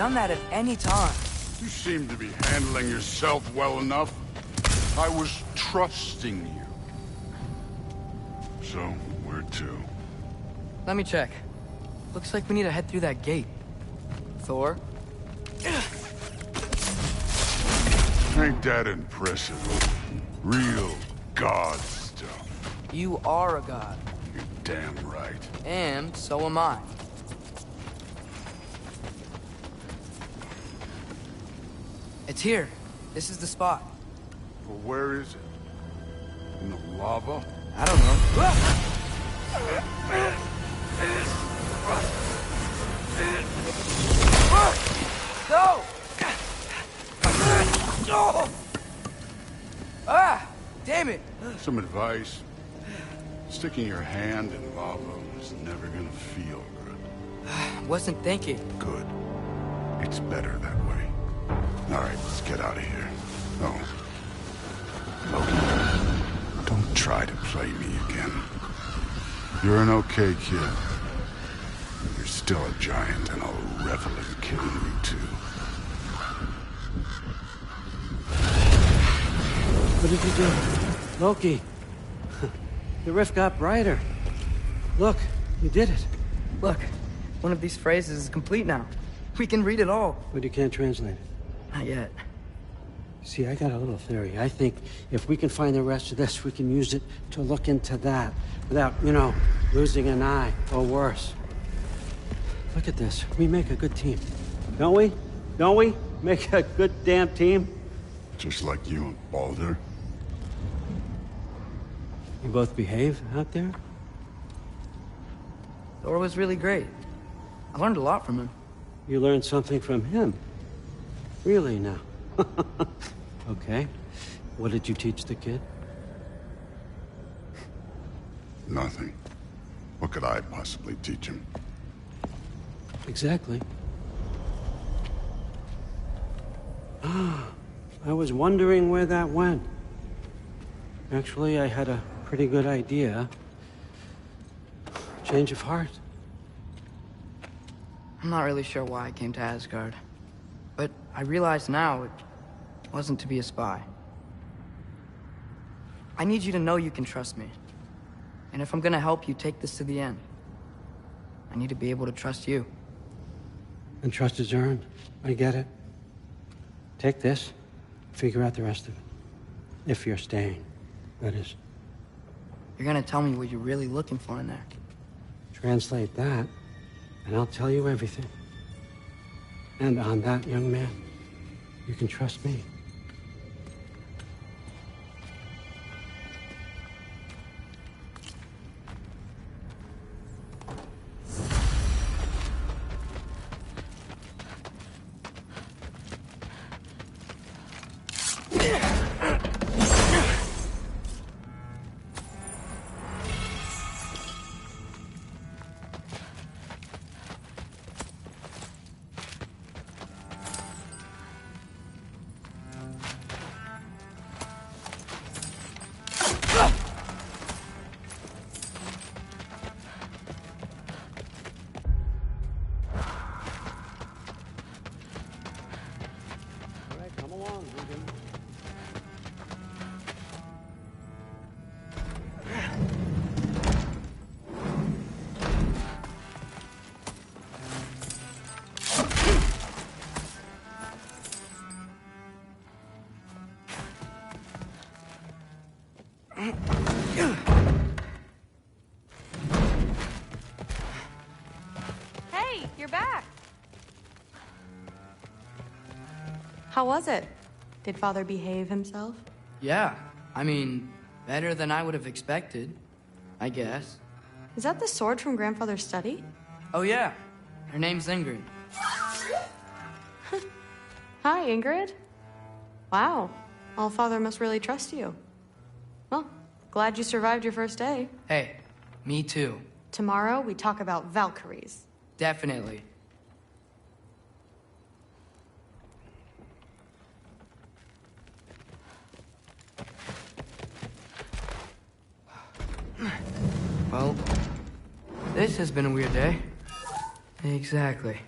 done that at any time. You seem to be handling yourself well enough. I was trusting you. So, where to? Let me check. Looks like we need to head through that gate. Thor? Ain't that impressive? Real god stuff. You are a god. You're damn right. And so am I. It's here. This is the spot. Well, where is it? In the lava? I don't know. No! Ah! Damn it! Some advice. Sticking your hand in lava is never gonna feel good. Wasn't thinking. Good. It's better that way. Alright, let's get out of here. Oh. Loki, don't try to play me again. You're an okay kid. You're still a giant, and I'll revel in killing you too. What did you do? Loki. The rift got brighter. Look, you did it. Look, one of these phrases is complete now. We can read it all. But you can't translate it. Not yet. See, I got a little theory. I think if we can find the rest of this, we can use it to look into that without, losing an eye or worse. Look at this. We make a good team. Don't we? Don't we? Make a good damn team? Just like you and Baldur. You both behave out there? Thor was really great. I learned a lot from him. You learned something from him? Really now? Okay. What did you teach the kid? Nothing. What could I possibly teach him? Exactly. I was wondering where that went. Actually, I had a pretty good idea. Change of heart. I'm not really sure why I came to Asgard. But I realize now it wasn't to be a spy. I need you to know you can trust me. And if I'm gonna help you take this to the end, I need to be able to trust you. And trust is earned. I get it. Take this, figure out the rest of it. If you're staying, that is. You're gonna tell me what you're really looking for in there. Translate that, and I'll tell you everything. And on that, young man, you can trust me. Hey, you're back. How was it? Did Father behave himself? Yeah, I mean, better than I would have expected, I guess. Is that the sword from Grandfather's study? Oh yeah, her name's Ingrid. Hi, Ingrid. Wow, Allfather must really trust you. Well, glad you survived your first day. Hey, me too. Tomorrow, we talk about Valkyries. Definitely. Well, this has been a weird day. Exactly.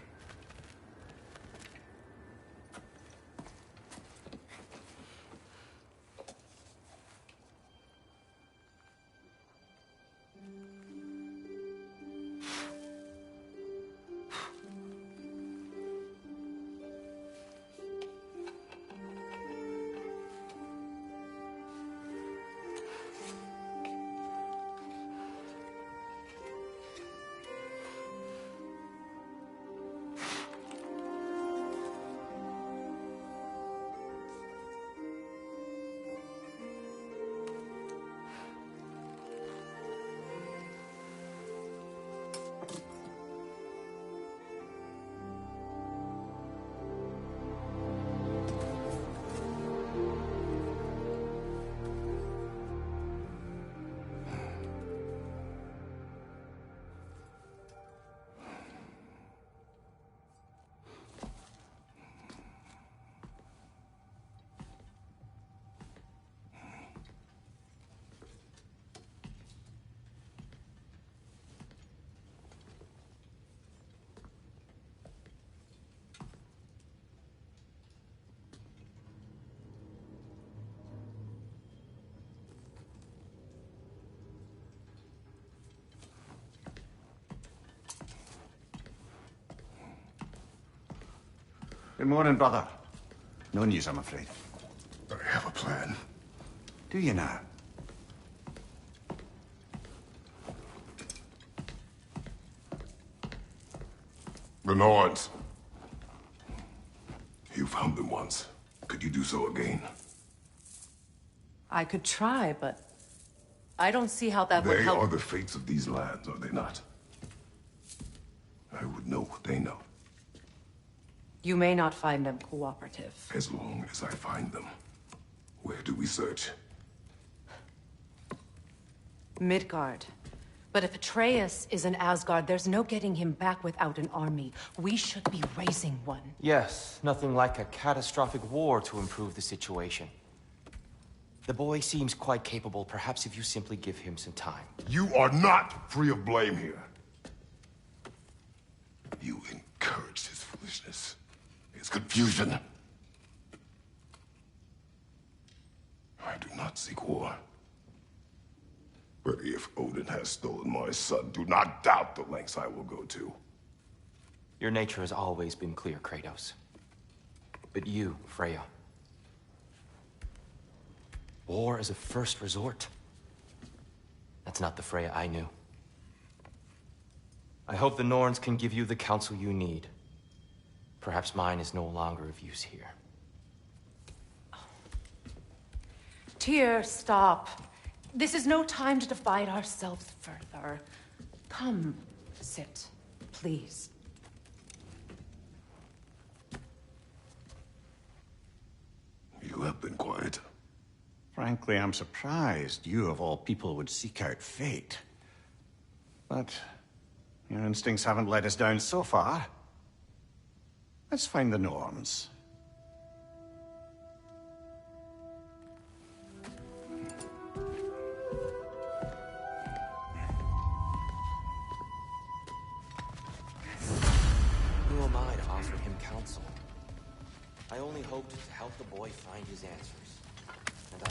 Good morning, brother. No news, I'm afraid. I have a plan. Do you now? The Nords. You found them once. Could you do so again? I could try, but I don't see how that would They help. are the fates of these lands, are they not? I would know what they know, You may not find them cooperative. as long as I find them. Where do we search? Midgard. But if Atreus is in Asgard, there's no getting him back without an army. We should be raising one. Yes, nothing like a catastrophic war to improve the situation. The boy seems quite capable. Perhaps if you simply give him some time. You are not free of blame here. You encouraged his foolishness, his confusion. I do not seek war. But if Odin has stolen my son, do not doubt the lengths I will go to. Your nature has always been clear, Kratos. But you, Freya. War is a first resort. That's not the Freya I knew. I hope the Norns can give you the counsel you need. Perhaps mine is no longer of use here. Tyr, stop. This is no time to divide ourselves further. Come, sit, please. You have been quiet. Frankly, I'm surprised you, of all people, would seek out fate. But your instincts haven't let us down so far. Let's find the Norns. Who am I to offer him counsel? I only hoped to help the boy find his answers. And I...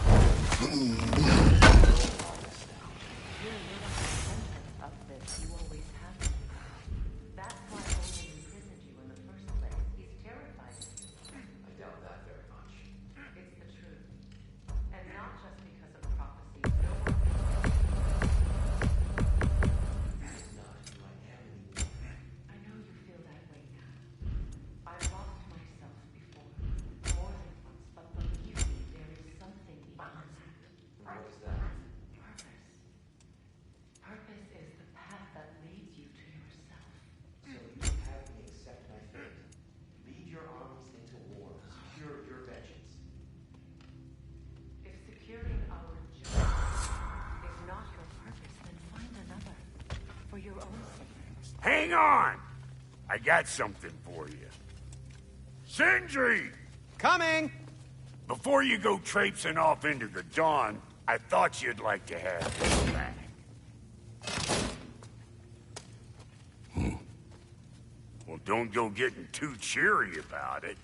Of this, you always have to. That's why Odin imprisoned you in the first place. He's terrified of you. I doubt that very much. It's the truth. And not just because of prophecy. No one That's not who I am anymore. I know you feel that way now. I've lost myself before. More than once, but believe me, there is something beyond that. What is that? Purpose. Purpose is the path that leads you to yourself. So you have me accept my fate. Lead your armies into war. Secure your vengeance. If securing our joy is not your purpose, then find another. For your own sake. Hang on! I got something for you. Sindri! Coming! Before you go traipsing off into the dawn, I thought you'd like to have this back. Well, don't go getting too cheery about it.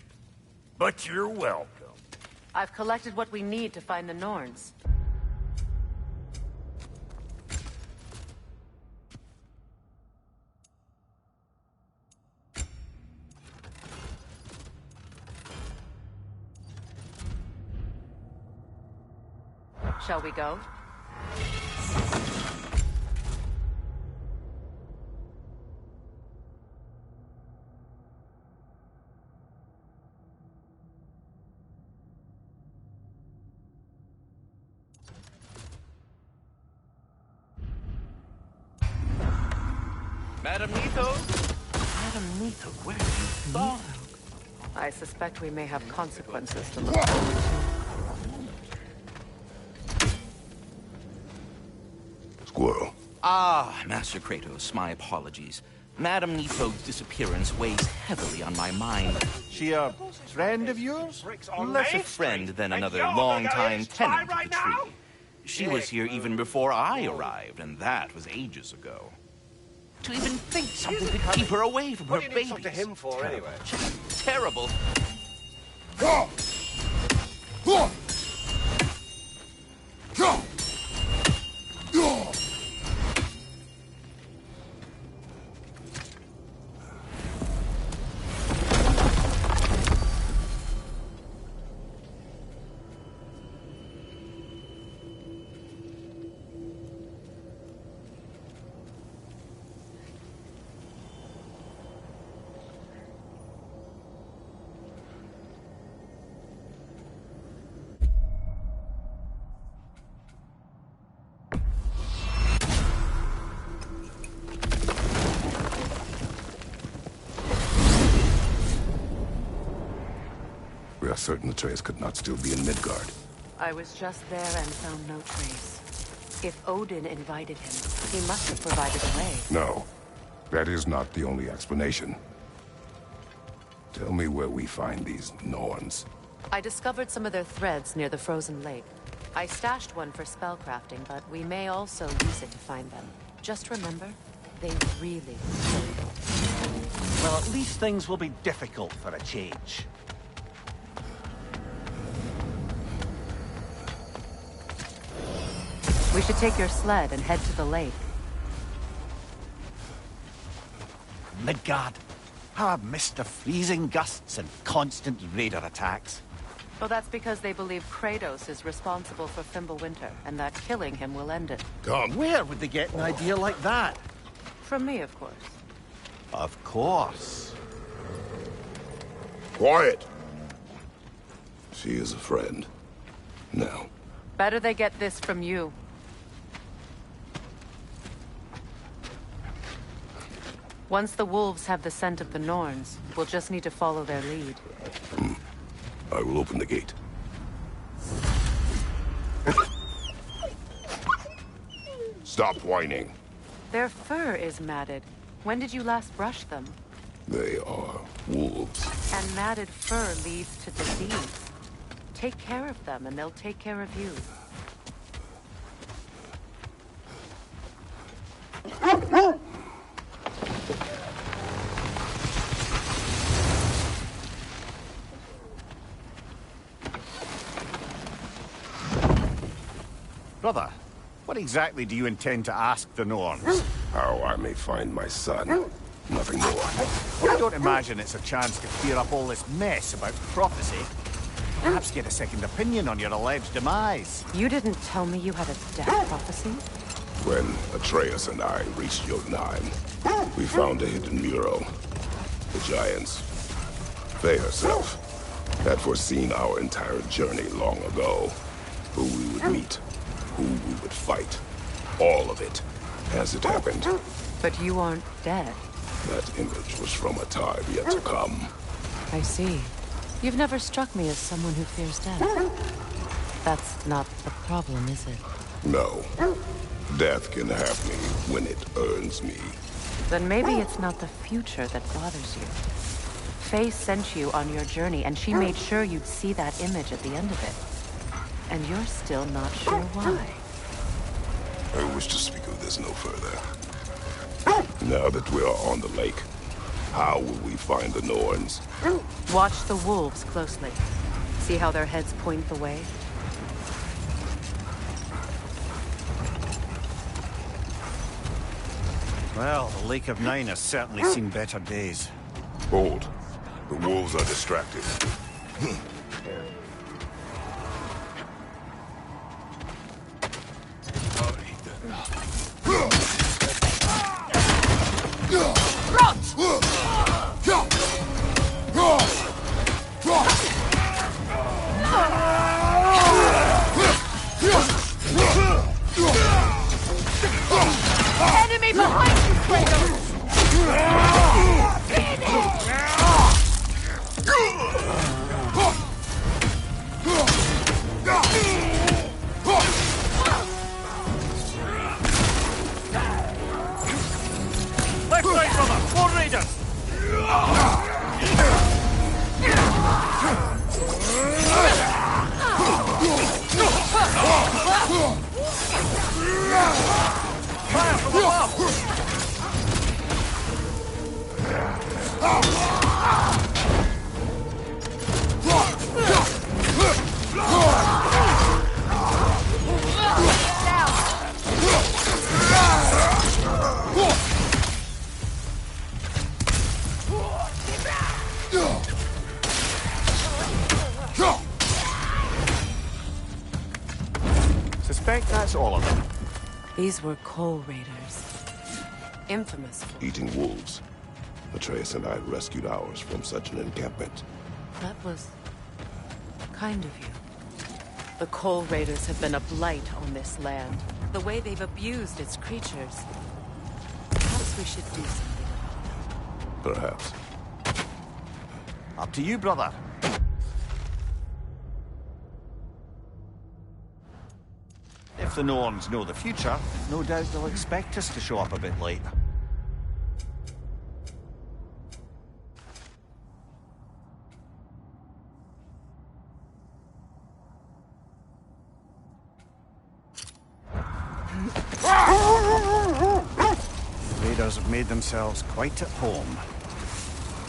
But you're welcome. I've collected what we need to find the Norns. Shall we go? Madam Nito? Madam Nito, where have you gone? I suspect we may have consequences to look forward to. Squirrel. Ah, Master Kratos, my apologies. Madam Nito's disappearance weighs heavily on my mind. She a friend of yours? Less a friend than another long-time tenant of the tree. She was here even before I arrived, and that was ages ago. To even think something could keep her away from her babies. What do you need to him for, anyway? Terrible. we are certain Atreus could not still be in Midgard. I was just there and found no trace. If Odin invited him, he must have provided a way. No, that is not the only explanation. Tell me where we find these Norns. I discovered some of their threads near the frozen lake. I stashed one for spellcrafting, but we may also use it to find them. Just remember, they really struggle. Well, at least things will be difficult for a change. We should take your sled and head to the lake. Midgard. How I've missed the freezing gusts and constant raider attacks. Well, that's because they believe Kratos is responsible for Fimbulwinter, and that killing him will end it. Come. Where would they get an idea like that? From me, of course. Of course. Quiet! She is a friend. Now. Better they get this from you. Once the wolves have the scent of the Norns, we'll just need to follow their lead. I will open the gate. Stop whining. Their fur is matted. When did you last brush them? They are wolves. And matted fur leads to disease. Take care of them, and they'll take care of you. Brother, what exactly do you intend to ask the Norns? How I may find my son. Nothing more. I don't imagine it's a chance to clear up all this mess about prophecy. Perhaps get a second opinion on your alleged demise. You didn't tell me you had a death prophecy? When Atreus and I reached Jotunheim, we found a hidden mural. The giants, Faye herself, had foreseen our entire journey long ago. Who we would meet, who we would fight. All of it, as it happened. But you aren't dead. That image was from a time yet to come. I see. You've never struck me as someone who fears death. That's not the problem, is it? No. Death can have me when it earns me. Then maybe it's not the future that bothers you. Faye sent you on your journey, and she made sure you'd see that image at the end of it. And you're still not sure why. I wish to speak of this no further. Now that we are on the lake, how will we find the Norns? Watch the wolves closely. See how their heads point the way? Well, the Lake of Nine has certainly seen better days. Hold. The wolves are distracted. Enemy behind you, Kratos! Left side, brother! More raiders! Fire from above! Suspect that's all of them. These were coal raiders. Infamous for... Eating wolves. Atreus and I rescued ours from such an encampment. That was... kind of you. The coal raiders have been a blight on this land. The way they've abused its creatures. Perhaps we should do something about them. Perhaps. Up to you, brother. If the Norns know the future, no doubt they'll expect us to show up a bit late. Raiders have made themselves quite at home.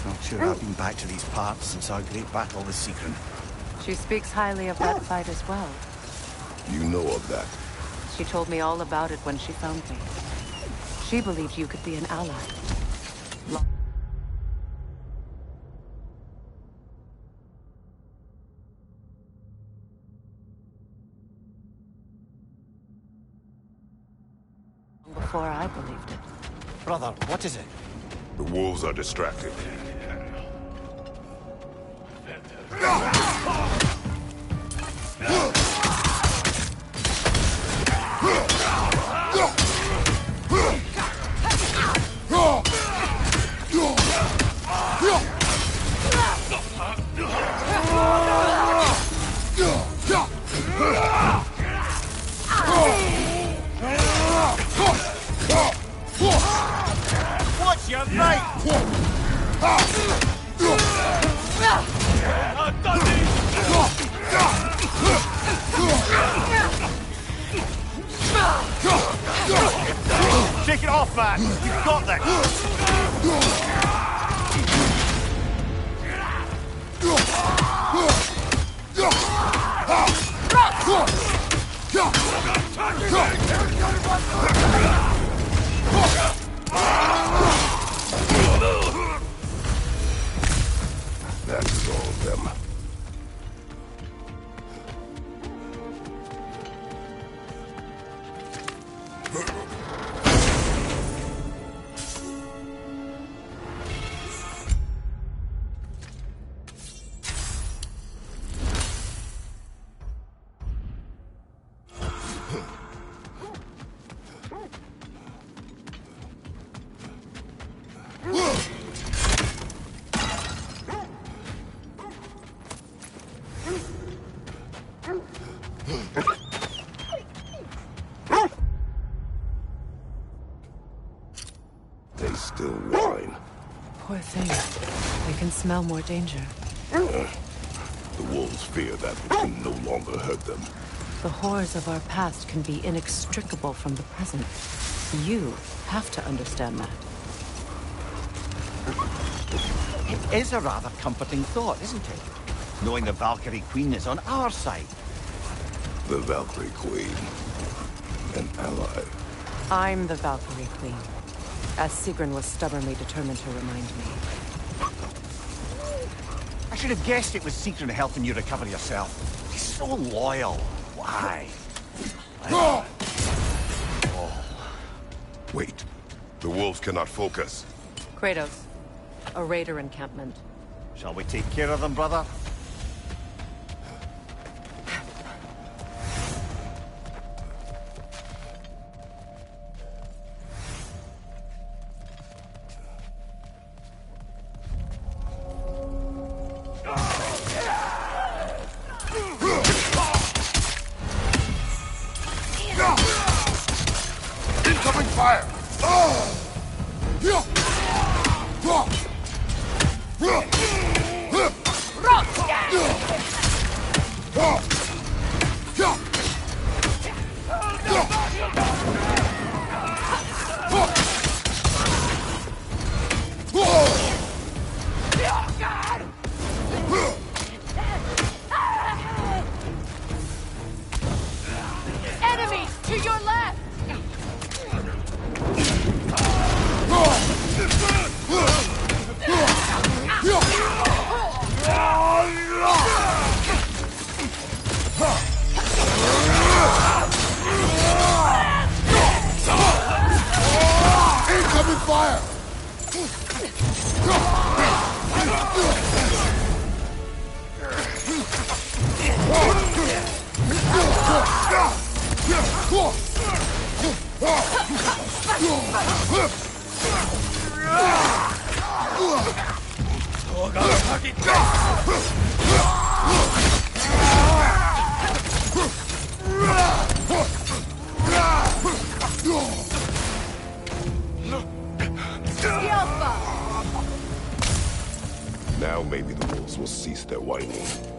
Not sure I've been back to these parts since our great battle with Sigrun. She speaks highly of that fight as well. You know of that? She told me all about it when she found me. She believed you could be an ally. Before I believed it. Brother, what is it? The wolves are distracted. What's your name? Shake it off, man! You've got this! That's all of them. They still whine. Poor thing. They can smell more danger. The wolves fear that which can no longer hurt them. The horrors of our past can be inextricable from the present. You have to understand that. It is a rather comforting thought, isn't it? Knowing the Valkyrie Queen is on our side. The Valkyrie Queen. An ally. I'm the Valkyrie Queen, as Sigrun was stubbornly determined to remind me. I should have guessed it was Sigrun helping you recover yourself. He's so loyal. Why? Wait. The wolves cannot focus. Kratos, a raider encampment. Shall we take care of them, brother? Incoming fire! Enemies to your left! Incoming fire! will cease their whining.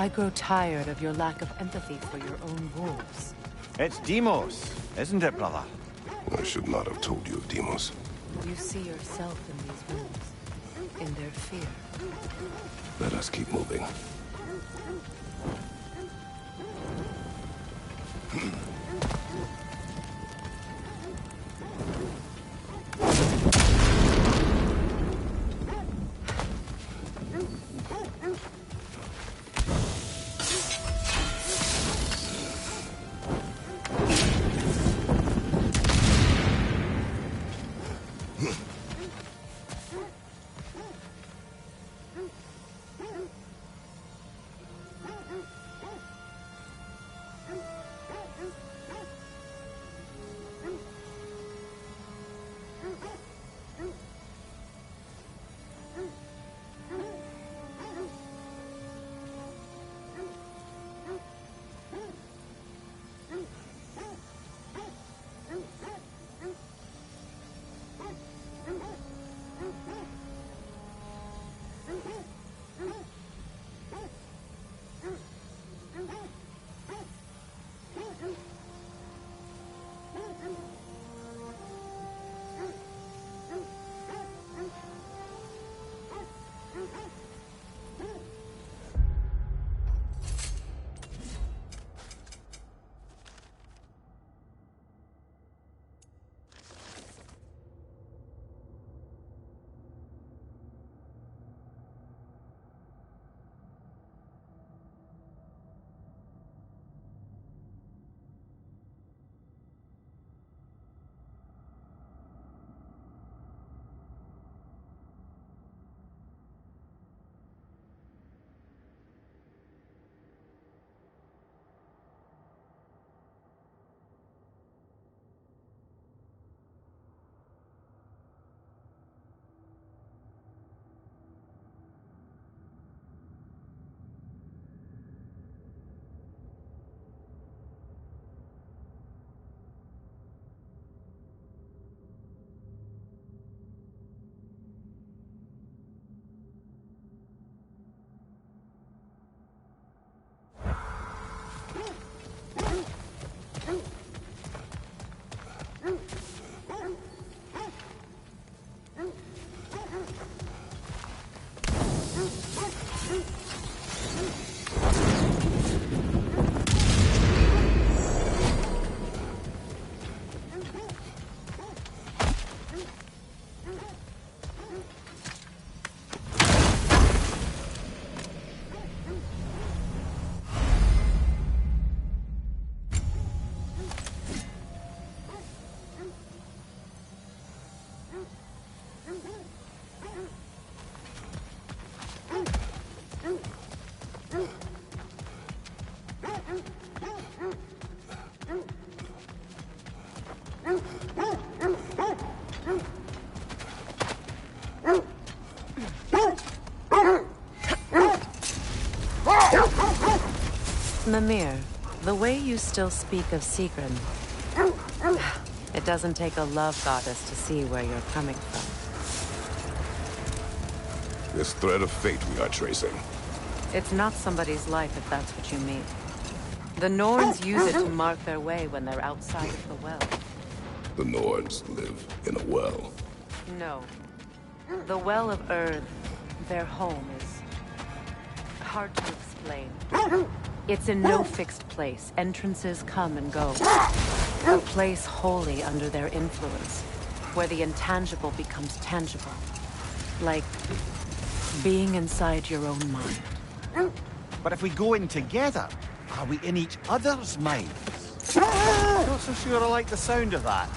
I grow tired of your lack of empathy for your own wolves. It's Demos, isn't it, brother? I should not have told you of Demos. You see yourself in these wolves, in their fear. Let us keep moving. Mimir, the way you still speak of Sigrun, it doesn't take a love goddess to see where you're coming from. This thread of fate we are tracing. It's not somebody's life if that's what you mean. The Norns use it to mark their way when they're outside of the well. The Norns live in a well. No. The Well of Earth, their home, is hard to explain. It's in no fixed place. Entrances come and go. A place wholly under their influence, where the intangible becomes tangible. Like being inside your own mind. But if we go in together, are we in each other's minds? Not so sure I like the sound of that.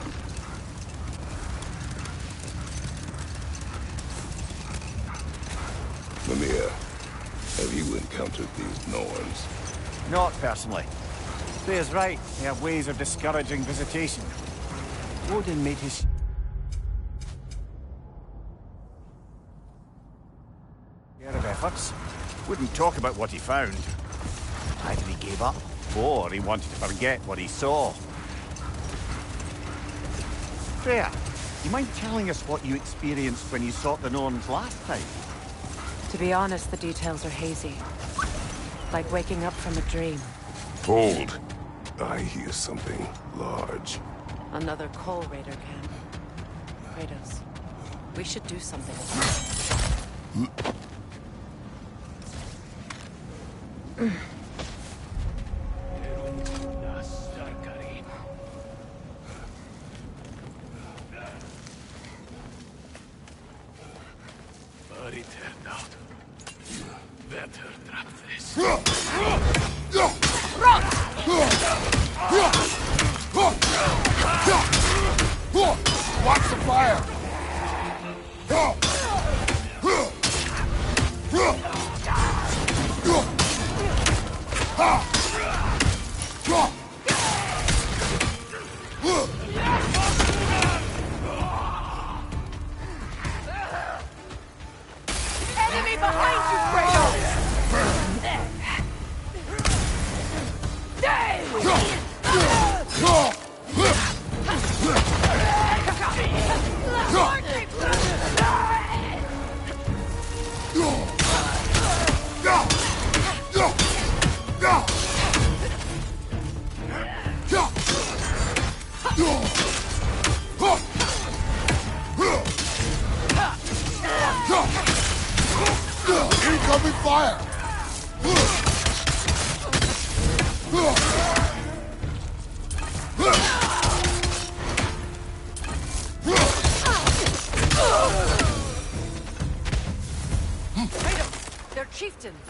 Mimir, have you encountered these Norns? Not personally. Freya's right. They have ways of discouraging visitation. Odin made his... share of efforts. Wouldn't talk about what he found. Either he gave up, or he wanted to forget what he saw. Freya, you mind telling us what you experienced when you sought the Norns last time? To be honest, the details are hazy. Like waking up from a dream. Hold. I hear something large. Another Coal Raider camp. Kratos, we should do something about it. But it turned out better trap this. Watch the fire! Enemy behind you, Kratos! Incoming fire! Kratos, they're chieftains.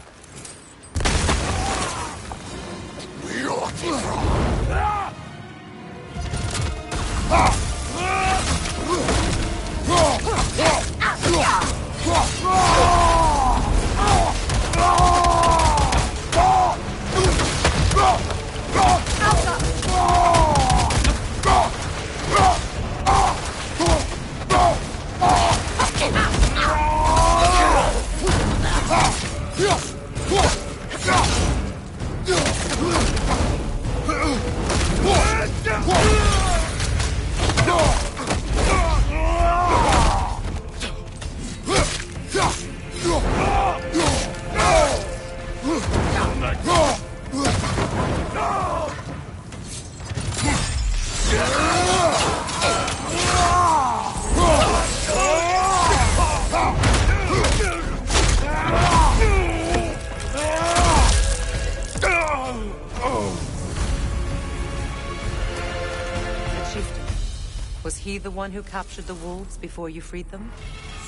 Was he the one who captured the wolves before you freed them?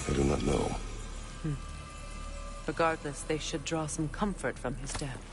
I do not know. Regardless, they should draw some comfort from his death.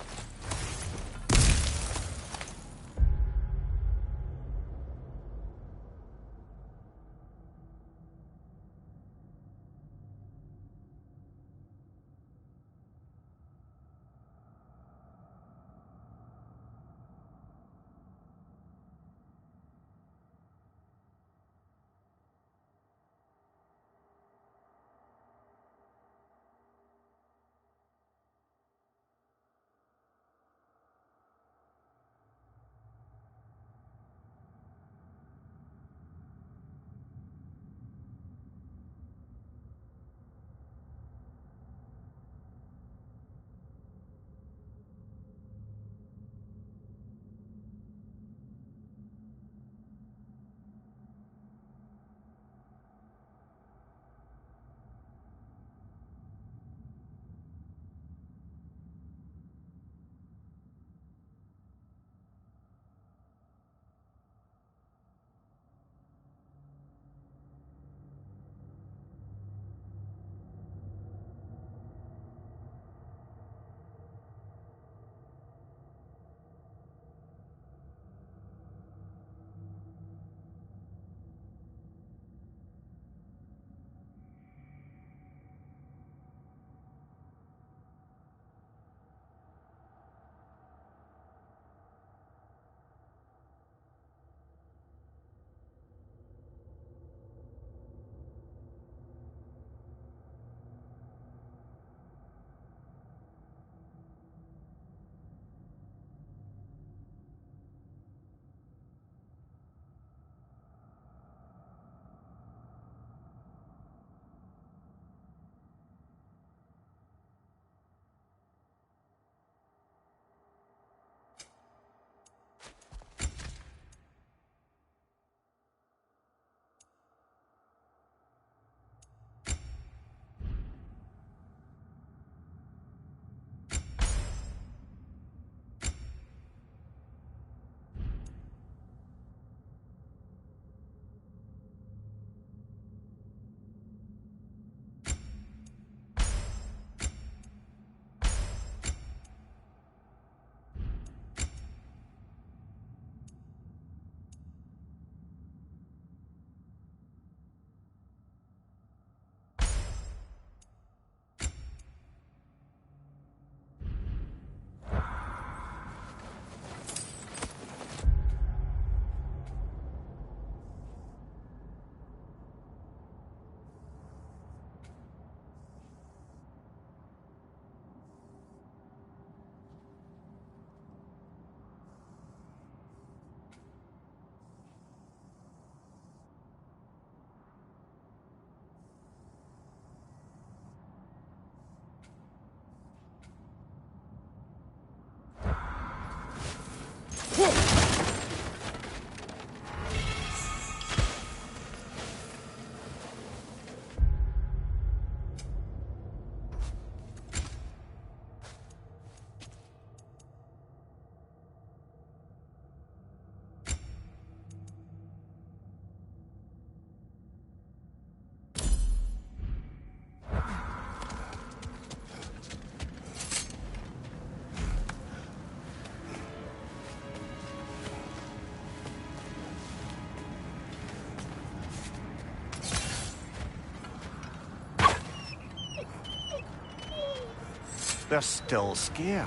They're still scared.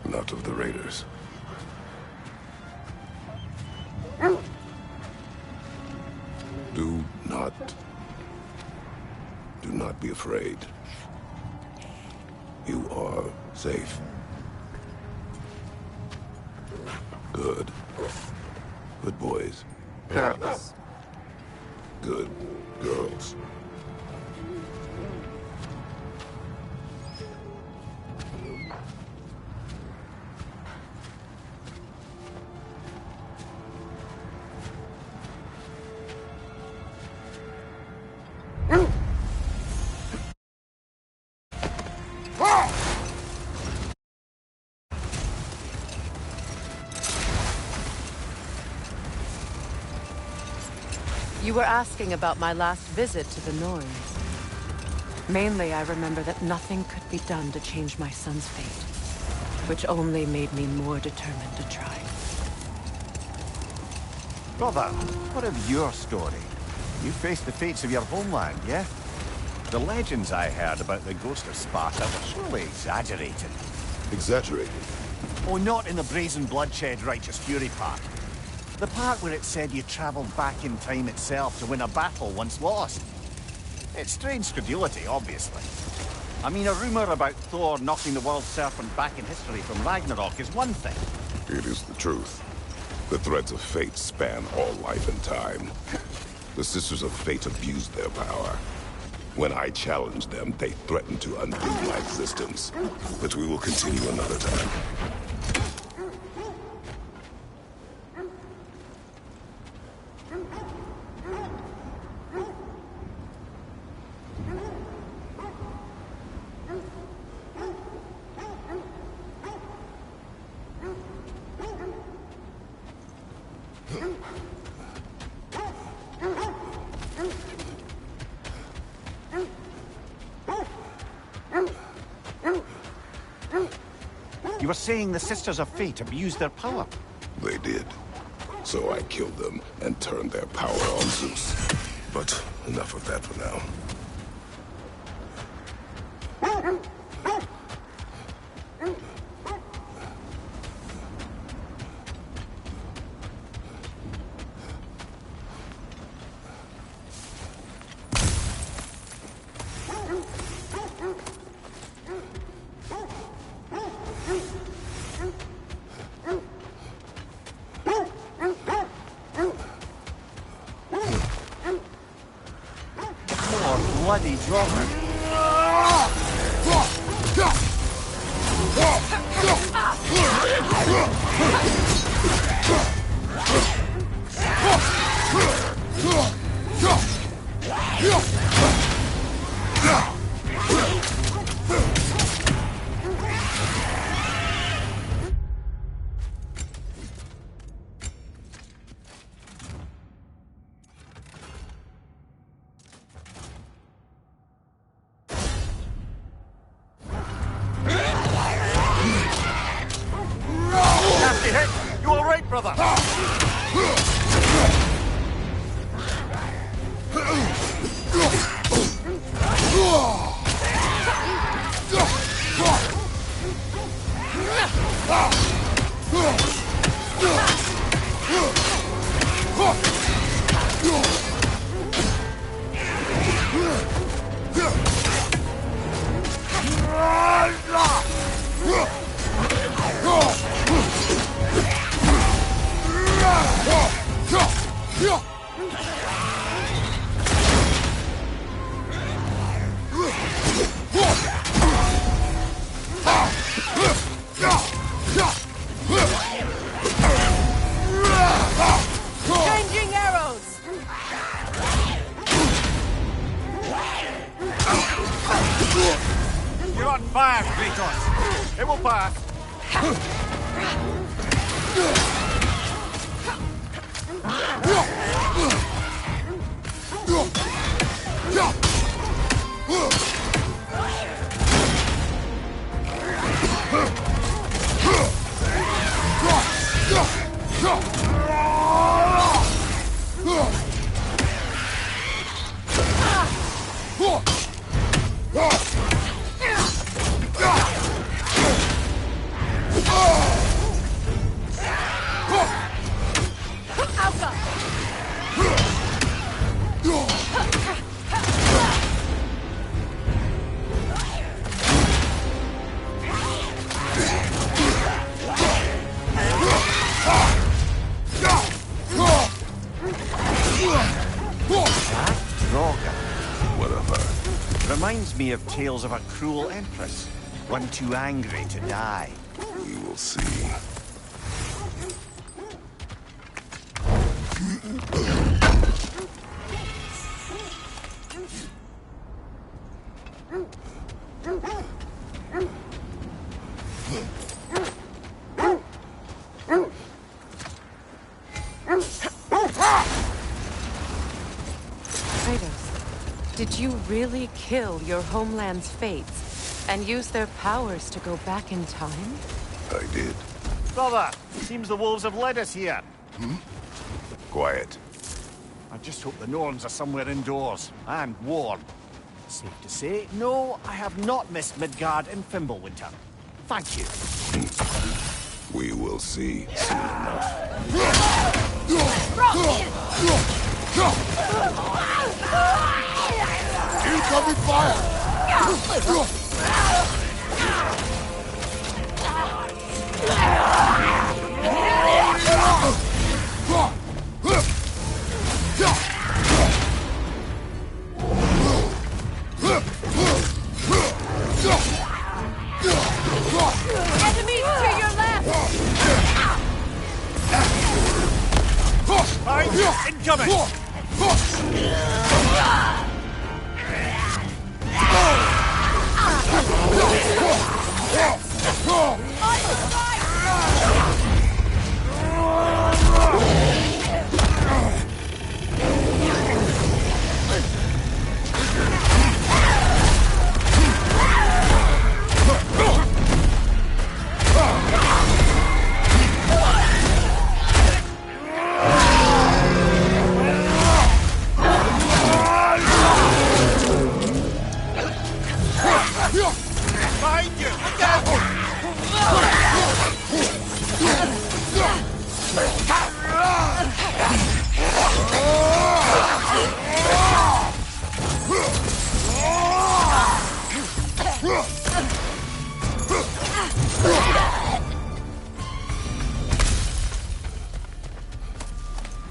Not of the raiders. Do not be afraid. You are safe. Good. Good boys. Girls. Good girls. You were asking about my last visit to the Norns. Mainly, I remember that nothing could be done to change my son's fate, which only made me more determined to try. Brother, what of your story? You faced the fates of your homeland, yeah? The legends I heard about the ghost of Sparta were surely exaggerated. Exaggerated? Oh, not in the brazen bloodshed righteous fury part. The part where it said you traveled back in time itself to win a battle once lost. It's strange credulity, obviously. I mean, a rumor about Thor knocking the world serpent back in history from Ragnarok is one thing. It is the truth. The threads of fate span all life and time. The Sisters of Fate abused their power. When I challenged them, they threatened to undo my existence. But we will continue another time. You were saying the Sisters of Fate abused their power? They did. So I killed them and turned their power on Zeus. But enough of that for now. Bloody dropper. You all right, brother? Changing arrows! You're on fire, Kratos. It will pass. me of tales of a cruel empress, one too angry to die. We will see. Did you really kill your homeland's fates and use their powers to go back in time? I did. Brother, seems the wolves have led us here. Quiet. I just hope the Norns are somewhere indoors and warm. Safe to say, no, I have not missed Midgard in Fimbulwinter. Thank you. We will see soon enough. Incoming fire! Enemies to your left! Incoming! Behind you!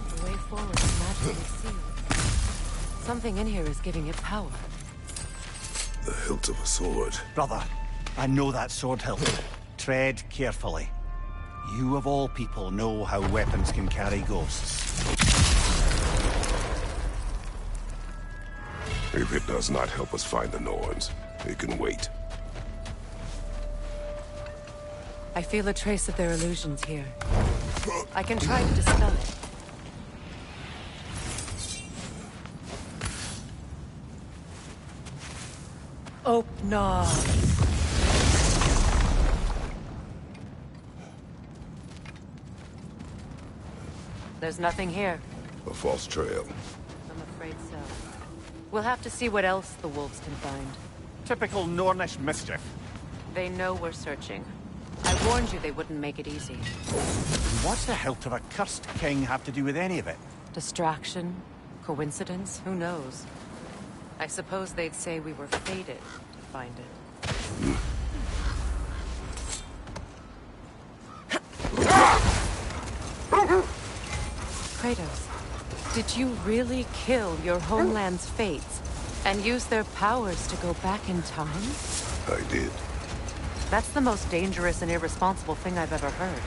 The way forward is magically sealed. Something in here is giving it power. The hilt of a sword. Brother, I know that sword hilt. Tread carefully. You of all people know how weapons can carry ghosts. If it does not help us find the Norns, it can wait. I feel a trace of their illusions here. I can try to dispel it. Open. There's nothing here. A false trail. I'm afraid so. We'll have to see what else the wolves can find. Typical Nornish mischief. They know we're searching. I warned you they wouldn't make it easy. What's the hilt of a cursed king have to do with any of it? Distraction? Coincidence? Who knows? I suppose they'd say we were fated to find it. Kratos, did you really kill your homeland's fates and use their powers to go back in time? I did. That's the most dangerous and irresponsible thing I've ever heard.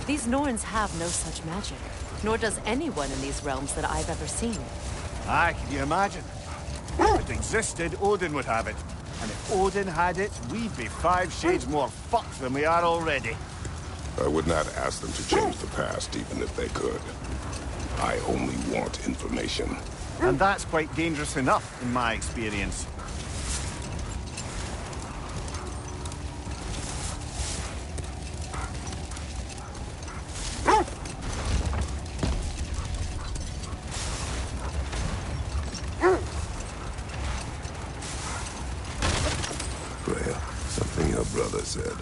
These Norns have no such magic, nor does anyone in these realms that I've ever seen. Aye, can you imagine? If it existed, Odin would have it. And if Odin had it, we'd be 5 shades more fucked than we are already. I would not ask them to change the past, even if they could. I only want information. And that's quite dangerous enough, in my experience. Freya, something your brother said.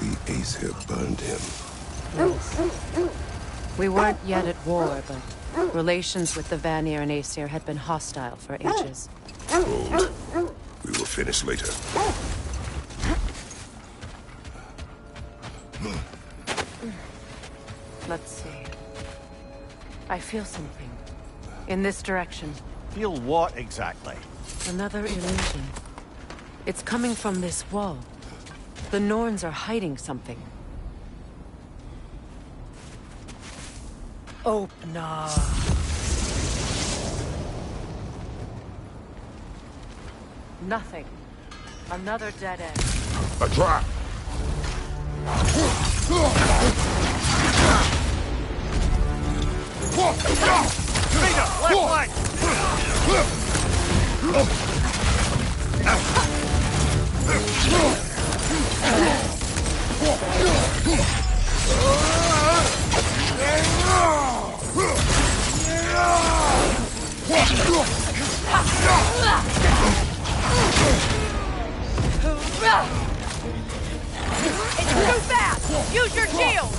The Aesir burned him. We weren't yet at war, but relations with the Vanir and Aesir had been hostile for ages. Hold. We will finish later. Let's see. I feel something. In this direction. Feel what exactly? Another illusion. It's coming from this wall. The Norns are hiding something. Open up. Nothing. Another dead end. A trap! Peter, left It's too fast! Use your shield!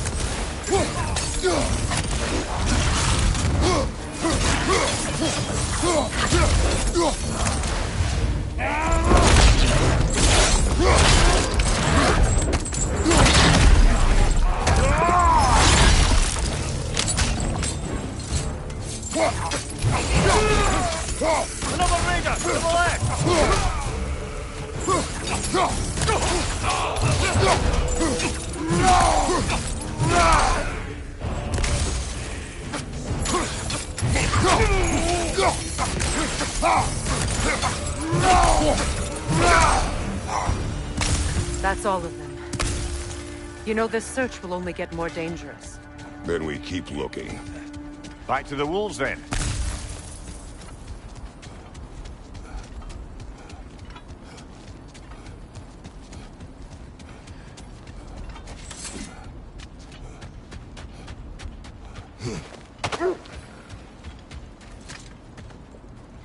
Another Raider to the left! That's all of them. You know, this search will only get more dangerous. Then we keep looking. Back to the wolves, then.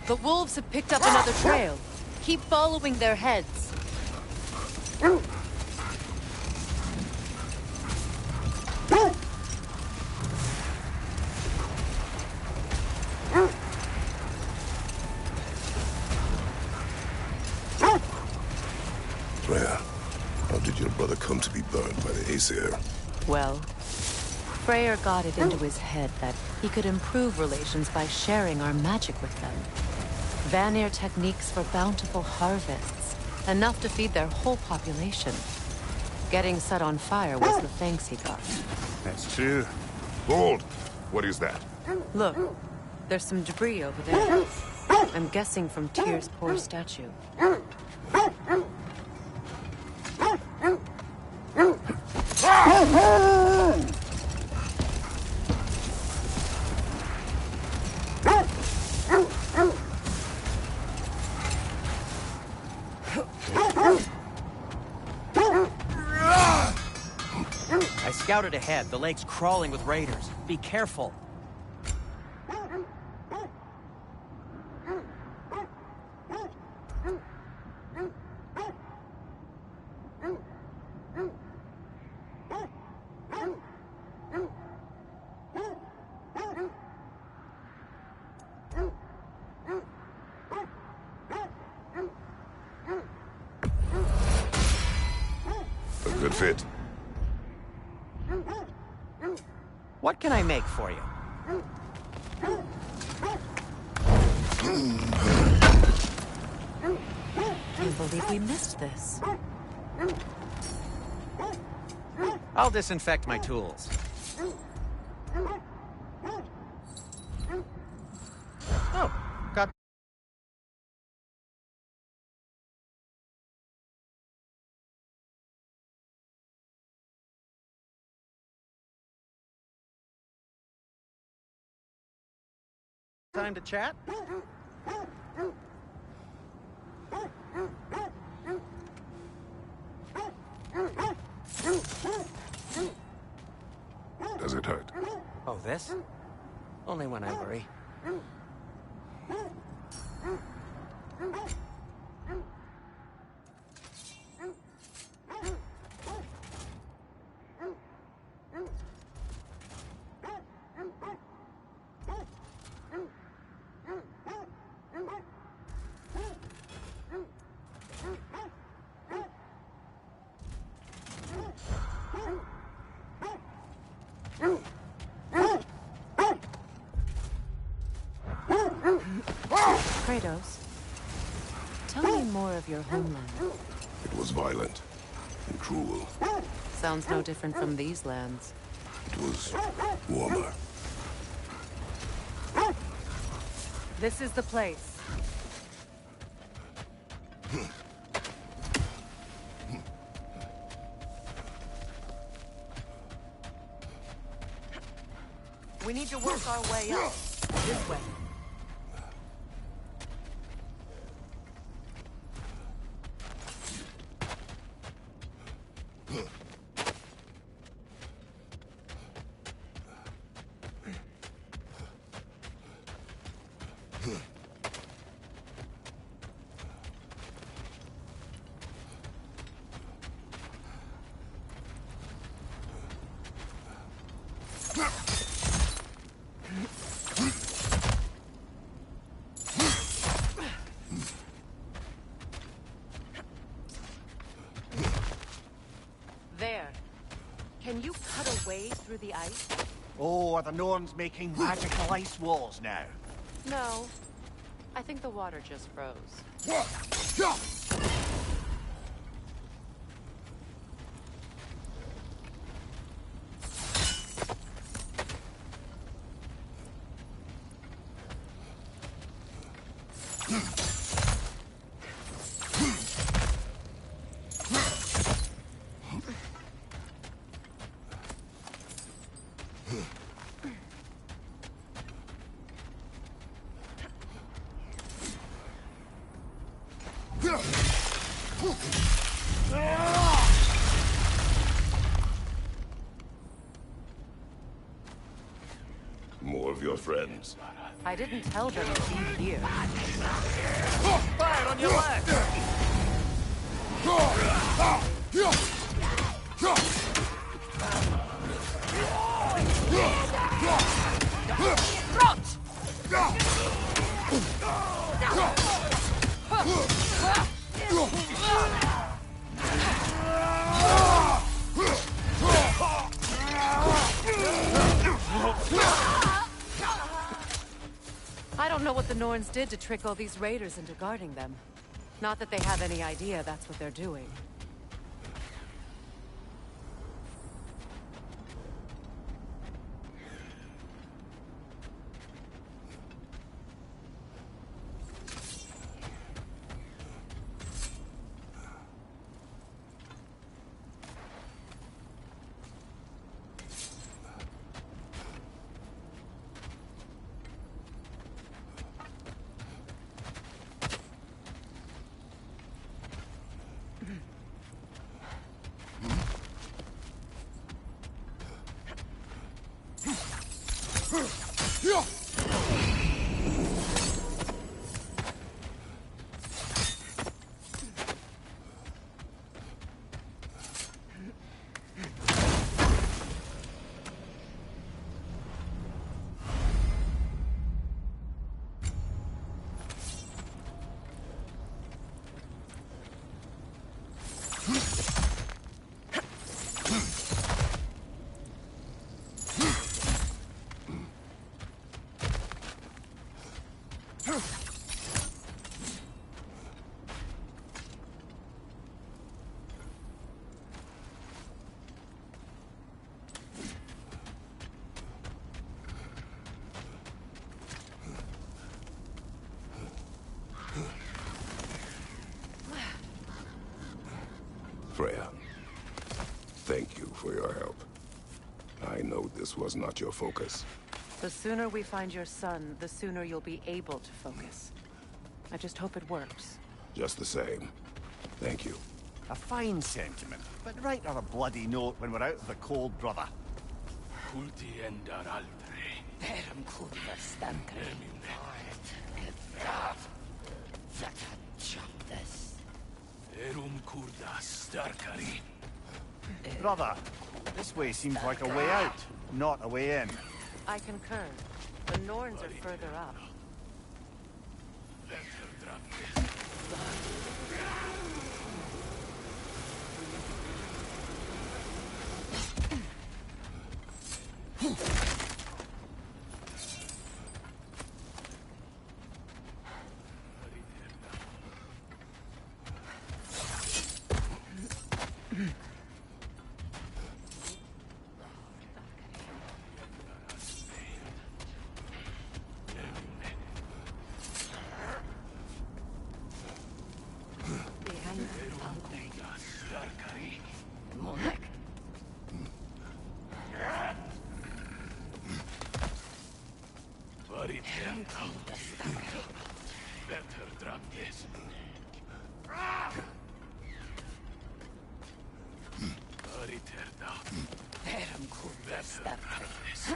The wolves have picked up another trail. Keep following their heads. Freya, how did your brother come to be burned by the Aesir? Well, Freyr got it into his head that he could improve relations by sharing our magic with them. Vanir techniques for bountiful harvests, enough to feed their whole population. Getting set on fire was the thanks he got. That's true. Hold! What is that? Look, there's some debris over there. I'm guessing from Tyr's poor statue. I scouted ahead. The lake's crawling with raiders. Be careful. A good fit. What can I make for you? Can't believe we missed this. I'll disinfect my tools. Oh, got... Time to chat? Does it hurt? Oh, this? Only when I worry. Kratos, more of your homeland? It was violent and cruel. Sounds no different from these lands. It was warmer. This is the place. We need to work our way up. This way. There. Can you cut a way through the ice? Oh, are the Norns making magical ice walls now? No. I think the water just froze. More of your friends. I didn't tell them to be here. Fire on your left! I don't know what the Norns did to trick all these raiders into guarding them. Not that they have any idea that's what they're doing. Freya, thank you for your help. I know this was not your focus. The sooner we find your son, the sooner you'll be able to focus. I just hope it works. Just the same. Thank you. A fine sentiment, but write her a bloody note when we're out of the cold, brother. Culti endar altre. Eram curva stancare. Erum curda starkari. Brother, this way seems like a way out, not a way in. I concur. The Norns are further up. Better drop this. Verum curdas darkness.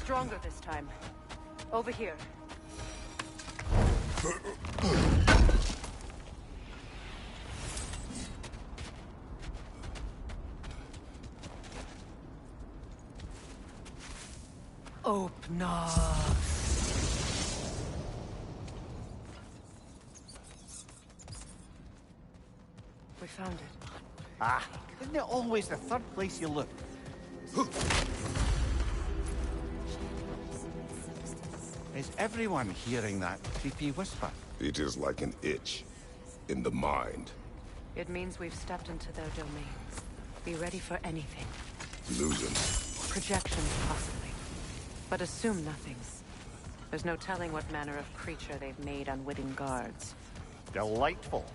Stronger this time. Over here. Open. We found it. Ah, isn't it always the third place you look? Is everyone hearing that creepy whisper? It is like an itch in the mind. It means we've stepped into their domains. Be ready for anything. Illusion. Projections, possibly. But assume nothings. There's no telling what manner of creature they've made unwitting guards. Delightful.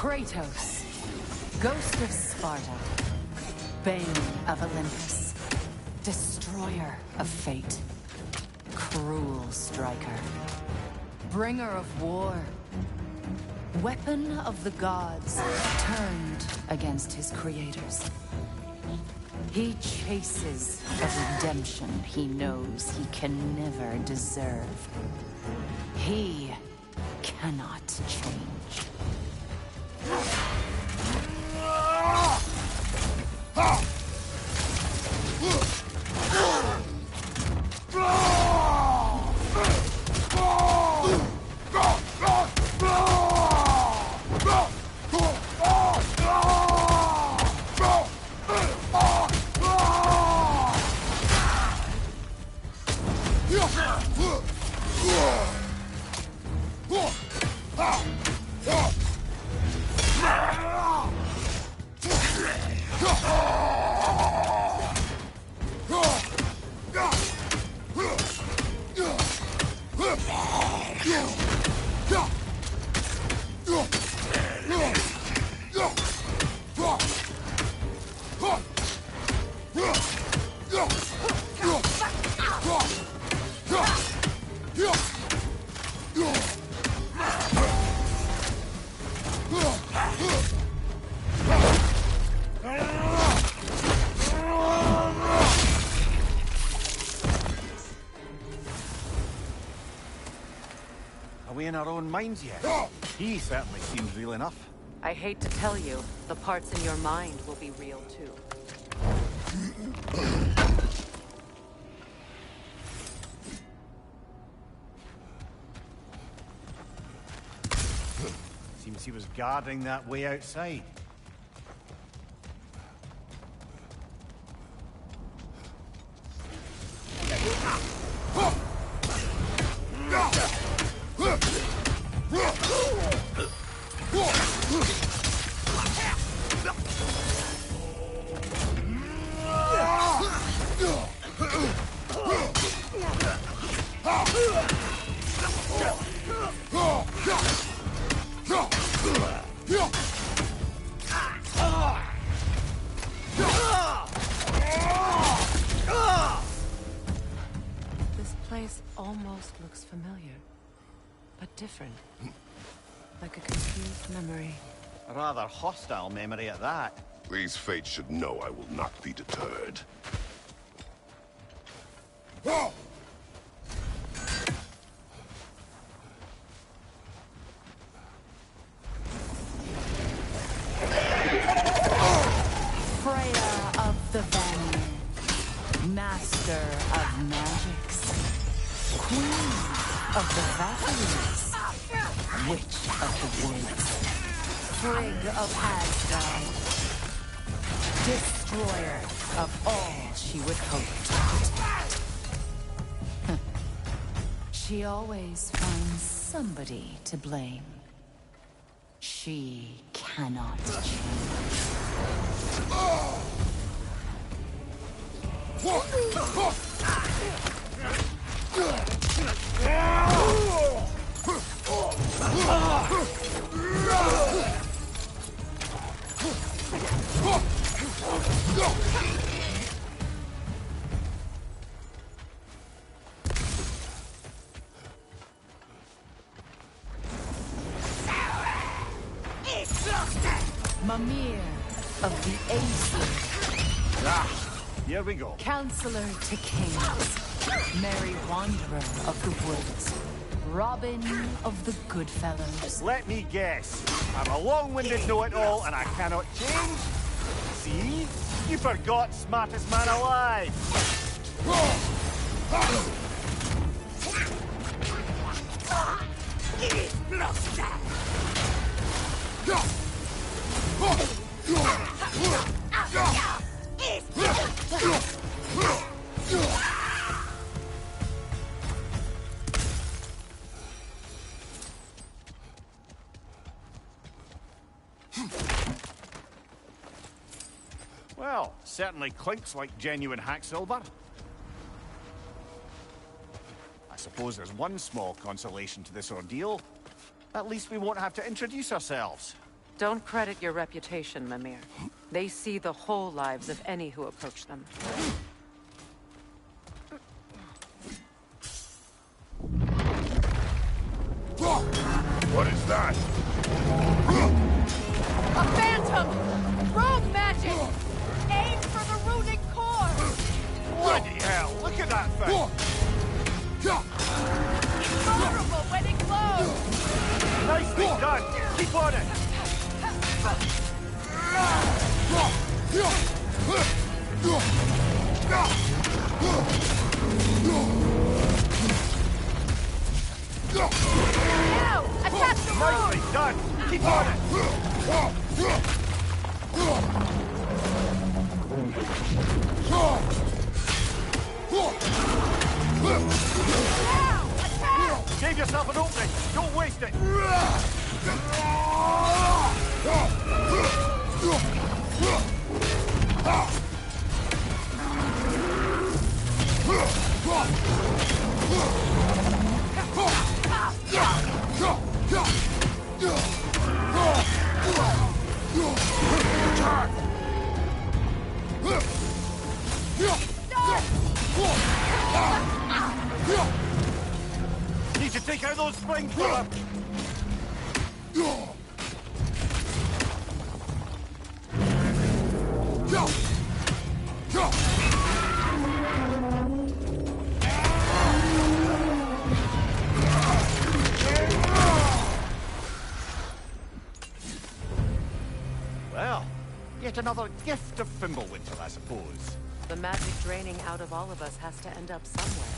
Kratos, Ghost of Sparta, Bane of Olympus, Destroyer of Fate, Cruel Striker, Bringer of War, Weapon of the Gods, turned against his creators. He chases a redemption he knows he can never deserve. He cannot change. Are we in our own minds yet? He certainly seems real enough. I hate to tell you, the parts in your mind will be real too. Seems he was guarding that way outside. almost looks familiar, but different. Like a confused memory. A rather hostile memory at that. These fates should know I will not be deterred. Freya of the Vanir, master of magics, queen of the Valkyries, witch of the woods, Frigg of Asgard, destroyer of all she would hope to protect. She always finds somebody to blame. She cannot change. Mimir of the Aesir. Here we go. Counselor to kings. Merry wanderer of the woods. Robin of the Goodfellows. Let me guess. I'm a long-winded know-it-all and I cannot change? See? You forgot smartest man alive. Well, certainly clinks like genuine hack silver. I suppose there's one small consolation to this ordeal. At least we won't have to introduce ourselves. Don't credit your reputation, Mimir. They see the whole lives of any who approach them. What is that? A phantom! Rogue magic! Aim for the runic core! Bloody hell, look at that thing! Vulnerable when it glows! Nicely done! Keep on it! Now! Attack the Nicely rune! done! Keep on it! Now! Attack! Save yourself an opening! Don't waste it! Need to take out those springs, brother! Well, yet another gift of Fimbulwinter, I suppose. The magic draining out of all of us has to end up somewhere.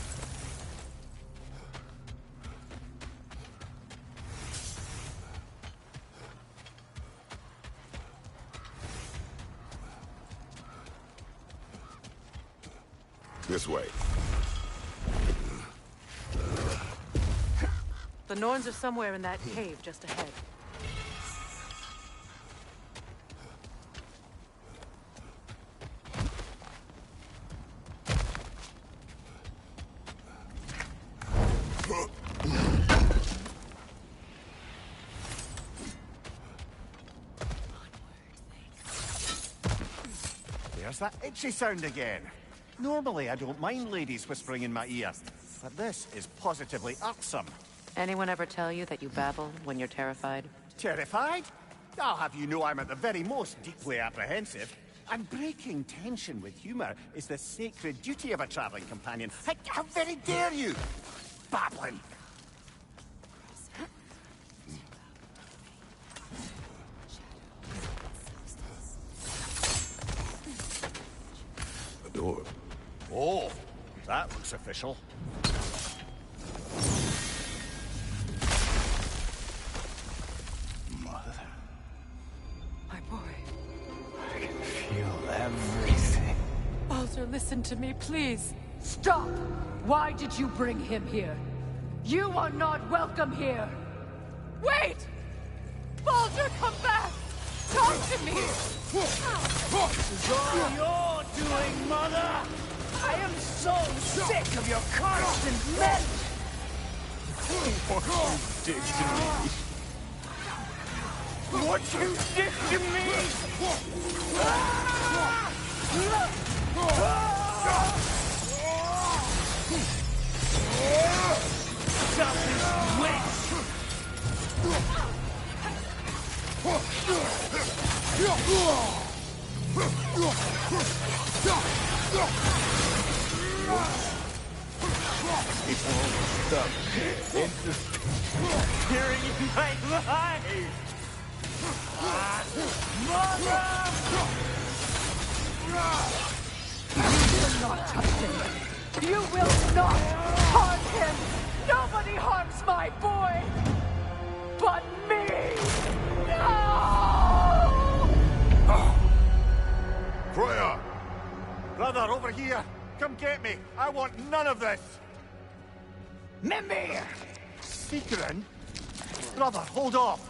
This way. The Norns are somewhere in that cave just ahead. There's that itchy sound again. Normally, I don't mind ladies whispering in my ear, but this is positively irksome. Anyone ever tell you that you babble when you're terrified? Terrified? I'll have you know I'm at the very most deeply apprehensive. And breaking tension with humor is the sacred duty of a traveling companion. How very dare you! Babbling! The door. Oh, that looks official. Mother. My boy. I can feel everything. Baldur, listen to me, please. Stop! Why did you bring him here? You are not welcome here! Wait! Baldur, come back! Talk to me! This is all you're doing, Mother! I am so sick of your constant men! What you did to me! What you did to me! Stop this witch! It won't stop interfering in my life! Mother! You will not touch him! You will not harm him! Nobody harms my boy! But me! No! Freya! Brother, over here! Come get me! I want none of this! Mimir! Sigrun? Brother, hold off!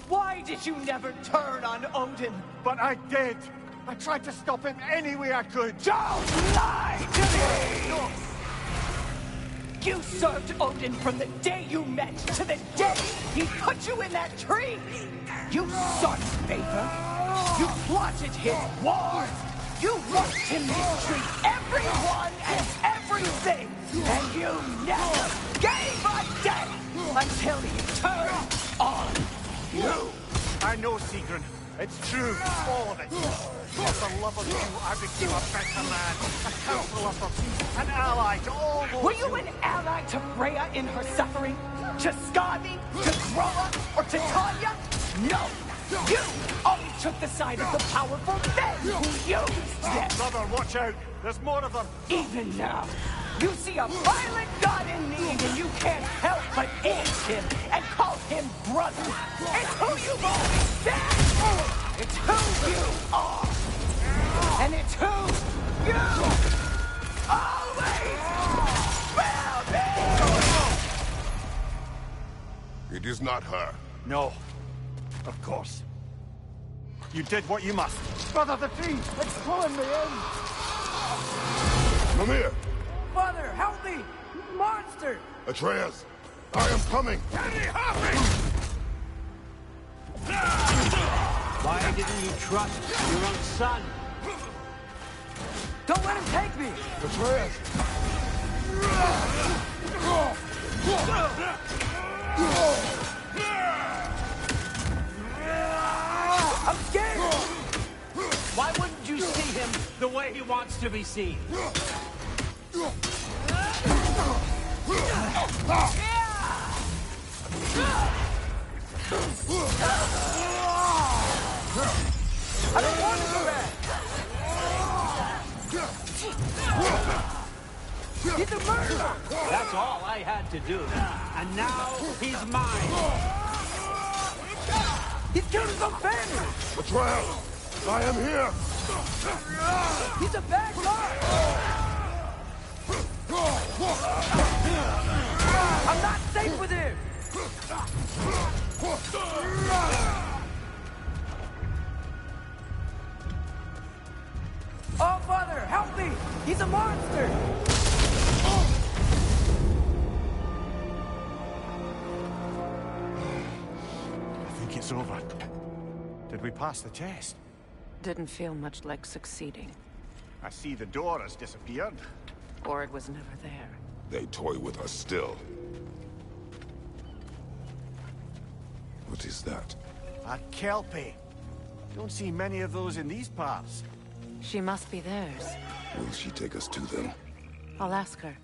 Why did you never turn on Odin? But I did! I tried to stop him any way I could! Don't lie to me! You served Odin from the day you met to the day he put you in that tree! You sought favor! You plotted his wars! You watched him mistreat everyone and everything! And you never gave a damn until he turned on you! I know, Sigrun. It's true, all of it. For the love of you, I became a better man, a counselor for peace, an ally to all those. Were you an ally to Freya in her suffering? To Skadi? To Groa? Or to Tanya? No! You always took the side of the powerful men who used them! Brother, watch out! There's more of them! Even now, you see a violent god in need and you can't help but aid him and call him brother! It's who you've always been! It's who you are! And it's who you always will be! It is not her. No. Of course. You did what you must. Brother, the tree! It's pulling me in! Mimir! Father, help me! Monster! Atreus! I am coming! Why didn't you trust your own son? Don't let him take me! Atreus! I'm scared! Why wouldn't you see him the way he wants to be seen? I don't want to go back! He's a murderer! That's all I had to do. And now he's mine. He's killed his own family! Atreus! I am here! He's a bad guy! I'm not safe with him! Oh, Father, help me! He's a monster! I think it's over. Did we pass the test? Didn't feel much like succeeding. I see the door has disappeared. Or it was never there. They toy with us still. What is that? A kelpie. Don't see many of those in these parts. She must be theirs. Will she take us to them? I'll ask her.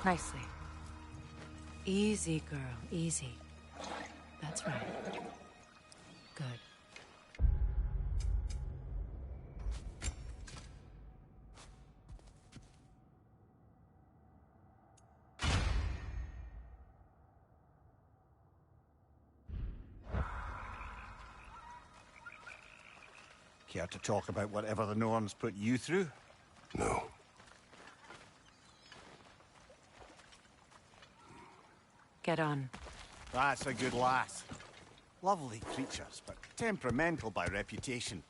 Nicely. Easy, girl, easy. That's right. Good. Care to talk about whatever the Norns put you through? No. Get on. That's a good lass. Lovely creatures, but temperamental by reputation.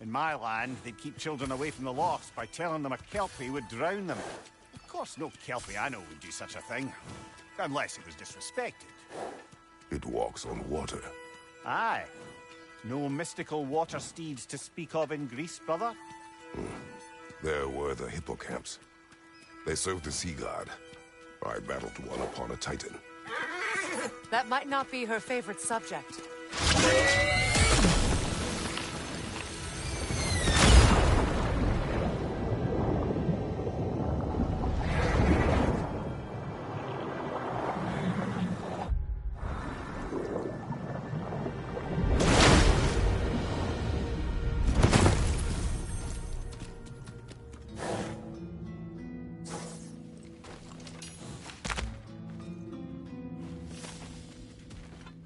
In my land, they'd keep children away from the lost by telling them a kelpie would drown them. Of course, no kelpie I know would do such a thing. Unless it was disrespected. It walks on water. Aye. No mystical water steeds to speak of in Greece, brother? There were the hippocamps. They served the sea god. I battled one upon a titan. That might not be her favorite subject.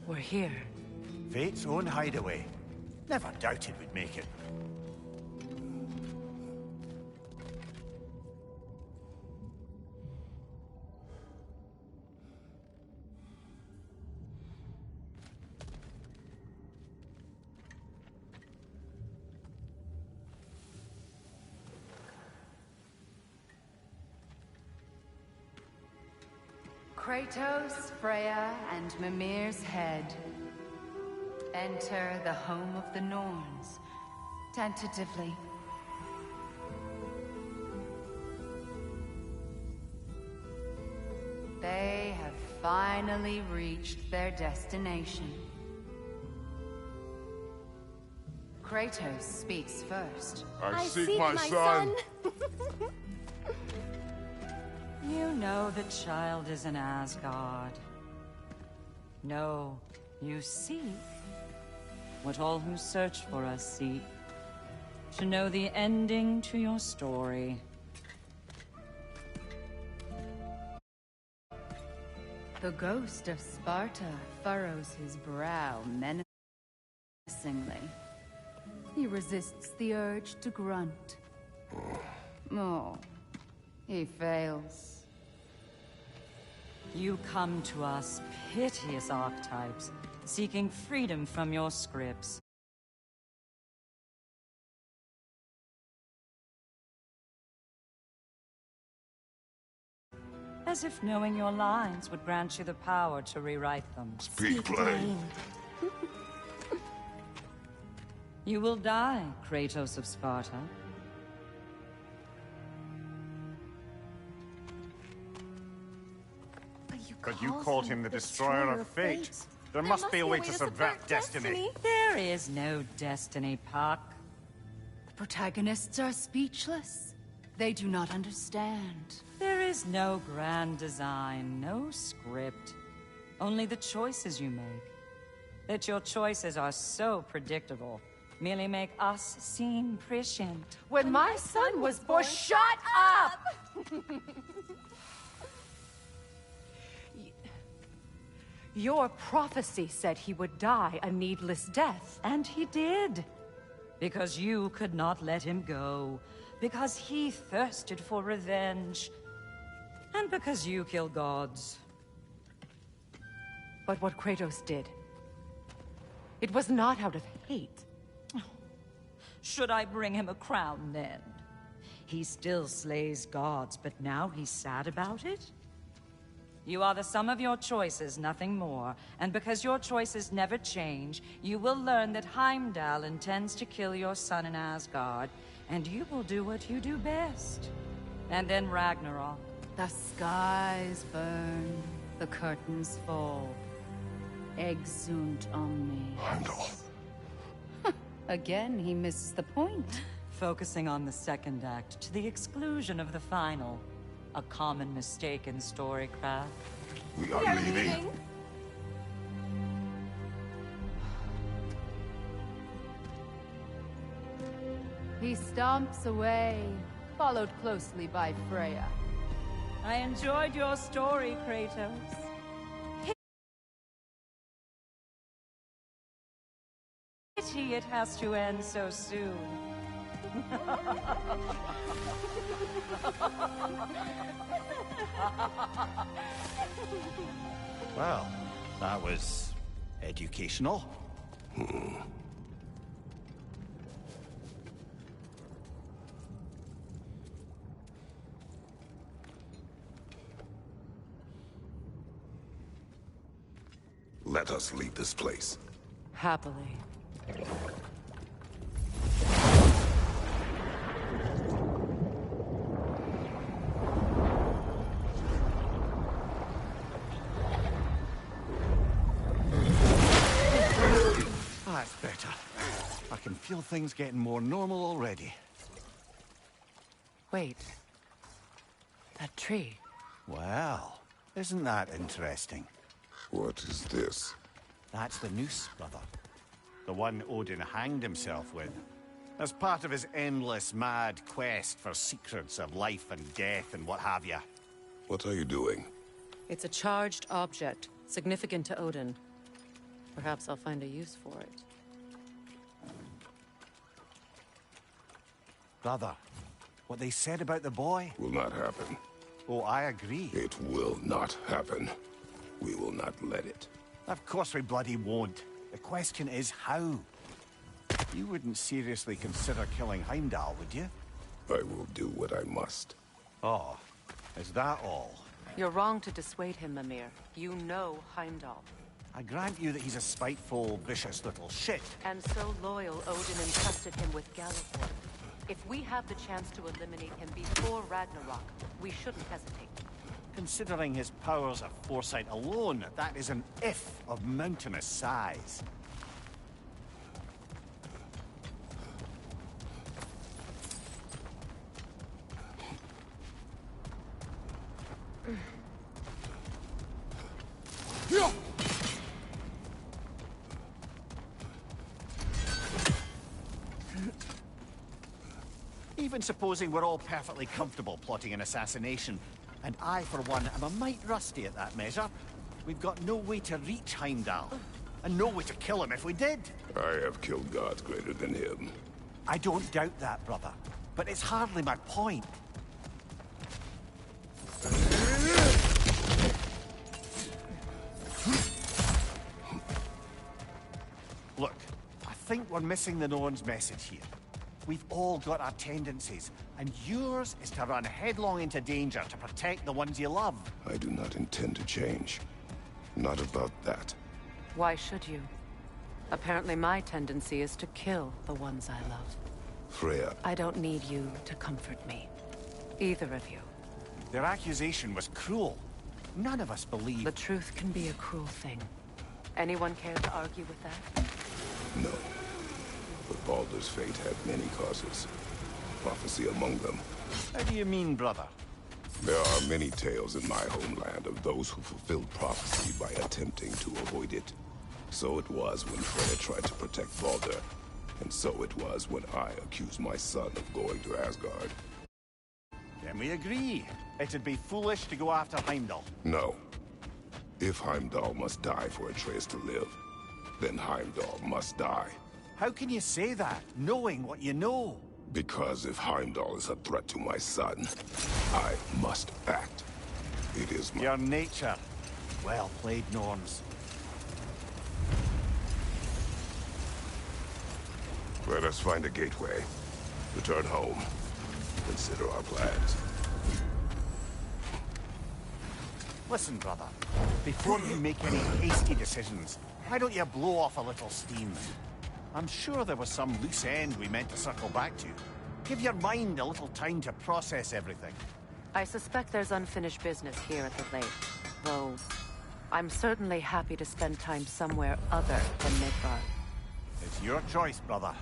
We're here. Fate's own hideaway. Never doubted we'd make it. Kratos, Freya, and Mimir's head. Enter the home of the Norns, tentatively. They have finally reached their destination. Kratos speaks first. I seek my son. You know the child is in Asgard. No, you seek what all who search for us seek. To know the ending to your story. The ghost of Sparta furrows his brow menacingly. He resists the urge to grunt. Oh, he fails. You come to us, piteous archetypes, seeking freedom from your scripts. As if knowing your lines would grant you the power to rewrite them. Speak plain. You will die, Kratos of Sparta. But you called him the Destroyer of Fate. There must be a way to subvert destiny. There is no destiny, Puck. The protagonists are speechless. They do not understand. There is no grand design, no script. Only the choices you make. That your choices are so predictable, merely make us seem prescient. When my son was born, shut up! Your prophecy said he would die a needless death. And he did. Because you could not let him go. Because he thirsted for revenge. And because you kill gods. But what Kratos did, it was not out of hate. Should I bring him a crown then? He still slays gods, but now he's sad about it? You are the sum of your choices, nothing more. And because your choices never change, you will learn that Heimdall intends to kill your son in Asgard, and you will do what you do best. And then Ragnarok. The skies burn, the curtains fall. Exunt omnes. Heimdall. Again, he misses the point. Focusing on the second act to the exclusion of the final. A common mistake in storycraft. We are leaving. He stomps away, followed closely by Freya. I enjoyed your story, Kratos. Pity it has to end so soon. Well, that was educational. Let us leave this place. Happily. That's better. I can feel things getting more normal already. Wait. That tree. Well, isn't that interesting? What is this? That's the noose, brother. The one Odin hanged himself with. As part of his endless, mad quest for secrets of life and death and what have you. What are you doing? It's a charged object, significant to Odin. Perhaps I'll find a use for it. Brother, what they said about the boy? Will not happen. Oh, I agree. It will not happen. We will not let it. Of course we bloody won't. The question is how? You wouldn't seriously consider killing Heimdall, would you? I will do what I must. Oh, is that all? You're wrong to dissuade him, Mimir. You know Heimdall. I grant you that he's a spiteful, vicious little shit. And so loyal, Odin entrusted him with Galliford. If we have the chance to eliminate him before Ragnarok, we shouldn't hesitate. Considering his powers of foresight alone, that is an if of mountainous size. Even supposing we're all perfectly comfortable plotting an assassination, and I, for one, am a mite rusty at that measure, we've got no way to reach Heimdall, and no way to kill him if we did. I have killed gods greater than him. I don't doubt that, brother, but it's hardly my point. Look, I think we're missing the Norn's message here. We've all got our tendencies, and yours is to run headlong into danger to protect the ones you love. I do not intend to change. Not about that. Why should you? Apparently my tendency is to kill the ones I love. Freya. I don't need you to comfort me. Either of you. Their accusation was cruel. None of us believe... The truth can be a cruel thing. Anyone care to argue with that? No. But Baldur's fate had many causes. Prophecy among them. How do you mean, brother? There are many tales in my homeland of those who fulfilled prophecy by attempting to avoid it. So it was when Freya tried to protect Baldur. And so it was when I accused my son of going to Asgard. Then we agree. It'd be foolish to go after Heimdall. No. If Heimdall must die for Atreus to live, then Heimdall must die. How can you say that, knowing what you know? Because if Heimdall is a threat to my son, I must act. It is my... Your nature. Well played, Norns. Let us find a gateway. Return home. Consider our plans. Listen, brother. Before you make any hasty decisions, why don't you blow off a little steam? I'm sure there was some loose end we meant to circle back to. Give your mind a little time to process everything. I suspect there's unfinished business here at the lake, though I'm certainly happy to spend time somewhere other than Midgard. It's your choice, brother.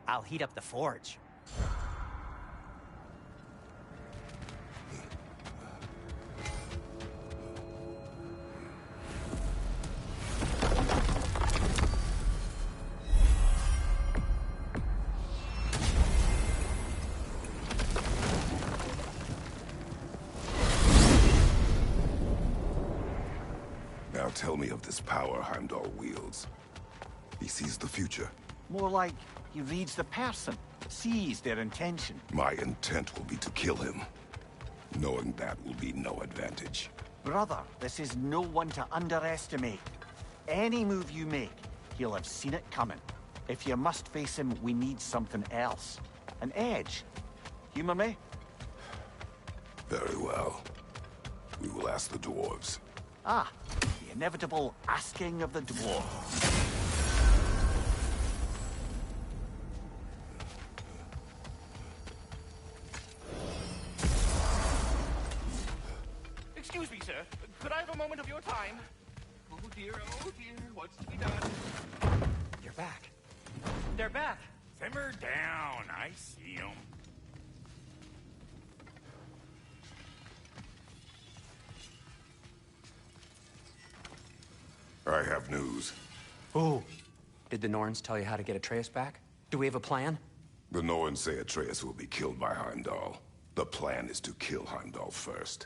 I'll heat up the forge. Now tell me of this power Heimdall wields. He sees the future. More like he reads the person, sees their intention. My intent will be to kill him. Knowing that will be no advantage. Brother, this is no one to underestimate. Any move you make, he'll have seen it coming. If you must face him, we need something else. An edge. Humor me? Very well. We will ask the dwarves. Ah, the inevitable asking of the dwarves. Excuse me, sir. Could I have a moment of your time? Oh dear, what's to be done? You're back. They're back. Simmer down. I see them. I have news. Ooh. Did the Norns tell you how to get Atreus back? Do we have a plan? The Norns say Atreus will be killed by Heimdall. The plan is to kill Heimdall first.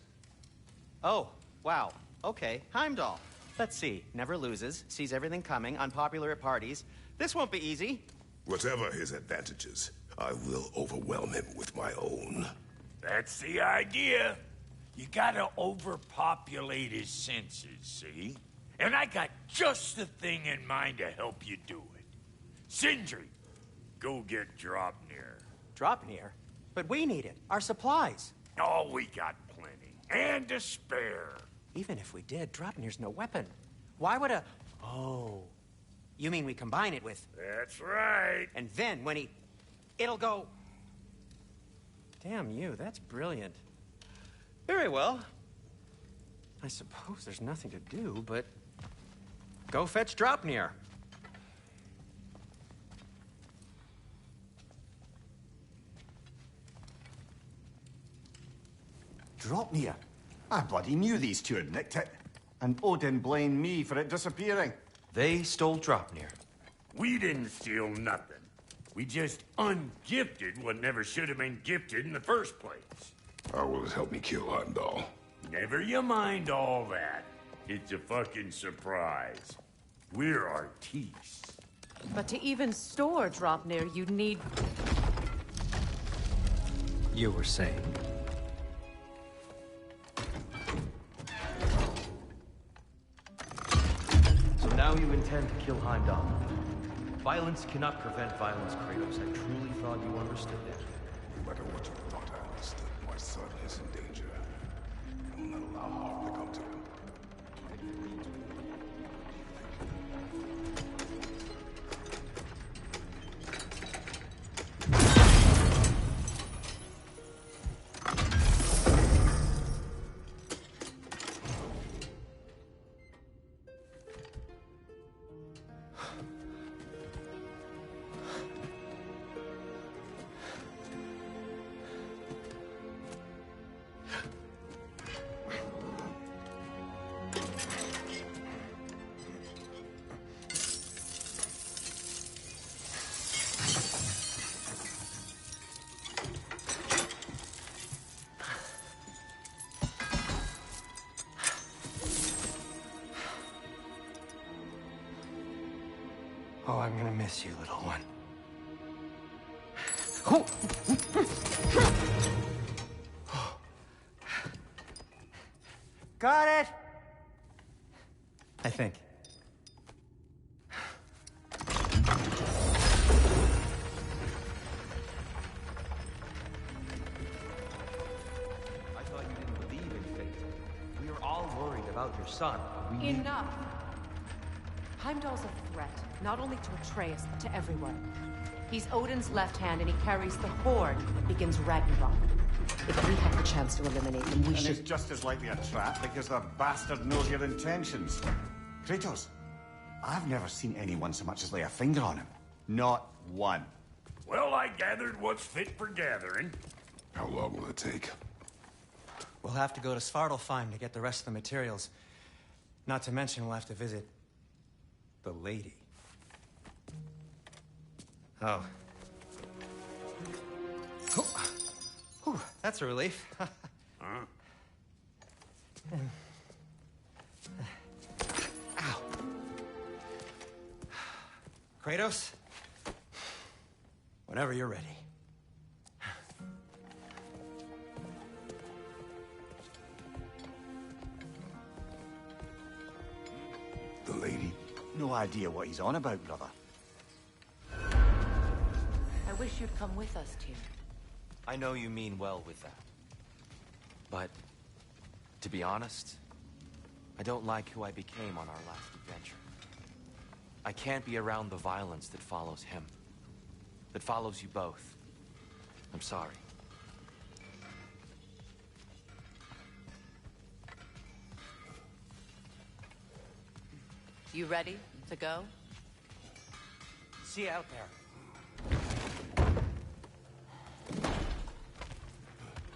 Oh, wow. Okay, Heimdall. Let's see. Never loses, sees everything coming, unpopular at parties. This won't be easy. Whatever his advantages, I will overwhelm him with my own. That's the idea. You gotta overpopulate his senses, see? And I got just the thing in mind to help you do it. Sindri, go get Draupnir. Draupnir? But we need it. Our supplies. Oh, we got plenty. And to spare. Even if we did, Draupnir's no weapon. Why would a... Oh. You mean we combine it with... That's right. And then when he... It'll go... Damn you, that's brilliant. Very well. I suppose there's nothing to do, but... Go fetch Draupnir. Draupnir? I bloody knew these two had nicked it. And Odin blamed me for it disappearing. They stole Draupnir. We didn't steal nothing. We just ungifted what never should have been gifted in the first place. How will it help me kill Heimdall? Never you mind all that. It's a fucking surprise. We're artistes. But to even store Draupnir, you'd need... You were saying... intend to kill Heimdall. Violence cannot prevent violence, Kratos. I truly thought you understood that. No matter what you thought I understood, my son is in danger. I will not allow harm to come to him. Oh, I'm gonna miss you, little one. Got it! I think. I thought you didn't believe in fate. We were all worried about your son. Enough! Heimdall's a threat, not only to Atreus, but to everyone. He's Odin's left hand, and he carries the horde that begins Ragnarok. If we have the chance to eliminate him, we should... it's just as likely a trap because the bastard knows your intentions. Kratos, I've never seen anyone so much as lay a finger on him. Not one. Well, I gathered what's fit for gathering. How long will it take? We'll have to go to Svartalfheim to get the rest of the materials. Not to mention we'll have to visit the lady. Oh. Whew, that's a relief. Ow. Kratos? Whenever you're ready. The lady? No idea what he's on about, brother. I wish you'd come with us, Tyr. I know you mean well with that. But, to be honest, I don't like who I became on our last adventure. I can't be around the violence that follows him. That follows you both. I'm sorry. You ready to go? See you out there.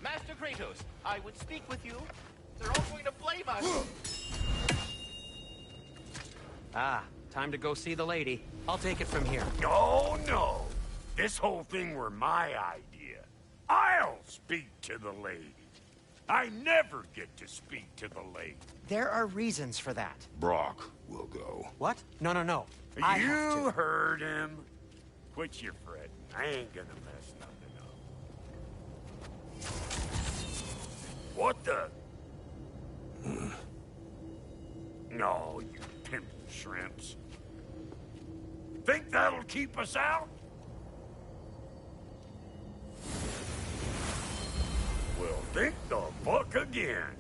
Master Kratos, I would speak with you. They're all going to blame us. Ah, time to go see the lady. I'll take it from here. Oh, no. This whole thing were my idea. I'll speak to the lady. I never get to speak to the lady. There are reasons for that. Brock will go. What? No. I have You to. heard him. Quit your fretting. I ain't gonna mess nothing up. What the? No, you pimple shrimps. Think that'll keep us out? Well, think the fuck again.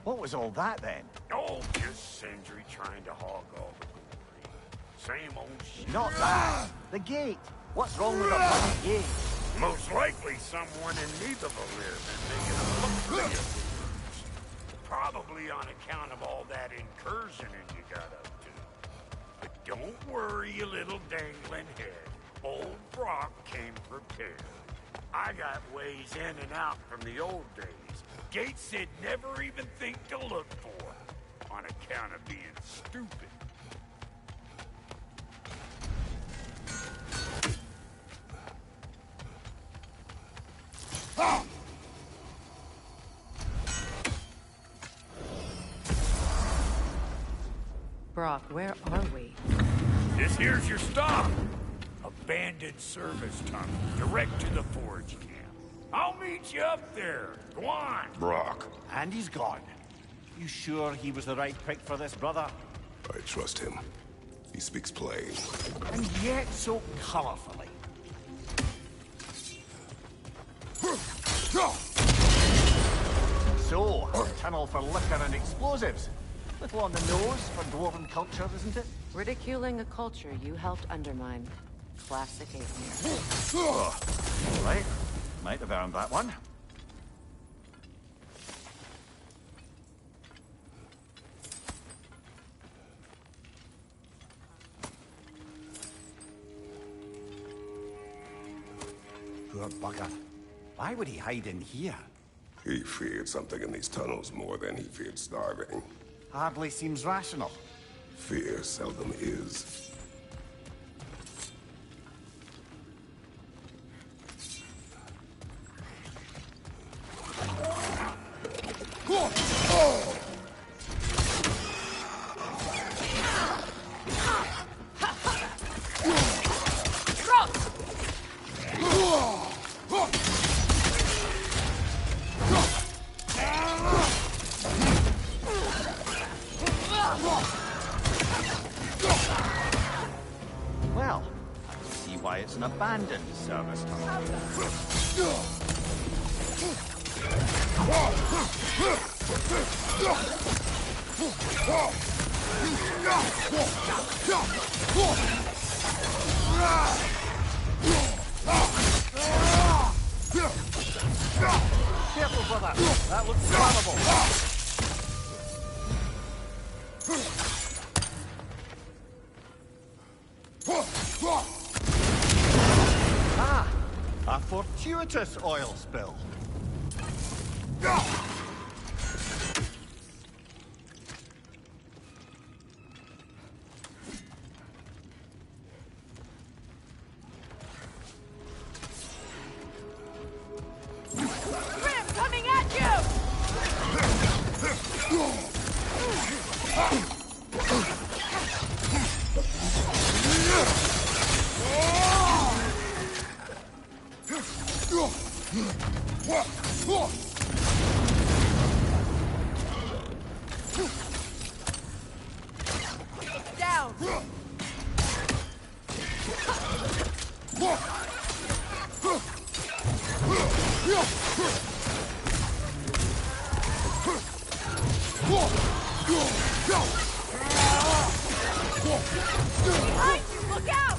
What was all that then? Oh, just Sindri trying to hog all the glory. Same old shit. Not that. The gate. What's wrong with the bloody gate? Most likely someone in Nidavellir been making a look for you. Probably on account of all that incursioning you got up to. But don't worry, you little dangling head. Old Brock came prepared. I got ways in and out from the old days. Gates they'd never even think to look for, on account of being stupid. Brock, where are we? This here's your stop. Abandoned service tunnel, direct to the forge camp. I'll meet you up there. Go on. Brock. And he's gone. You sure he was the right pick for this, brother? I trust him. He speaks plain. And yet so colorfully. So, a tunnel for liquor and explosives. Little on the nose for dwarven culture, isn't it? Ridiculing a culture you helped undermine. Classic atheist. Oh, right. Might have earned that one. Poor bugger. Why would he hide in here? He feared something in these tunnels more than he feared starving. Hardly seems rational. Fear seldom is. Well, I can see why it's an abandoned service tunnel. Careful, brother. That looks flammable. Ah, a fortuitous oil spill. Grim coming at you! Down! Behind you! Look out!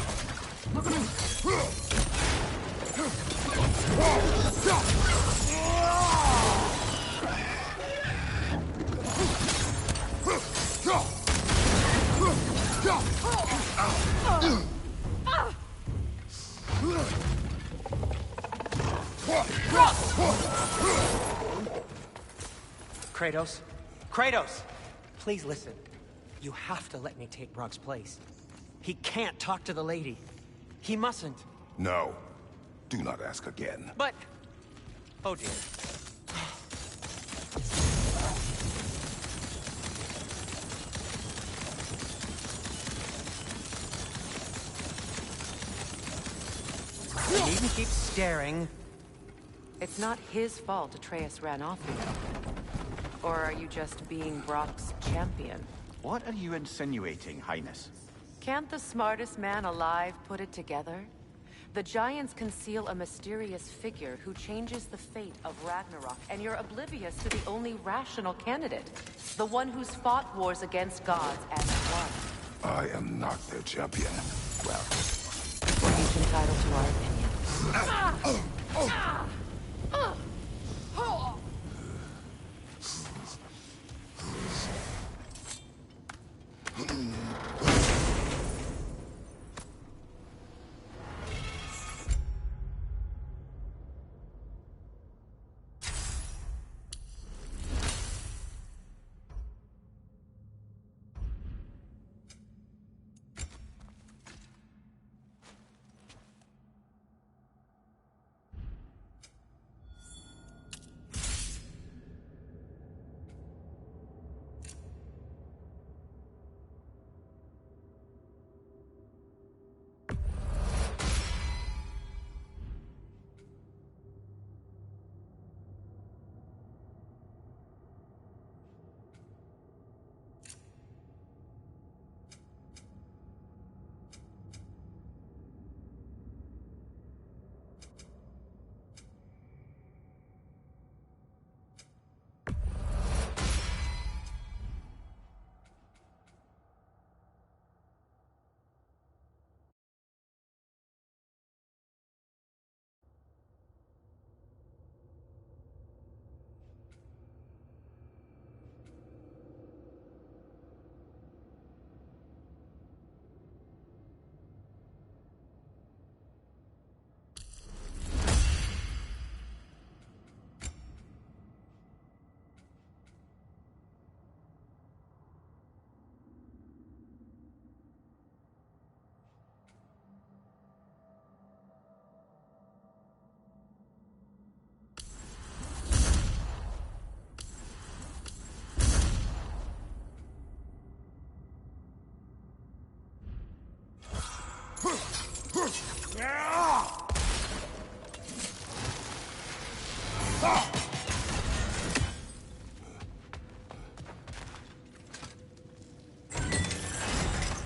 Kratos? Kratos! Please listen. You have to let me take Brock's place. He can't talk to the lady. He mustn't. No. Do not ask again. But... Oh dear. You needn't keep staring. It's not his fault Atreus ran off with you. Or are you just being Brock's champion? What are you insinuating, Highness? Can't the smartest man alive put it together? The Giants conceal a mysterious figure who changes the fate of Ragnarok, and you're oblivious to the only rational candidate. The one who's fought wars against gods and won. I am not their champion. Well, we're each entitled to our opinions.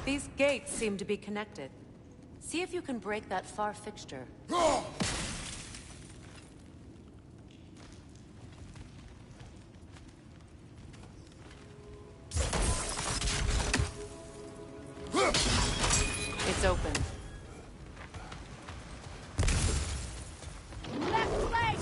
These gates seem to be connected. See if you can break that far fixture. It's open. Left leg!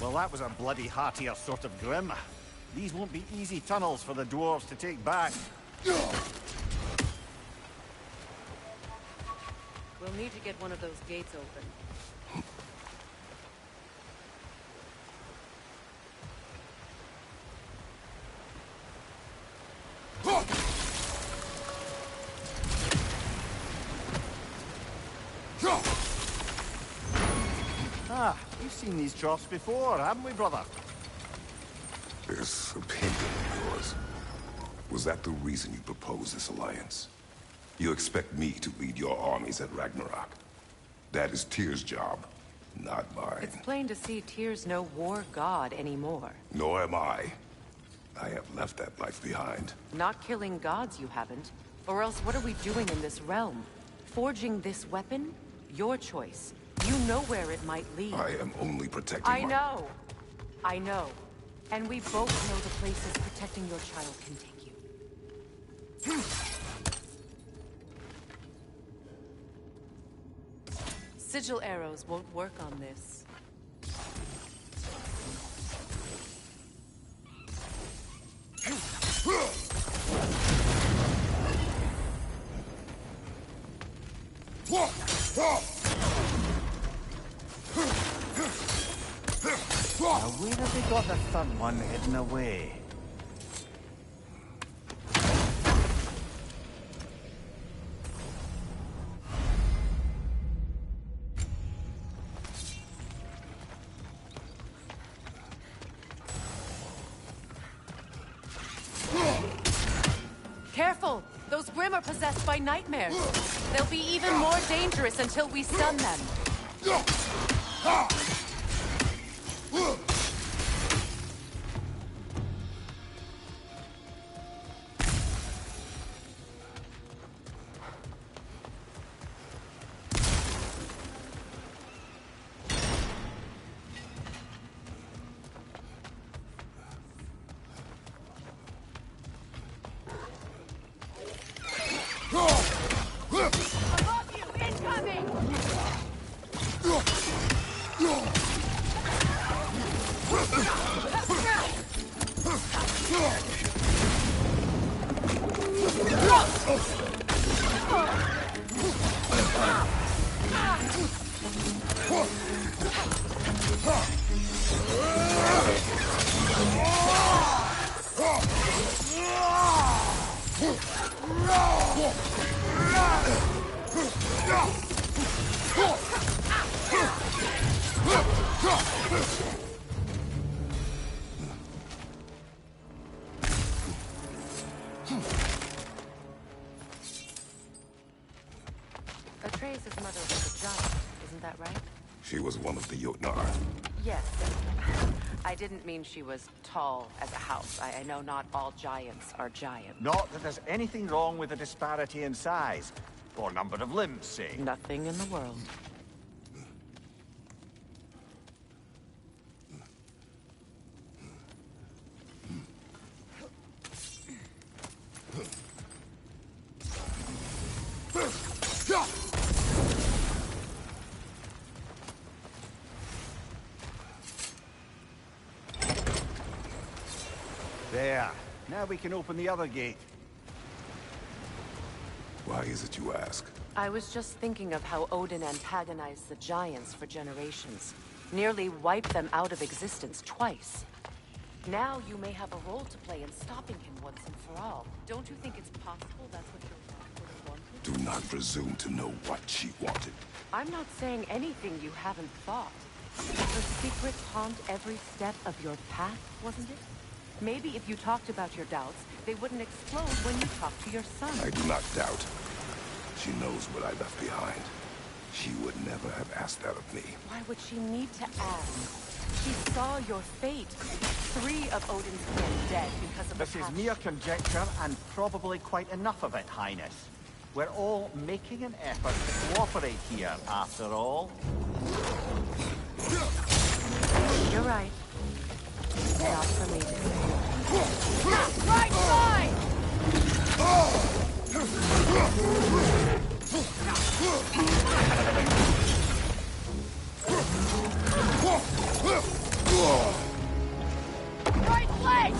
Well, that was a bloody heartier sort of grim. These won't be easy tunnels for the dwarves to take back. We'll need to get one of those gates open. Ah, we've seen these troughs before, haven't we, brother? This opinion of yours, was that the reason you proposed this alliance? You expect me to lead your armies at Ragnarok? That is Tyr's job, not mine. It's plain to see Tyr's no war god anymore. Nor am I. I have left that life behind. Not killing gods, you haven't. Or else what are we doing in this realm? Forging this weapon? Your choice. You know where it might lead. I am only protecting I know. I know. And we both know the places protecting your child can take you. Sigil arrows won't work on this. Now, where have they got the third one hidden away? Careful! Those Grimm are possessed by nightmares. They'll be even more dangerous until we stun them. Above you! Incoming! Atreus' mother was a giant, isn't that right? She was one of the Jotnar. Yes. I didn't mean she was tall as a house. I know not all giants are giants. Not that there's anything wrong with the disparity in size, or number of limbs, say. Nothing in the world. we can open the other gate. Why is it you ask? I was just thinking of how Odin antagonized the Giants for generations. Nearly wiped them out of existence twice. Now you may have a role to play in stopping him once and for all. Don't you think it's possible that's what your wife would have wanted? Do not presume to know what she wanted. I'm not saying anything you haven't thought. Her secrets haunt every step of your path, wasn't it? Maybe if you talked about your doubts, they wouldn't explode when you talked to your son. I do not doubt. She knows what I left behind. She would never have asked that of me. Why would she need to ask? She saw your fate. 3 of Odin's kin dead because of This is mere conjecture, and probably quite enough of it, Highness. We're all making an effort to cooperate here, after all. You're right. Not for me to say. Right side! Right leg!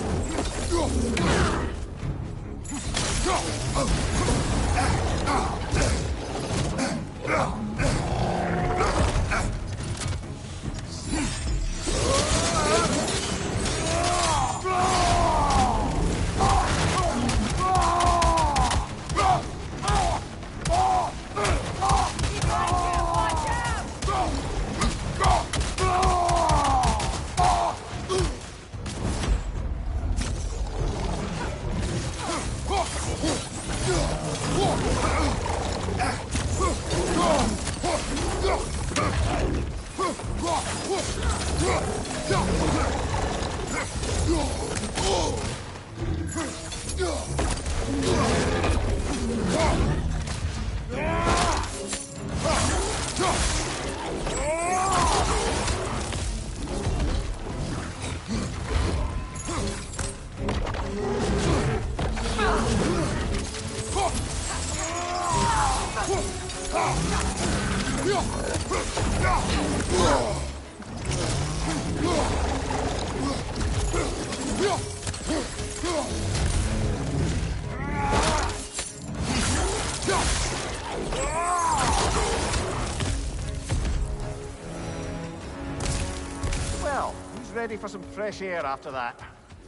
Well, who's ready for some fresh air after that?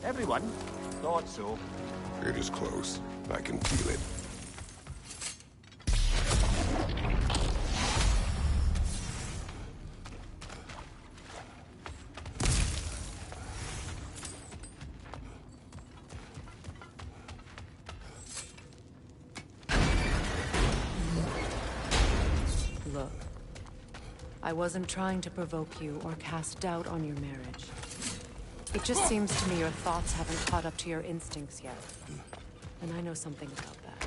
Everyone? Thought so. It is close. I can feel it. Look, I wasn't trying to provoke you or cast doubt on your marriage. It just seems to me your thoughts haven't caught up to your instincts yet. And I know something about that.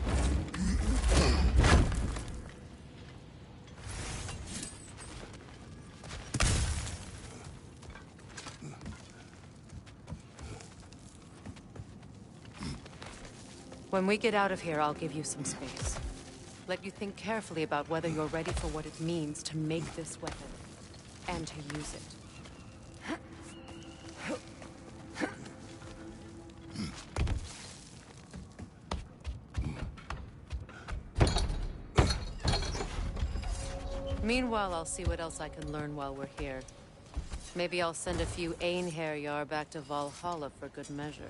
When we get out of here, I'll give you some space. Let you think carefully about whether you're ready for what it means to make this weapon, and to use it. Meanwhile, I'll see what else I can learn while we're here. Maybe I'll send a few Einherjar back to Valhalla for good measure.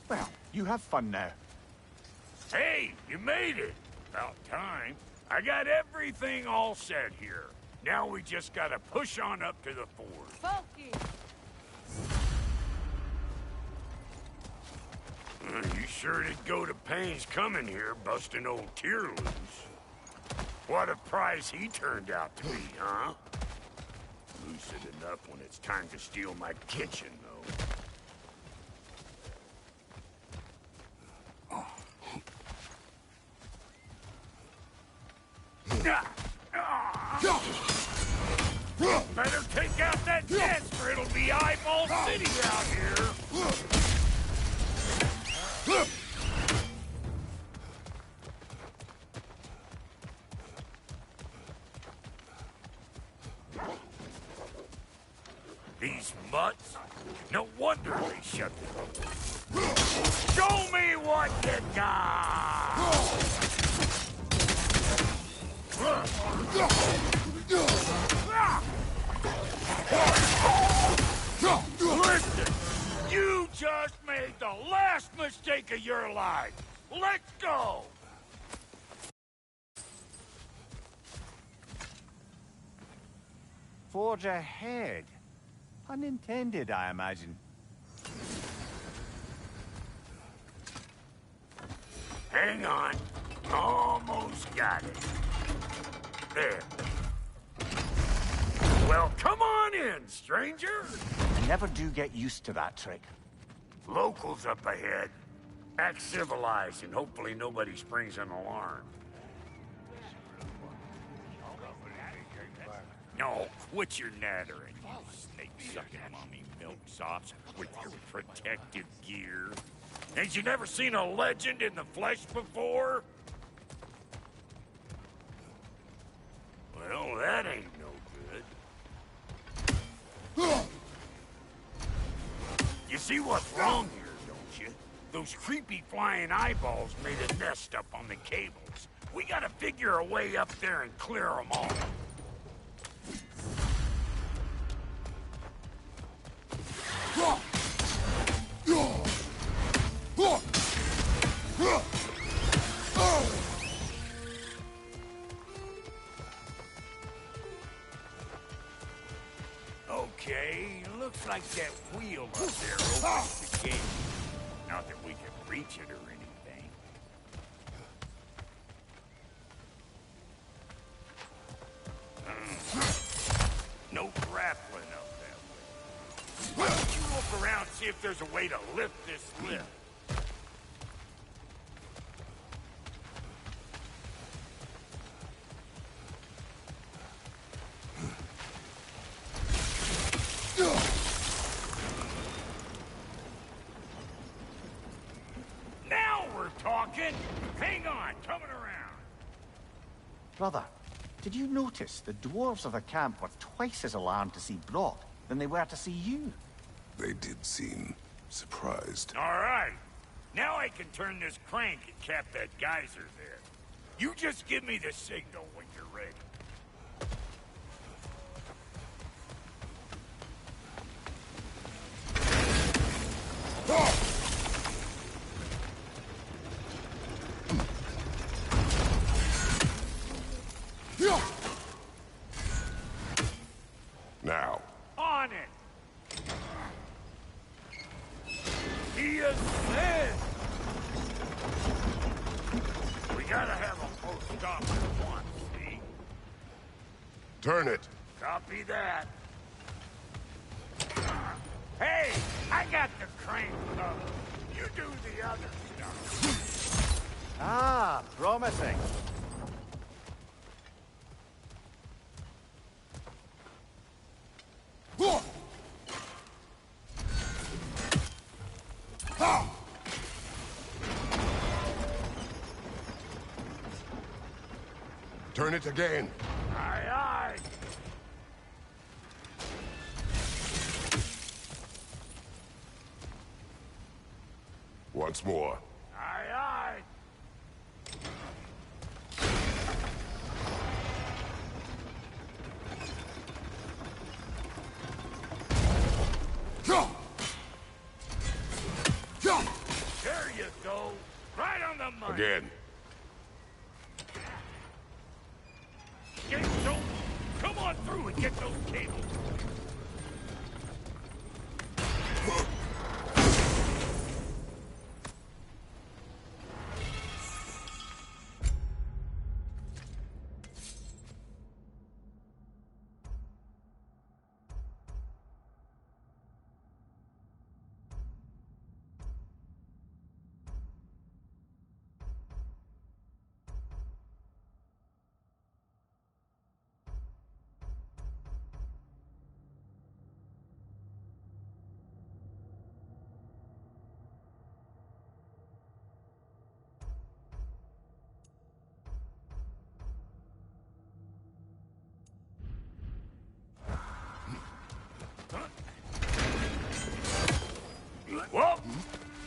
Well, you have fun now. Hey, you made it! About time. I got everything all set here. Now we just gotta push on up to the fort. Funky! You sure did go to pains coming here, busting old Tyr loose. What a prize he turned out to be, huh? Lucid enough when it's time to steal my kitchen, though. Better take out that nest, or it'll be Eyeball City out here. These mutts, No wonder they shut it. Show me what you got! Listen, you just made the last mistake of your life. Let's go! Forge ahead. Unintended, I imagine. Hang on. Almost got it. There. Well, come on in, stranger. I never do get used to that trick. Locals up ahead. Act civilized and hopefully nobody springs an alarm. No, quit your nattering, you snake-sucking mommy milksops with your protective gear. Ain't you never seen a legend in the flesh before? Well, that ain't no good. You see what's wrong here, don't you? Those creepy flying eyeballs made a nest up on the cables. We gotta figure a way up there and clear them all. Okay, looks like that wheel up there opens the gate. Not that we can reach it or anything. No grappling up that way. Why don't you look around, see if there's a way to lift this lift? Now we're talking! Hang on, coming around. Brother, did you notice the dwarves of the camp were twice as alarmed to see Brock than they were to see you? They did seem surprised. All right. Now I can turn this crank and cap that geyser there. You just give me the signal when you're ready. Now. On it! He assists! We gotta have a post stop at once, see? Turn it. Copy that. Hey, I got the crank covered. You do the other stuff. Ah, promising. Turn it again. Aye, aye. Once more. Aye, aye. There you go. Right on the money. Again. Game's open. Come on through and get those cables.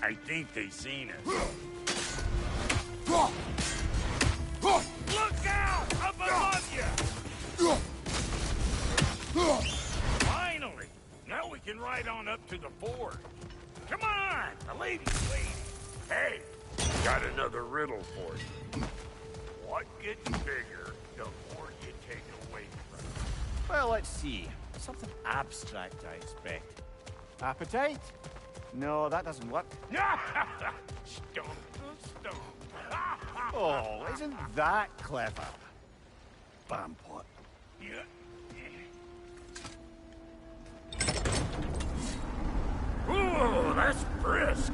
I think they seen us. Look out! Up above you! Finally! Now we can ride on up to the fort. Come on! The lady's waiting. Hey, got another riddle for you. What gets bigger the more you take away from it? Well, let's see. Something abstract, I expect. Appetite? No, that doesn't work. Stump the stump. Oh, isn't that clever? Bam pot. Yeah. Ooh, that's brisk.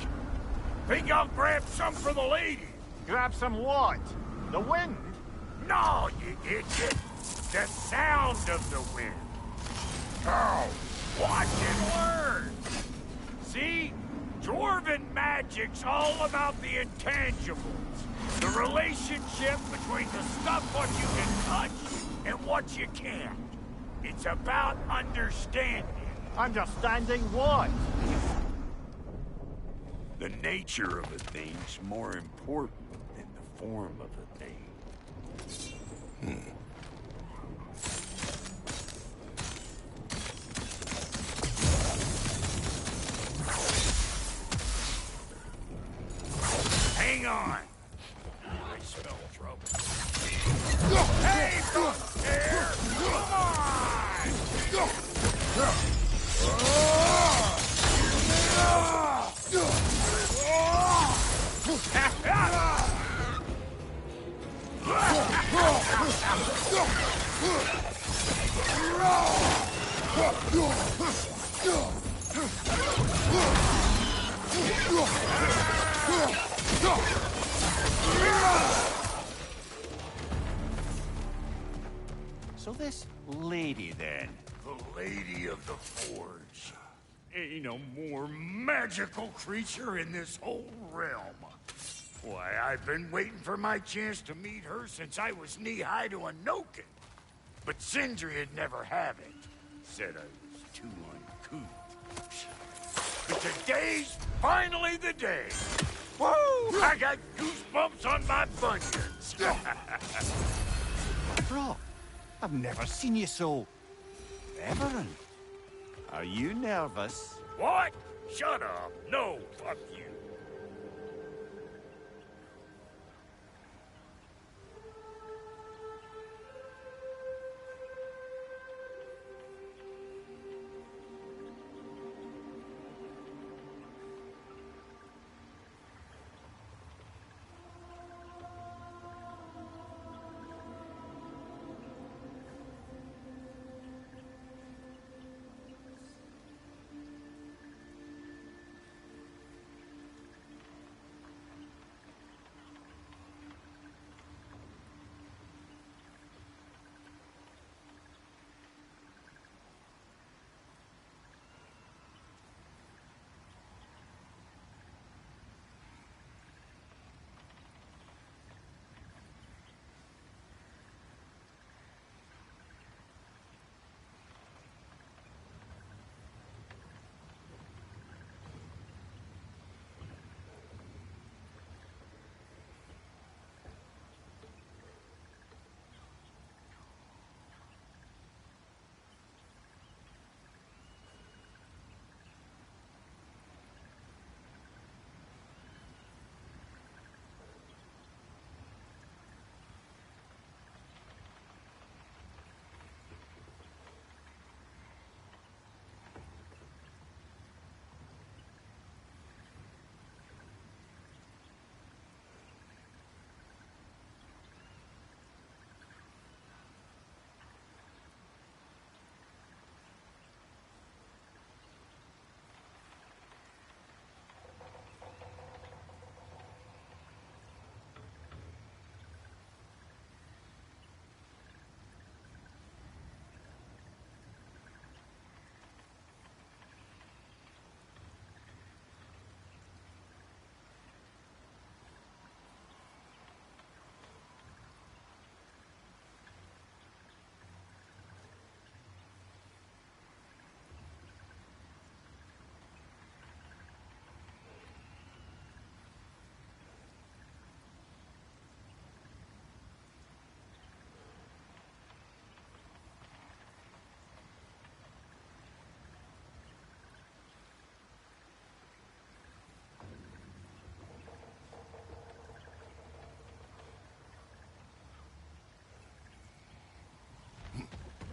Think I'll grab some for the lady. Grab some what? The wind? No, you idiot. The sound of the wind. Oh, watch and learn. See? Dwarven magic's all about the intangibles. The relationship between the stuff what you can touch and what you can't. It's about understanding. Understanding what? The nature of a thing's more important than the form of a thing. Hang on. I smell trouble. Hey, from there! So this lady, then? The Lady of the Forge. Ain't no more magical creature in this whole realm. Why, I've been waiting for my chance to meet her since I was knee-high to a Noken. But Sindri would never have it. Said I was too uncouth. But today's finally the day. Woo! I got goosebumps on my bunions. Bro, I've never seen you so... reverent. Are you nervous? What? Shut up. No, fuck you.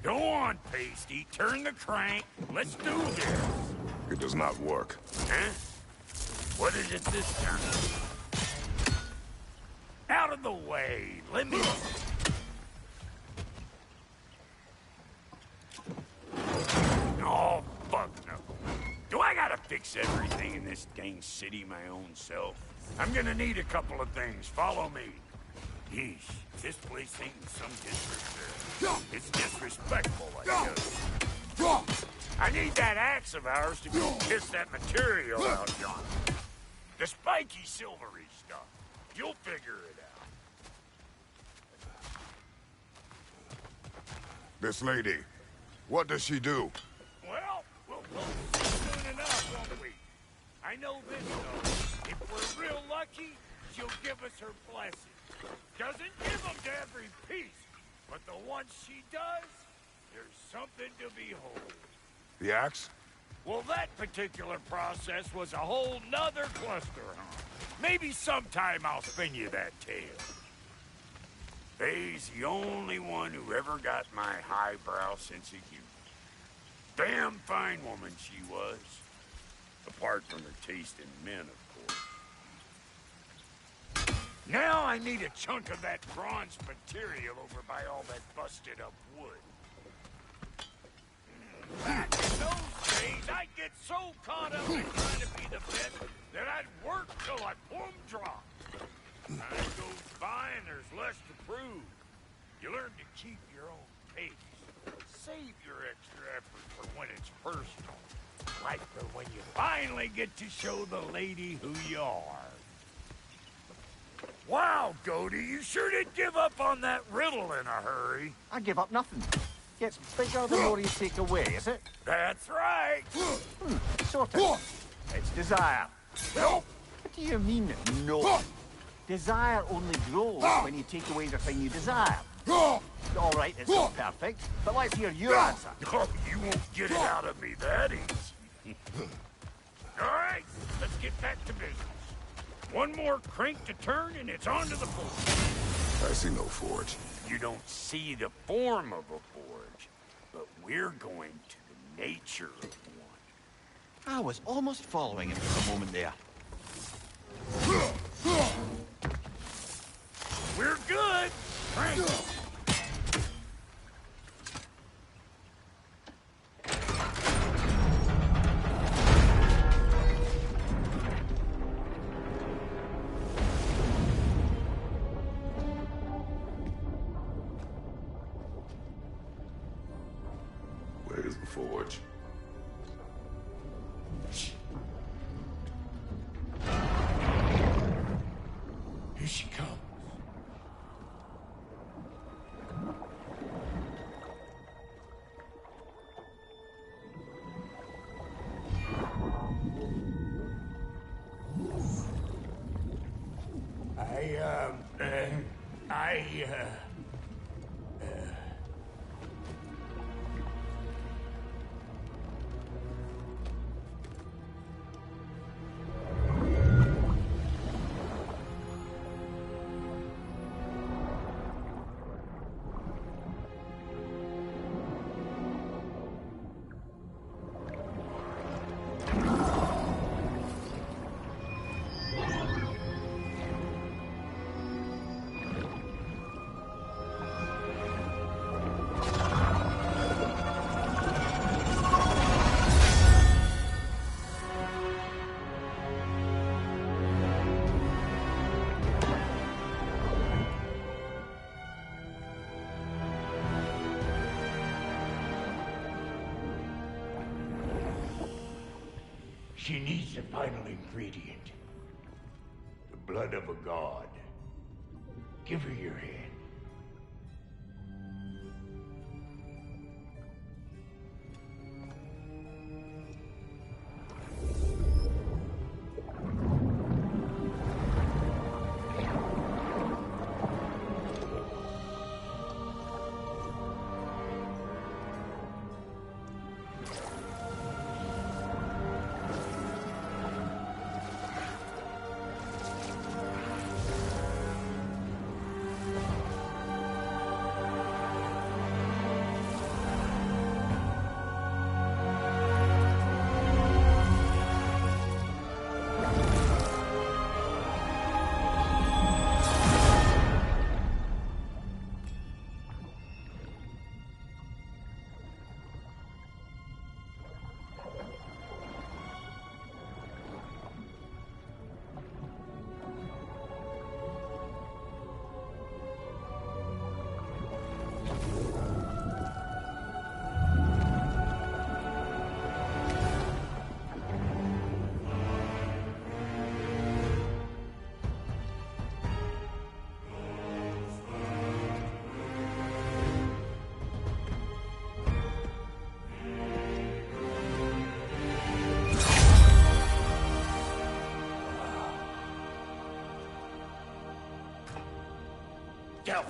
Go on, Pasty. Turn the crank. Let's do this. It does not work. Huh? What is it this time? Out of the way. Let me... Oh, fuck no. Do I gotta fix everything in this dang city my own self? I'm gonna need a couple of things. Follow me. Yeesh, this place ain't in some disrespect. It's disrespectful, I guess. I need that axe of ours to go kiss that material out, John. The spiky, silvery stuff. You'll figure it out. This lady, what does she do? Well, we'll see soon enough, won't we? I know this, though. If we're real lucky, she'll give us her blessing. Doesn't give them to every piece, but the ones she does, there's something to behold. The axe? Well, that particular process was a whole nother cluster, huh? Maybe sometime I'll spin you that tale. Faye's the only one who ever got my highbrow sense of humor. Damn fine woman she was. Apart from her taste in men, of course. Now I need a chunk of that bronze material over by all that busted up wood. Back in those days, I'd get so caught up in trying to be the best that I'd work till I plumb dropped. Time goes by and there's less to prove. You learn to keep your own pace. Save your extra effort for when it's personal. Like for when you finally get to show the lady who you are. Wow, Goaty, you sure did give up on that riddle in a hurry. I give up nothing. Gets bigger the more you take away, is it? That's right. Sort of. It's desire. Nope. What do you mean, no? Desire only grows when you take away the thing you desire. All right, it's not perfect, but let's hear your answer. Oh, you won't get it out of me that easy. All right, let's get back to business. One more crank to turn and it's on to the forge. I see no forge. You don't see the form of a forge, but we're going to the nature of one. I was almost following him for a moment there. We're good. Crank. Where's the forge? Here she comes. She needs the final ingredient. The blood of a god. Give her your hand.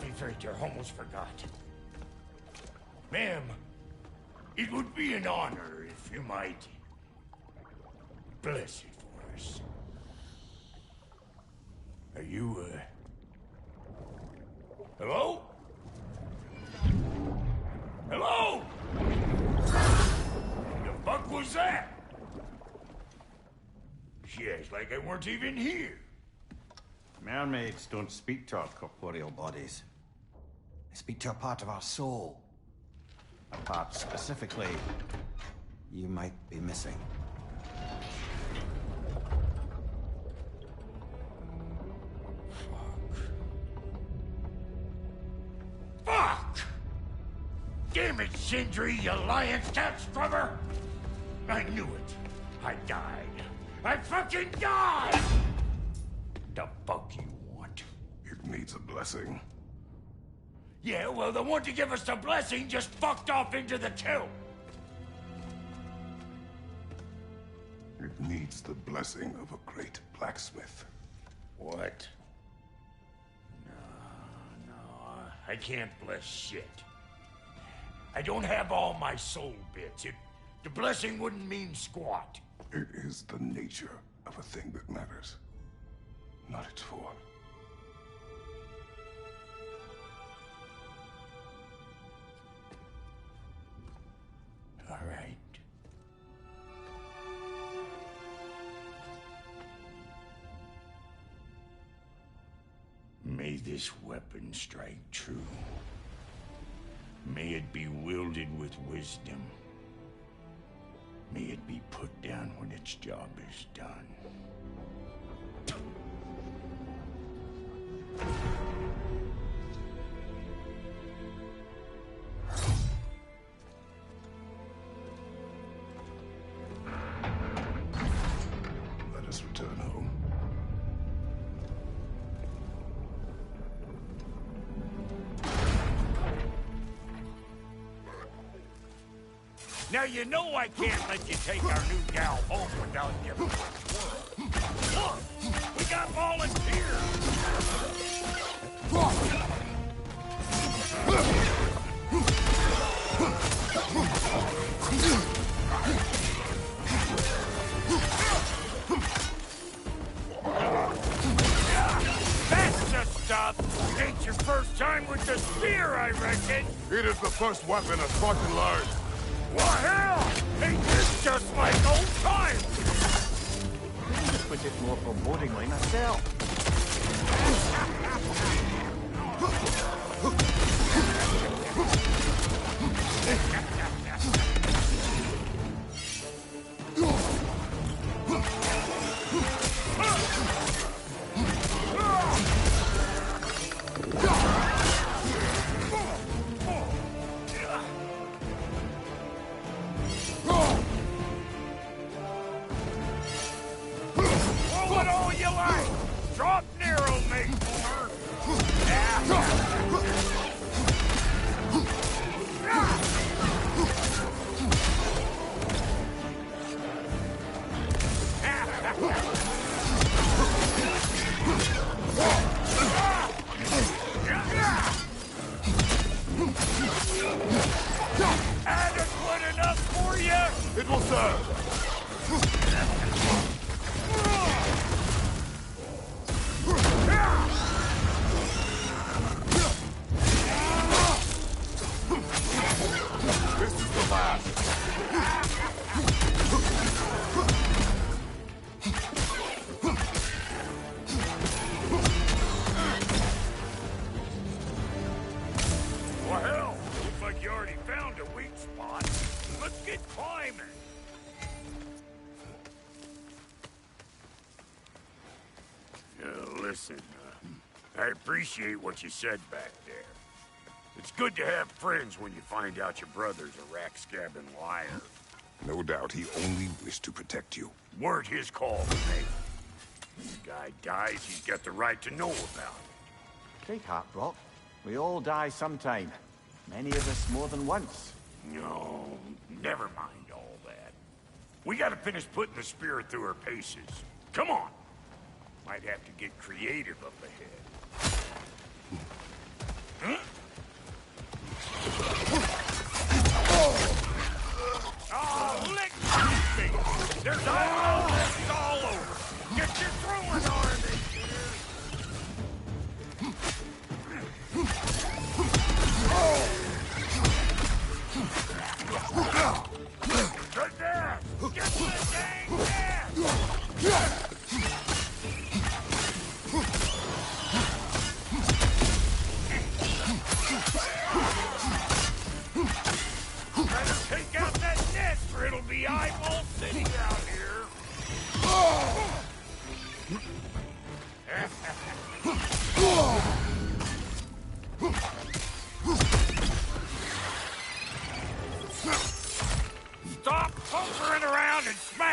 me, Frater. Almost forgot. Ma'am, it would be an honor if you might bless it for us. Are you, hello? Hello? The fuck was that? Yes, like I weren't even here. Mermaids don't speak to our corporeal bodies. They speak to a part of our soul. A part specifically you might be missing. Fuck! Damn it, Sindri, you lying cat scrubber! I knew it. I died. I fucking died! The fuck you want? It needs a blessing. Yeah, well, the one to give us the blessing just fucked off into the tomb. It needs the blessing of a great blacksmith. What? No, I can't bless shit. I don't have all my soul bits. The blessing wouldn't mean squat. It is the nature of a thing that matters, not its form. All right. May this weapon strike true. May it be wielded with wisdom. May it be put down when its job is done. Let us return home. Now you know I can't let you take our new gal home without giving her a whirl. Look! We got volunteers! That's the stuff! Ain't your first time with the spear, I reckon! It is the first weapon a Spartan learned. What hell? Ain't this just like old times? I just put it more forebodingly myself. Adequate enough for you? It will serve. This is the last. Well, hell, looks like you already found a weak spot. Let's get climbing. Listen, I appreciate what you said back there. It's good to have friends when you find out your brother's a rack-scabbing liar. No doubt he only wished to protect you. Weren't his call to make. When the guy dies, he's got the right to know about it. Take heart, Brock. We all die sometime. Many of us more than once. No, never mind all that. We gotta finish putting the spirit through her paces. Come on! Might have to get creative up ahead.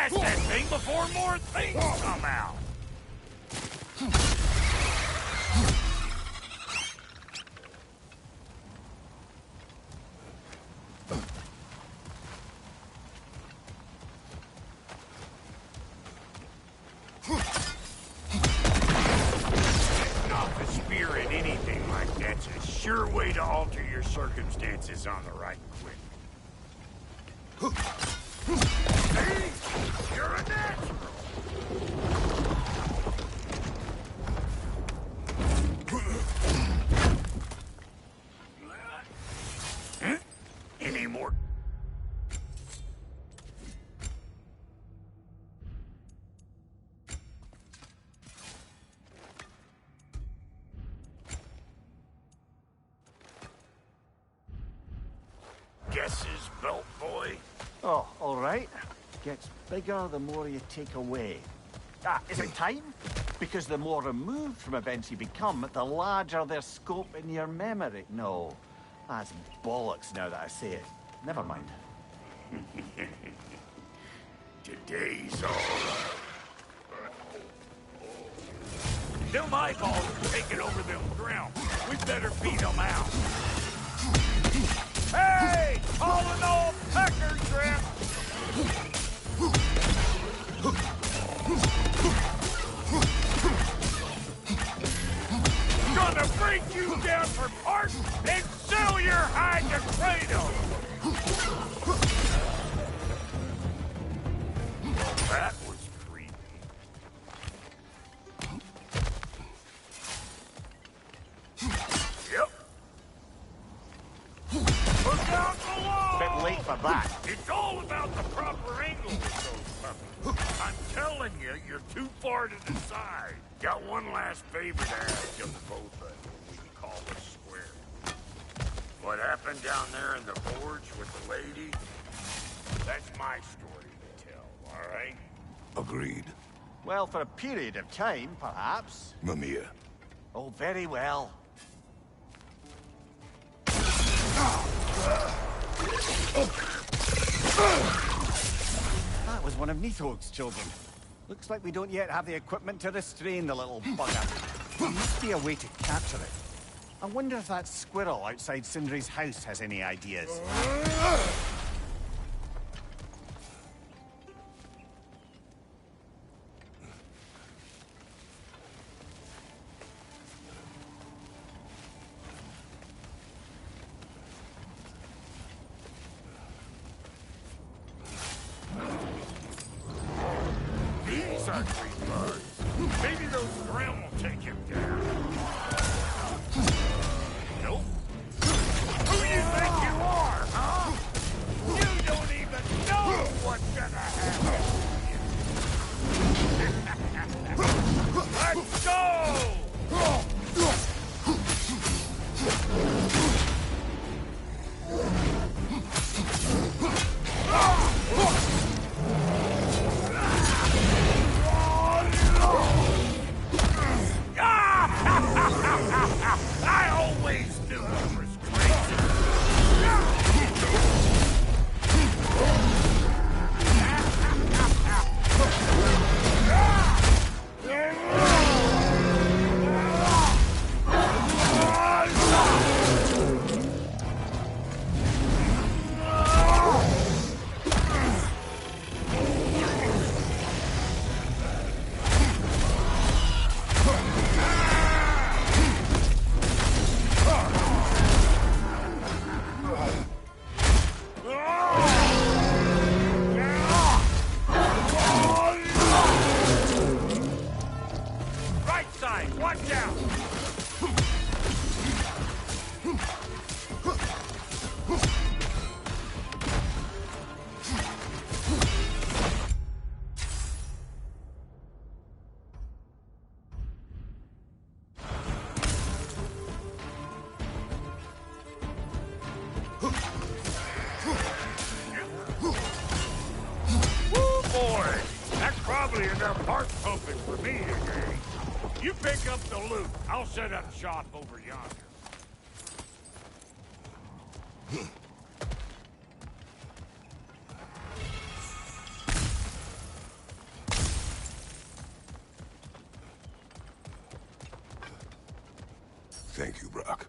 Blast that thing before more things come out! Not the spear in anything like that's a sure way to alter your circumstances on the right quick. See? You're a natural! Huh? Any more? Guesses, belt boy? Oh, all right. Gets bigger the more you take away. Ah, is it time? Because the more removed from events you become, the larger their scope in your memory. No, that's bollocks now that I say it. Never mind. Today's all. Them eyeballs are taking over them ground. We better beat them out. Hey! All in all, pecker trip! Gonna break you down for parts and sell your hide to Kratos! That was creepy. Yep. Look out below! Bit late for that. It's all about the proper angle with those puppies. I'm telling you, you're too far to the side. Got one last favor to ask of both of you. We can call this square. What happened down there in the forge with the lady? That's my story to tell, all right? Agreed. Well, for a period of time, perhaps. Mamiya. Oh, very well. That was one of Nithog's children. Looks like we don't yet have the equipment to restrain the little bugger. There must be a way to capture it. I wonder if that squirrel outside Sindri's house has any ideas. These are tree bugs. Maybe those Grim will take him down. Nope. Who do you think you are, huh? You don't even know what's gonna happen. Let's go! I always knew you was right side, watch out! Woo, boy! That's probably enough heart pumping for me today. You pick up the loot. I'll set up shop over yonder. Thank you, Brock.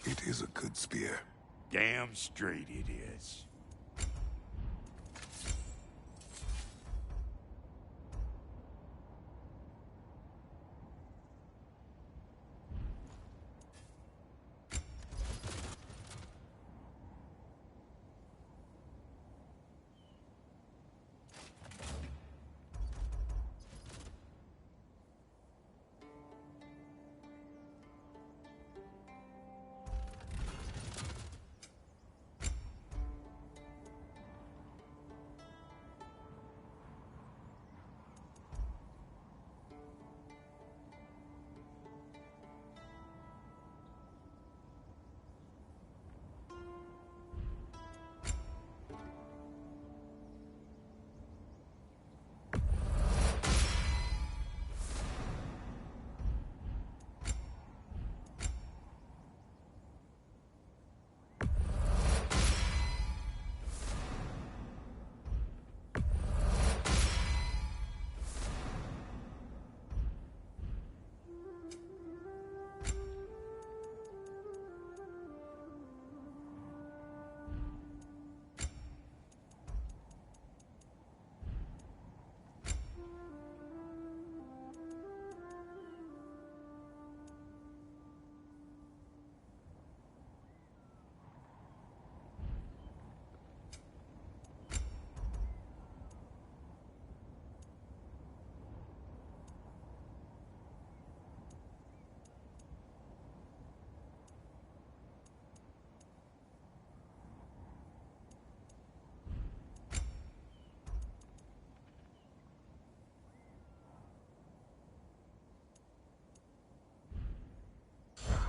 It is a good spear. Damn straight it is.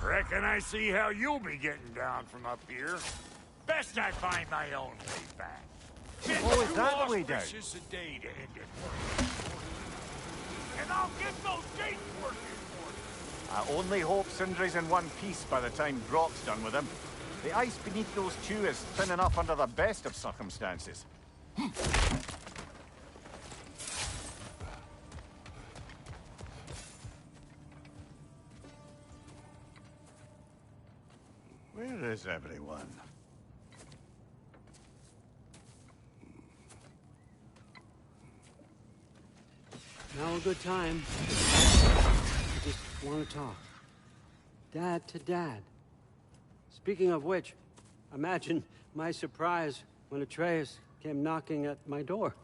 Reckon I see how you'll be getting down from up here. Best I find my own way back. Oh, is that the way down? It's a day to end it. And I'll get those gates working for you. I only hope Sindri's in one piece by the time Brock's done with him. The ice beneath those two is thin enough under the best of circumstances. Where is everyone? Now a good time. I just want to talk. Dad to Dad. Speaking of which, imagine my surprise when Atreus came knocking at my door.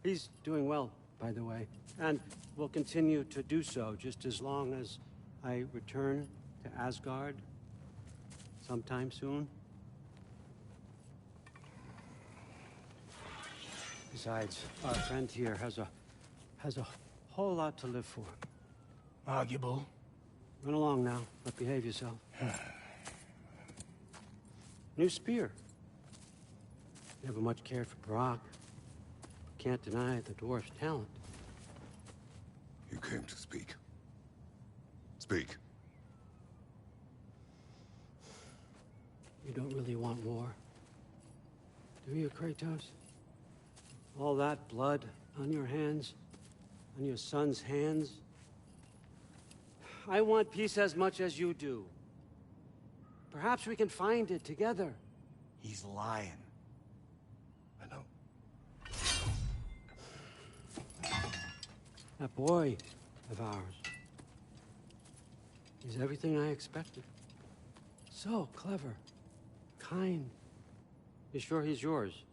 He's doing well, by the way, and will continue to do so just as long as I return to Asgard sometime soon. Besides, our friend here has a whole lot to live for. Arguable. Run along now, but behave yourself. New spear. Never much cared for Brock. Can't deny the dwarf's talent. You came to speak. Speak. You don't really want war, do you, Kratos? All that blood on your hands, on your son's hands. I want peace as much as you do. Perhaps we can find it together. He's lying. I know. That boy of ours. He's everything I expected. So clever. Kind. You sure he's yours?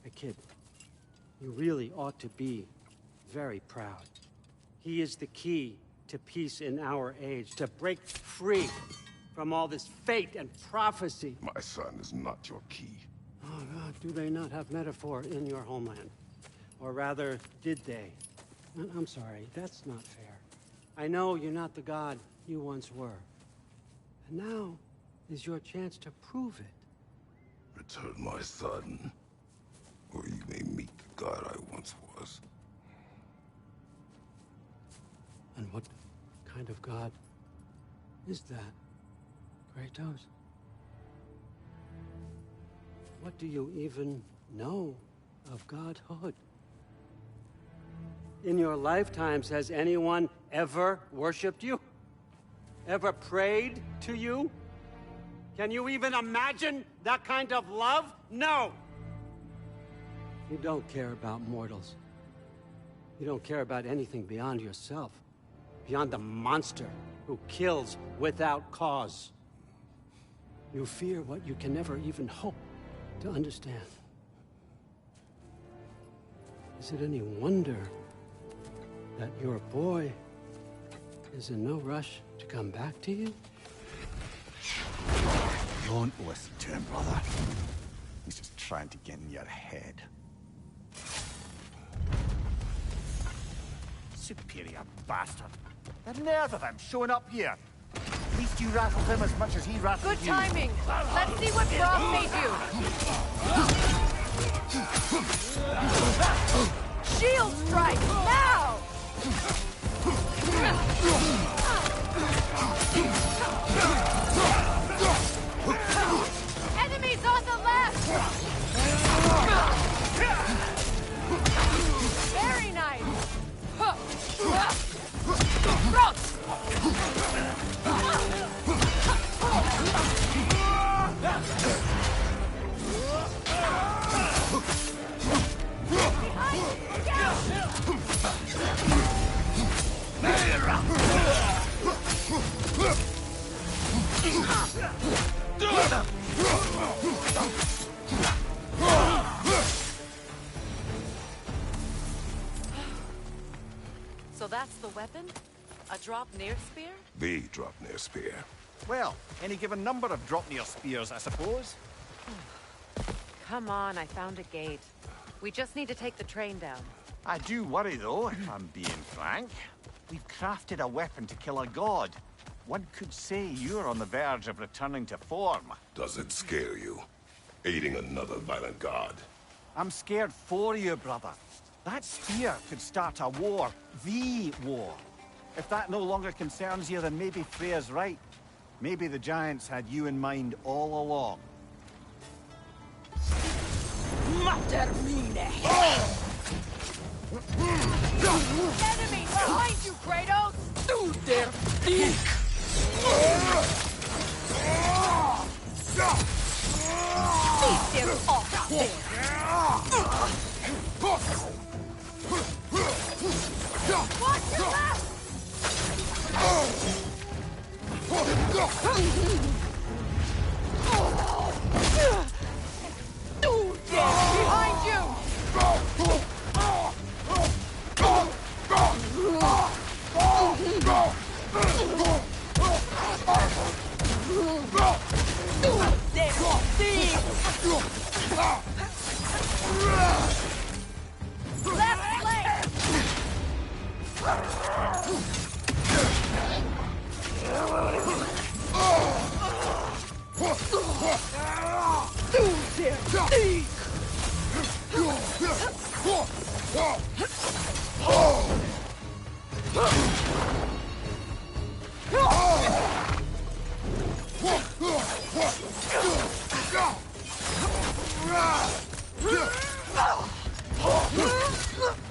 Hey, kid. You really ought to be very proud. He is the key to peace in our age, to break free from all this fate and prophecy. My son is not your key. Oh, God, do they not have metaphor in your homeland? Or rather, did they? I'm sorry, that's not fair. I know you're not the god you once were. And now is your chance to prove it. Return my son, or you may meet the god I once was. And what kind of god is that, Kratos? What do you even know of godhood? In your lifetimes, has anyone ever worshipped you? ever prayed to you? Can you even imagine that kind of love? No! You don't care about mortals. You don't care about anything beyond yourself. Beyond the monster who kills without cause. You fear what you can never even hope to understand. Is it any wonder that your boy is in no rush to come back to you? Don't listen to him, brother. He's just trying to get in your head. Superior bastard. The nerve of him showing up here. At least you rattled him as much as he rattled you. Good timing. Let's see what Frost made you. Shield strike, now! Enemies on the left! Very nice! So that's the weapon? A drop-near spear? The drop-near spear. Well, any given number of drop-near spears, I suppose. Come on, I found a gate. We just need to take the train down. I do worry, though, if I'm being frank. We've crafted a weapon to kill a god. One could say you're on the verge of returning to form. Does it scare you? Aiding another violent god? I'm scared for you, brother. That spear could start a war. The war. If that no longer concerns you, then maybe Freya's right. Maybe the Giants had you in mind all along. Matermine! Enemy behind you, Kratos! Du der Dick! Beat them off there! Watch your left! Du der behind you! Left leg! Du der Dick!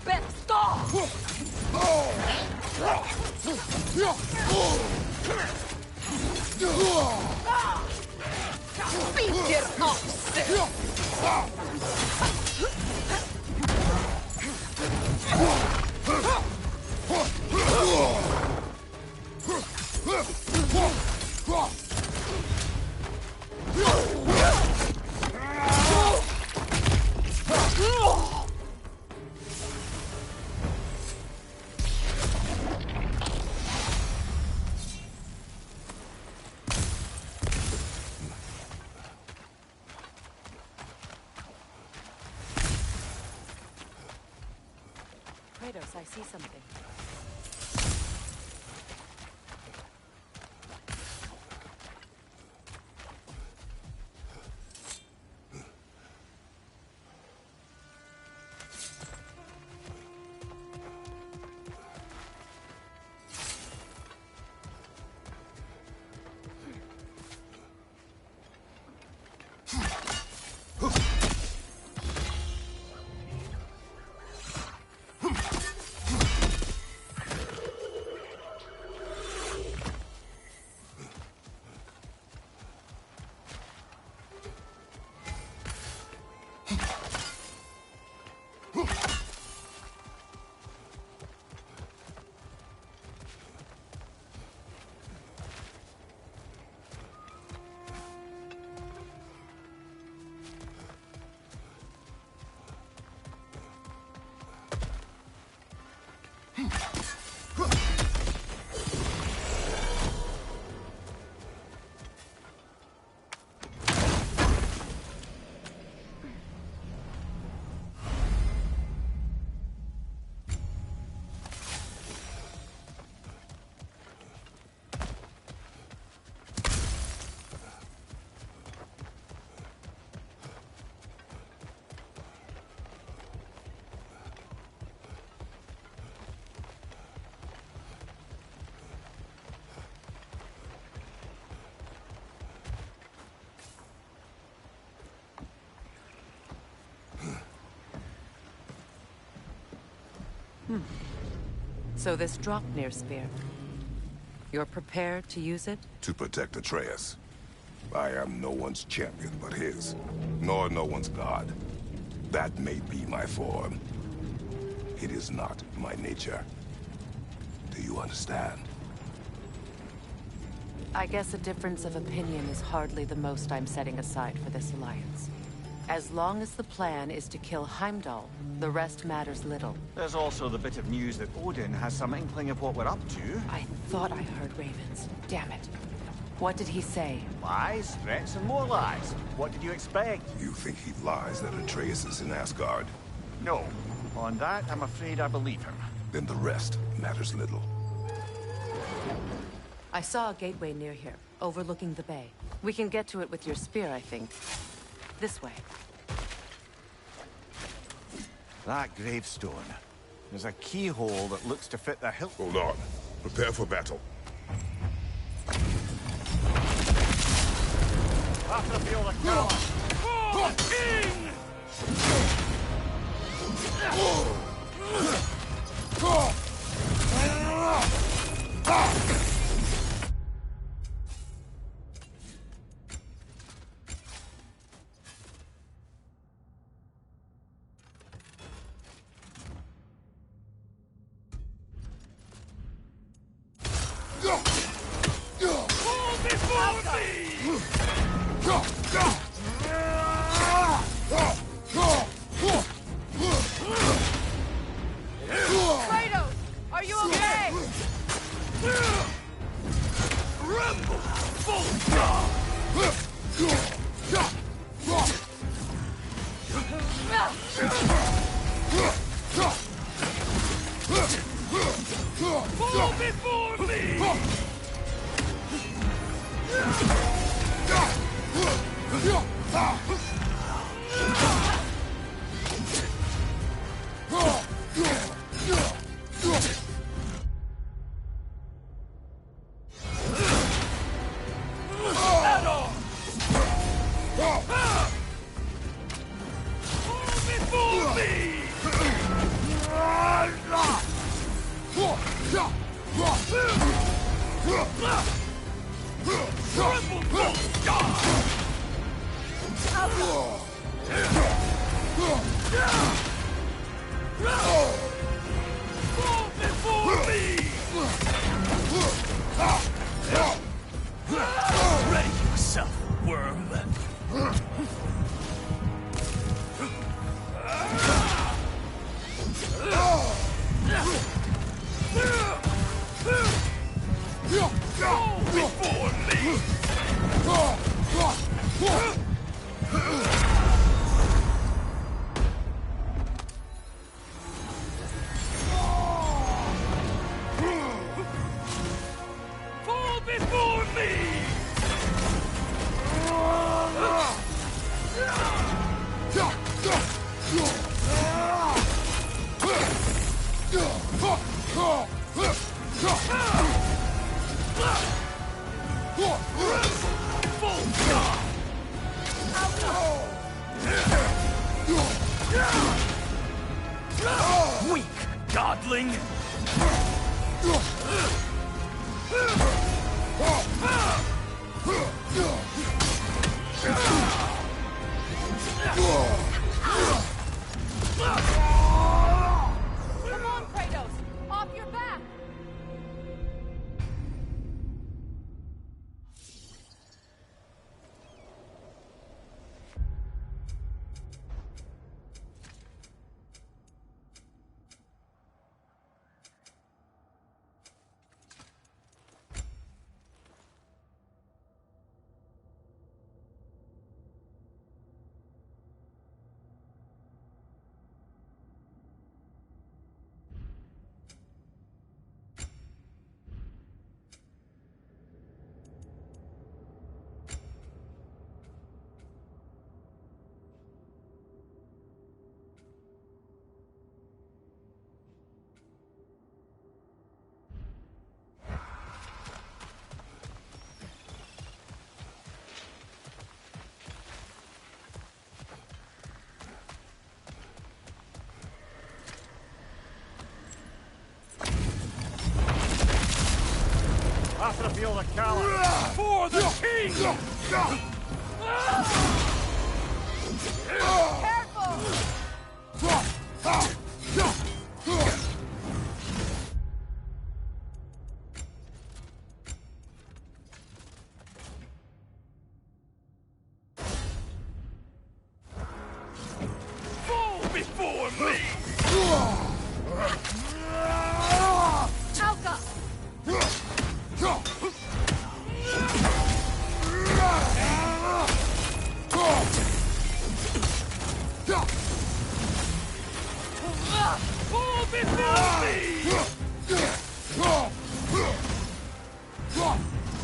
Best off! Beat it Kratos, I see something. So this Draupnir spear, you're prepared to use it? To protect Atreus. I am no one's champion but his, nor no one's god. That may be my form. It is not my nature. Do you understand? I guess a difference of opinion is hardly the most I'm setting aside for this alliance. As long as the plan is to kill Heimdall, the rest matters little. There's also the bit of news that Odin has some inkling of what we're up to. I thought I heard ravens. Damn it. What did he say? Lies, threats, and more lies. What did you expect? You think he lies that Atreus is in Asgard? No. On that, I'm afraid I believe him. Then the rest matters little. I saw a gateway near here, overlooking the bay. We can get to it with your spear, I think. This way. That gravestone. There's a keyhole that looks to fit the hilt. Hold on. Prepare for battle. After feel the power. King! Kratos, are you okay? Fall before me! Ready yourself, worm. Go before me! the Cala. For the king! Fall before me! Alka! Fall before me!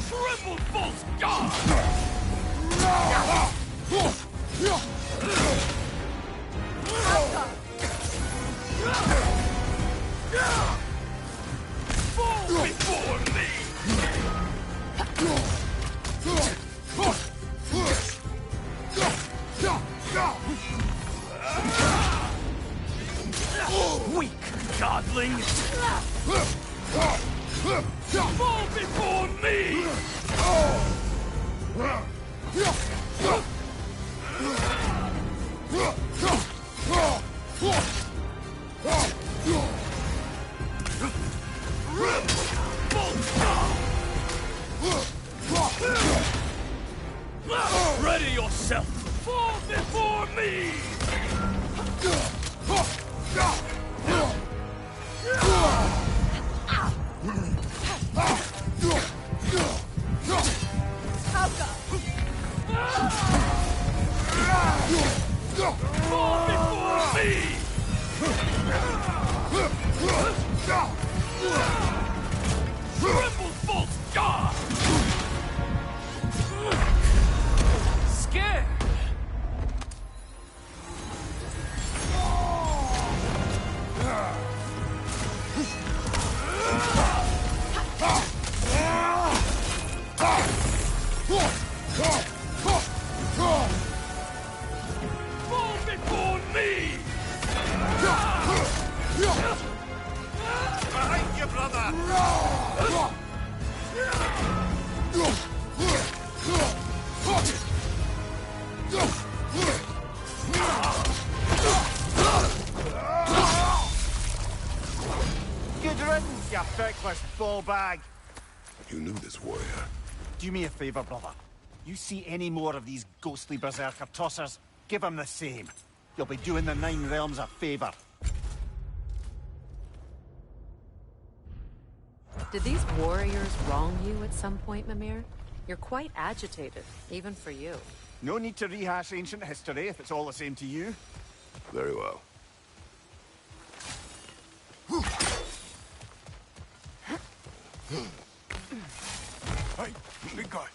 Triple false god! Fall before me! Weak godling! Fall before me! Ready yourself! Fall before me! Fall before me! Triple false god! Scared! Fall before me! Behind you, brother! Good riddance, you feckless ball bag. You knew this warrior. Do me a favor, brother. You see any more of these ghostly berserker tossers, give them the same. You'll be doing the Nine Realms a favor. Did these warriors wrong you at some point, Mimir? You're quite agitated, even for you. No need to rehash ancient history if it's all the same to you. Very well. Hey, big guy.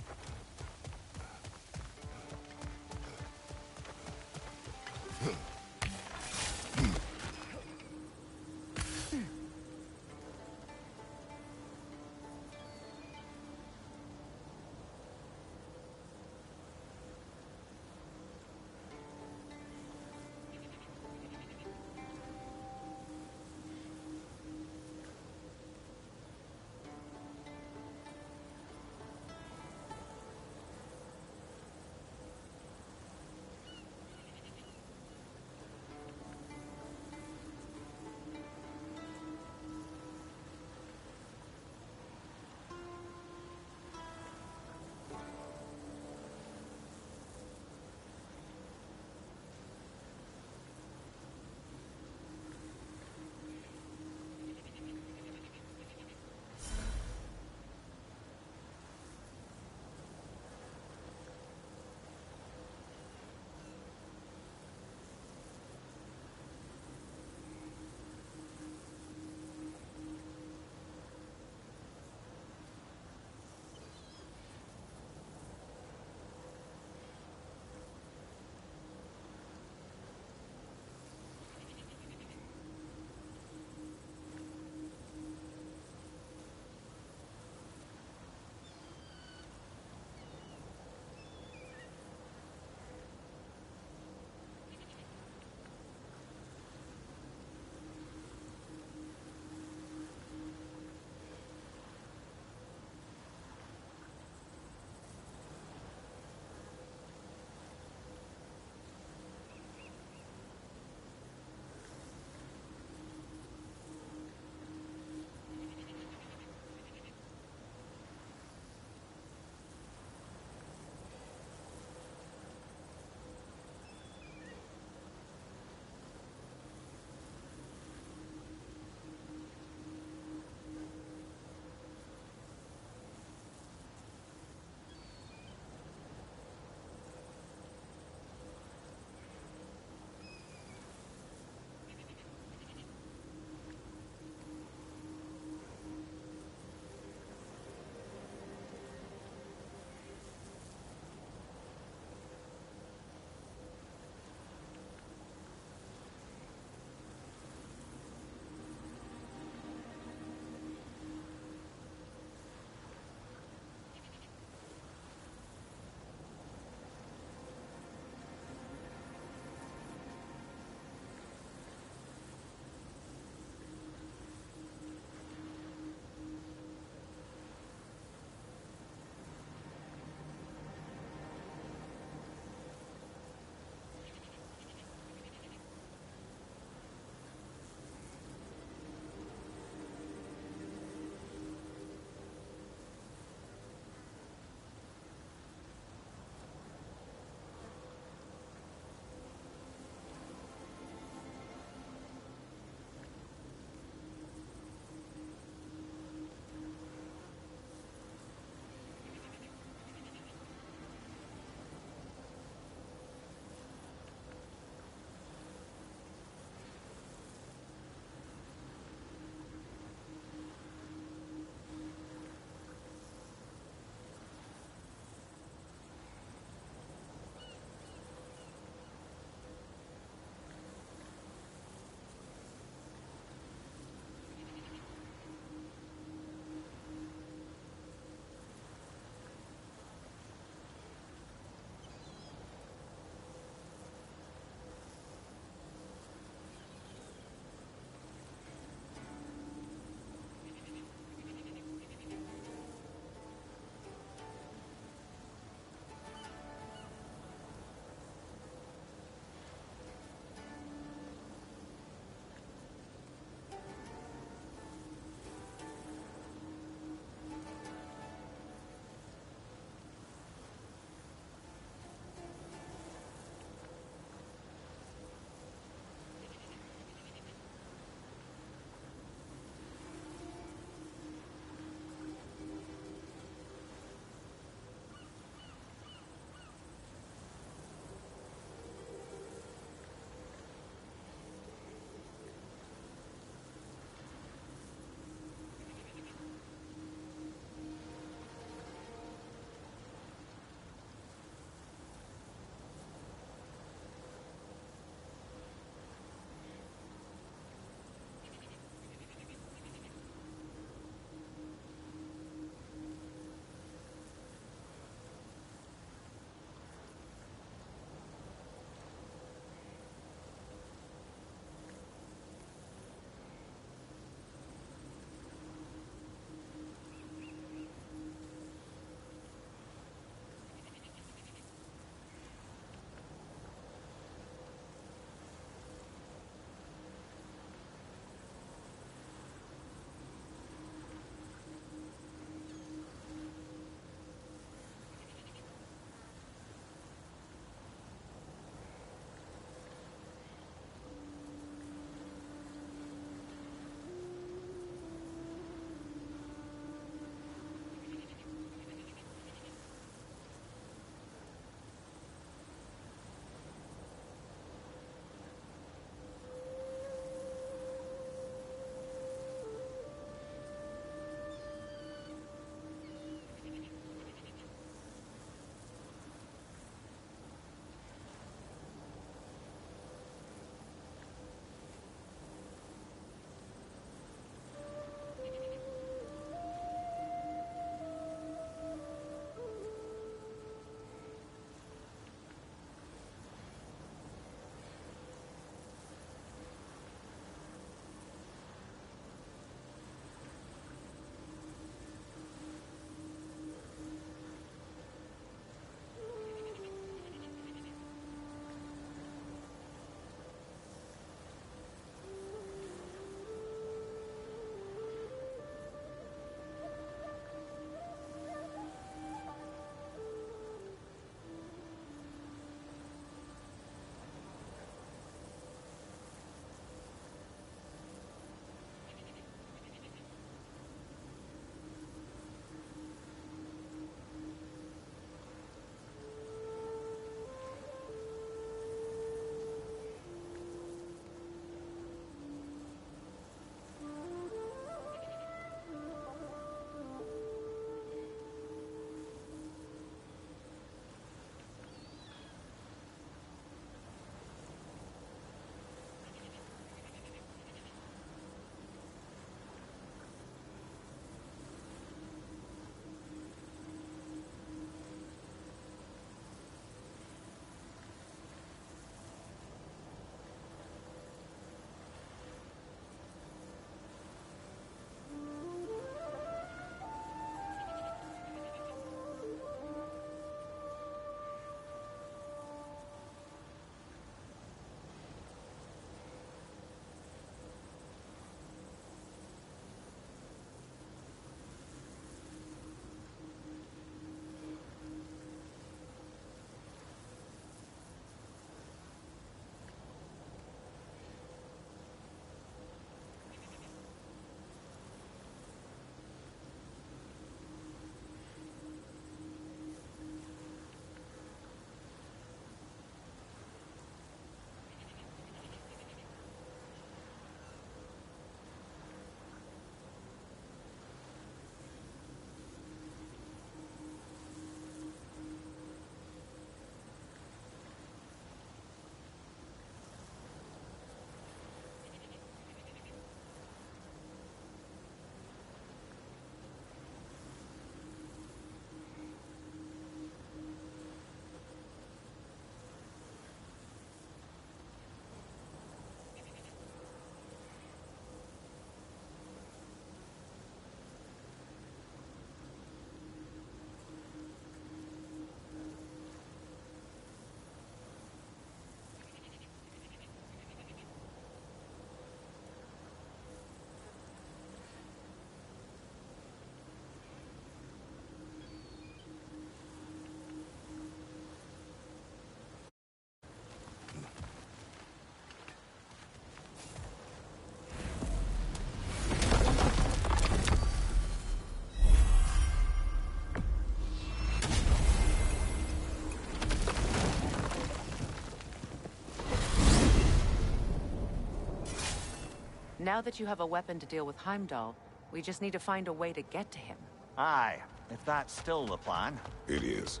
Now that you have a weapon to deal with Heimdall, we just need to find a way to get to him. Aye, if that's still the plan. It is.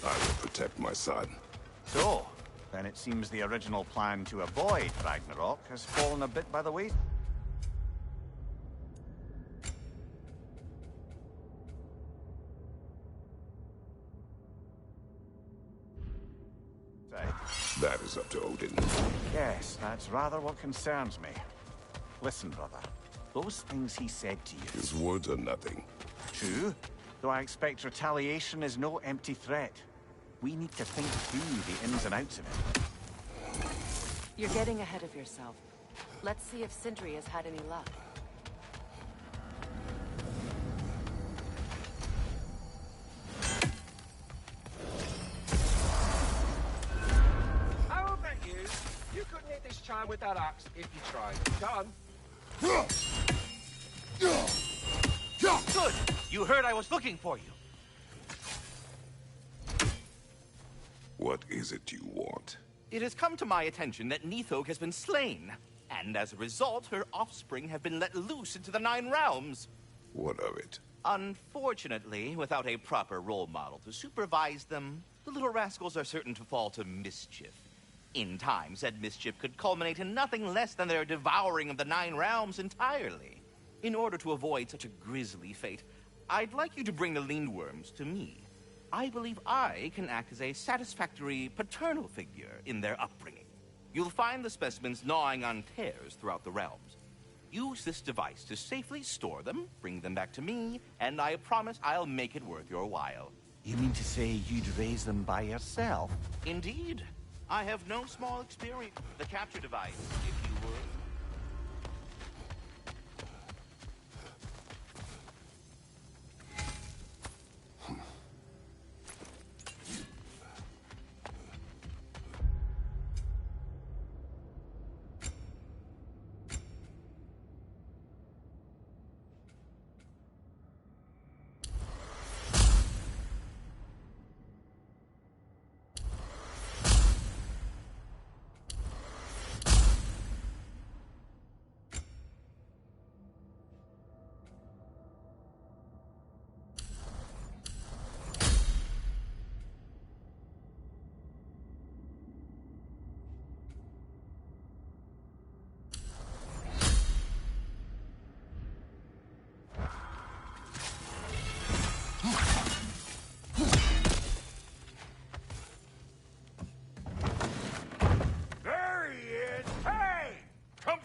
I will protect my son. So, then it seems the original plan to avoid Ragnarok has fallen a bit by the way. That is up to Odin. Yes, that's rather what concerns me. Listen, brother. Those things he said to you... His words are nothing. True, though I expect retaliation is no empty threat. We need to think through the ins and outs of it. You're getting ahead of yourself. Let's see if Sindri has had any luck. I'll bet you couldn't hit this child with that axe if you tried. Done. Good! You heard I was looking for you. What is it you want? It has come to my attention that Nithog has been slain, and as a result, her offspring have been let loose into the Nine Realms. What of it? Unfortunately, without a proper role model to supervise them, the little rascals are certain to fall to mischief. In time, said mischief could culminate in nothing less than their devouring of the Nine Realms entirely. In order to avoid such a grisly fate, I'd like you to bring the Lindworms to me. I believe I can act as a satisfactory paternal figure in their upbringing. You'll find the specimens gnawing on tears throughout the realms. Use this device to safely store them, bring them back to me, and I promise I'll make it worth your while. You mean to say you'd raise them by yourself? Indeed. I have no small experience with the capture device, if you would.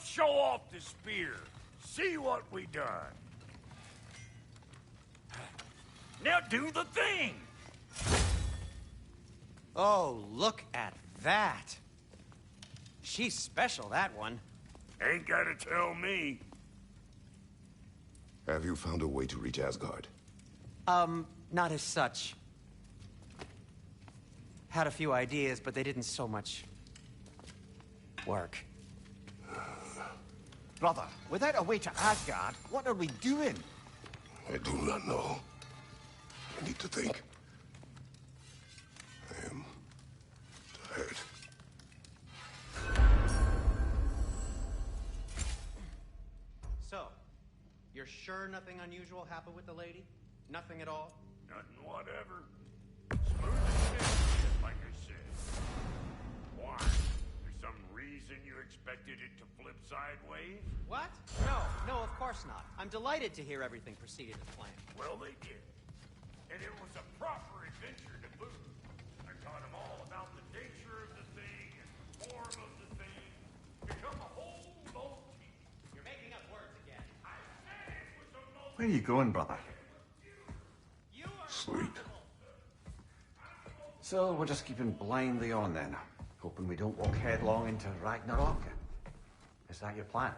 Show off the spear. See what we done. Now do the thing. Oh, look at that. She's special, that one. Ain't gotta tell me. Have you found a way to reach Asgard? Not as such. Had a few ideas, but they didn't so much work. Brother, without a way to Asgard, what are we doing? I do not know. I need to think. I am tired. So, you're sure nothing unusual happened with the lady? Nothing at all? Nothing whatever. Smooth as silk, like I said. Why? There's some reason you expected it to flip sideways? What? No, of course not. I'm delighted to hear everything proceeded as planned. Well, they did. And it was a proper adventure to boot. I taught them all about the nature of the thing and the form of the thing. Become a whole motif. You're making up words again. I said it was a motif. Where are you going, brother? Sleep. So we're just keeping blindly on then, hoping we don't walk headlong into Ragnarok. Is that your plan?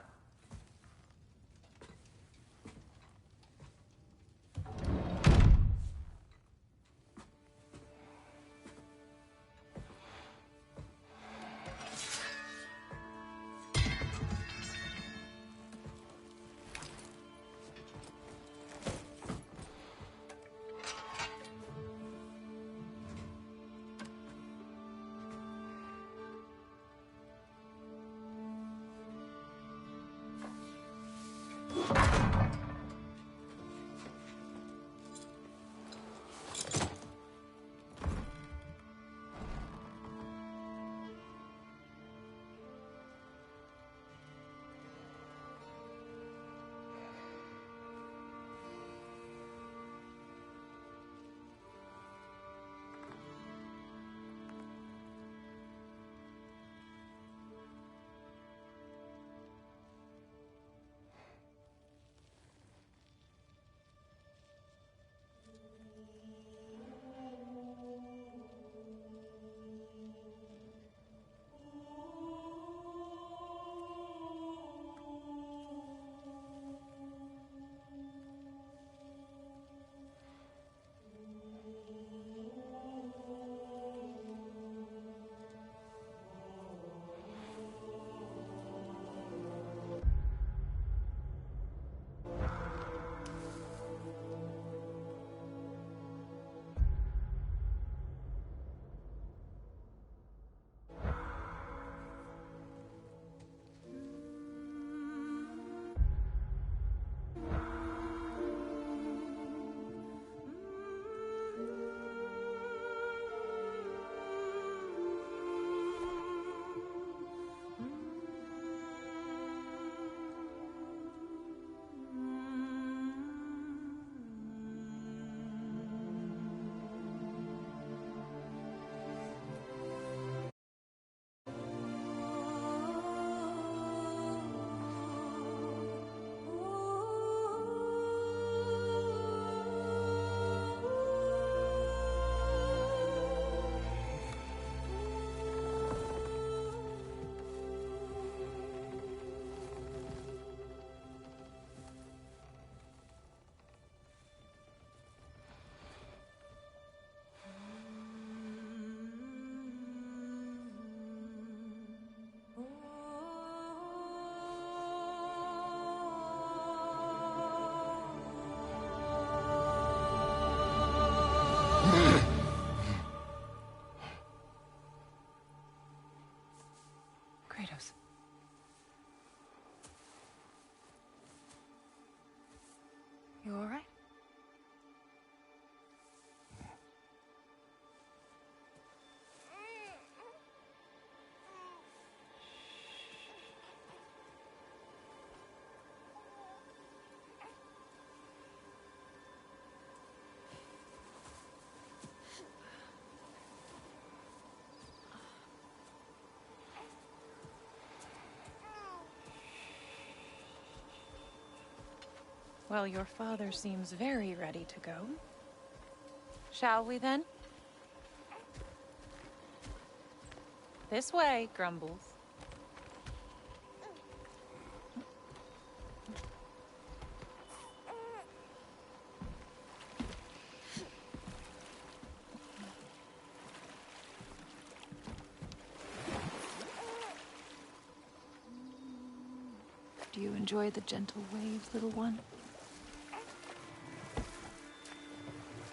Well, your father seems very ready to go. Shall we then? This way, Grumbles. Do you enjoy the gentle waves, little one?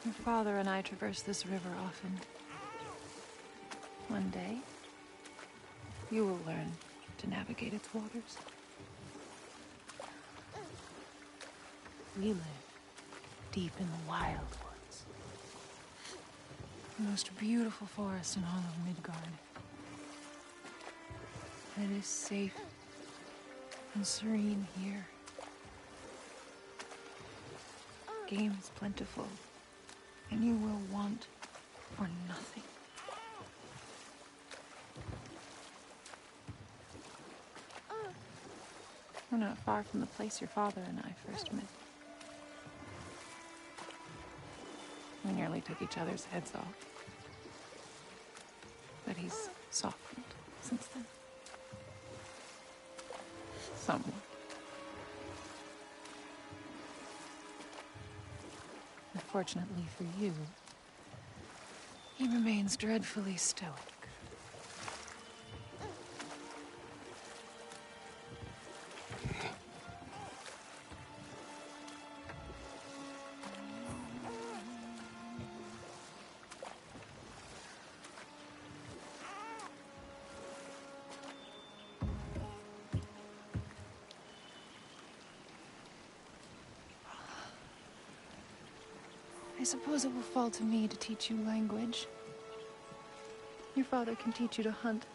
Your father and I traverse this river often. One day, you will learn to navigate its waters. We live deep in the wild woods. The most beautiful forest in all of Midgard. And it is safe and serene here. Game is plentiful, and you will want for nothing. We're not far from the place your father and I first met. We nearly took each other's heads off. But he's softened since then. Somewhat. Unfortunately for you, he remains dreadfully stoic. I suppose it will fall to me to teach you language. Your father can teach you to hunt.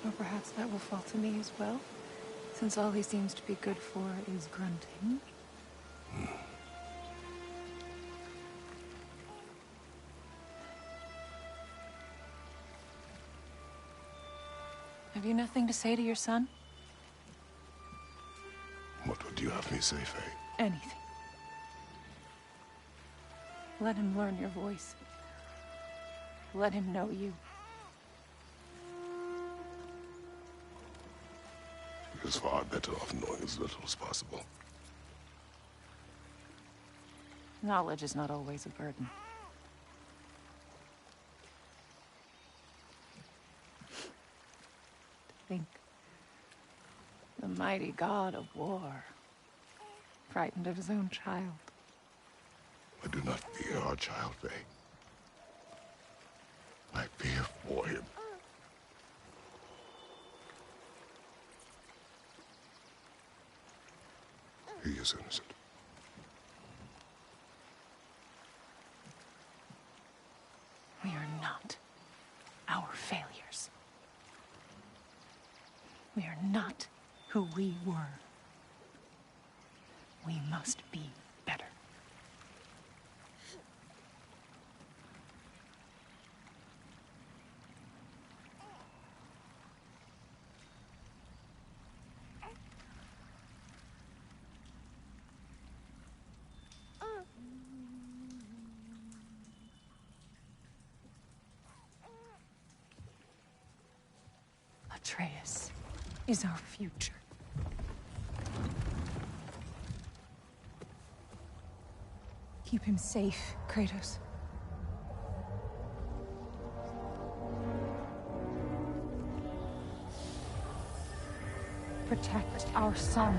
Or perhaps that will fall to me as well, since all he seems to be good for is grunting. Have you nothing to say to your son? What would you have me say, Faye? Anything. Let him learn your voice. Let him know you. He is far better off knowing as little as possible. Knowledge is not always a burden. Think. The mighty god of war, frightened of his own child. I do not fear our child, Faye. I fear for him. He is innocent. We are not our failures. We are not who we were. We must be better. Atreus is our future. Keep him safe, Kratos. Protect our son.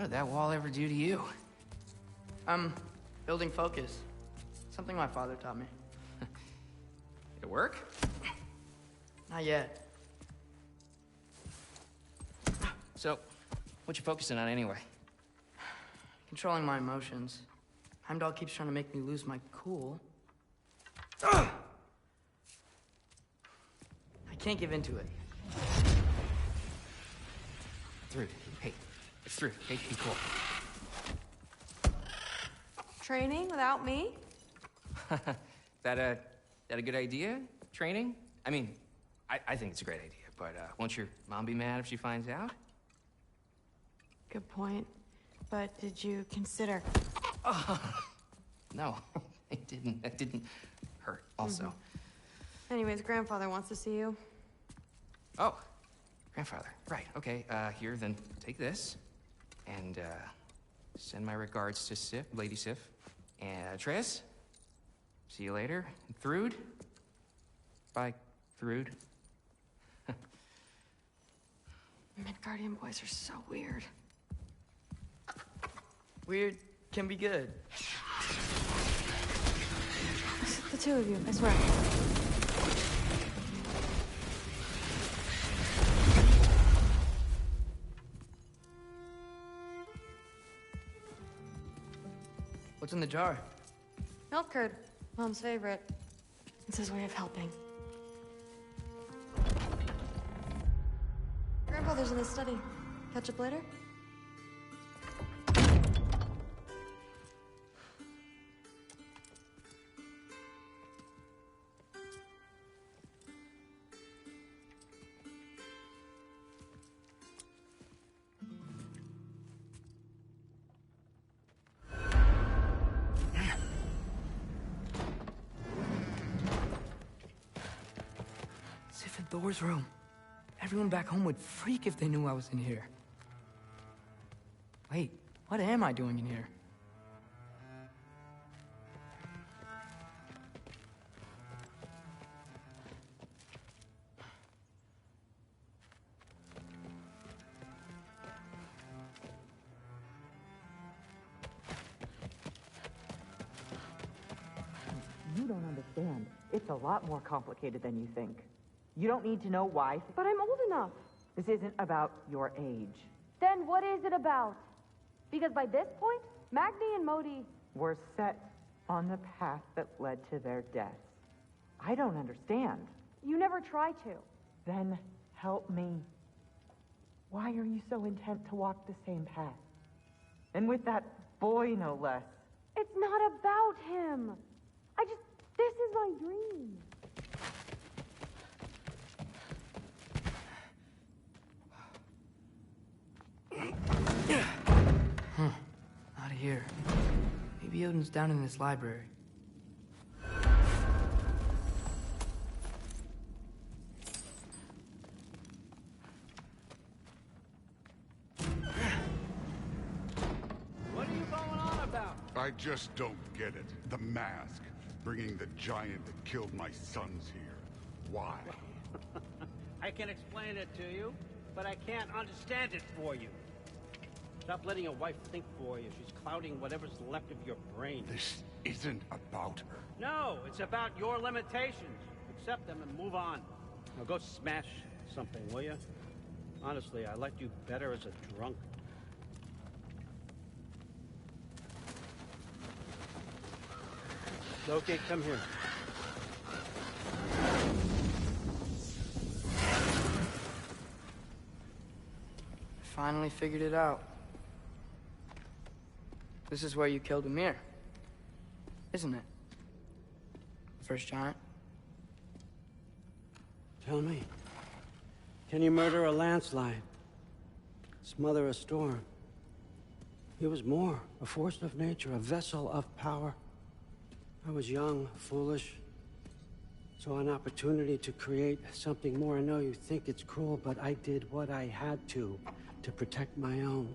What did that wall ever do to you? Building focus. Something my father taught me. Did it work? Not yet. So, what you focusing on anyway? Controlling my emotions. Heimdall keeps trying to make me lose my cool. I can't give into it. Through. Hey, it's through. Hey, be cool. Training without me? That a good idea? Training? I mean, I think it's a great idea, but won't your mom be mad if she finds out? Good point. But did you consider... No, it didn't. That didn't hurt, also. Anyways, grandfather wants to see you. Oh, grandfather. Right, okay. Here, then take this. And, send my regards to Sif, Lady Sif. And, Atreus. See you later. And Thrud. Bye, Thrud. Midgardian boys are so weird. Weird can be good. The two of you, I swear. What's in the jar? Milk curd, Mom's favorite. It's his way of helping. Grandfather's in the study. Catch up later? Sif and Thor's room. Everyone back home would freak if they knew I was in here. Wait, what am I doing in here? You don't understand. It's a lot more complicated than you think. You don't need to know why. But I'm old enough. This isn't about your age. Then what is it about? Because by this point, Magni and Modi... We're set on the path that led to their deaths. I don't understand. You never try to. Then help me. Why are you so intent to walk the same path? And with that boy, no less. It's not about him. This is my dream. Not here. Maybe Odin's down in this library. What are you going on about? I just don't get it. The mask. Bringing the giant that killed my sons here. Why? I can explain it to you, but I can't understand it for you. Stop letting your wife think for you. She's clouding whatever's left of your brain. This isn't about her. No, it's about your limitations. Accept them and move on. Now go smash something, will you? Honestly, I liked you better as a drunk. Okay, come here. Finally figured it out. This is where you killed Ymir. Isn't it? First giant. Tell me, can you murder a landslide? Smother a storm? He was more, a force of nature, a vessel of power. I was young, foolish. Saw an opportunity to create something more. I know you think it's cruel, but I did what I had to protect my own.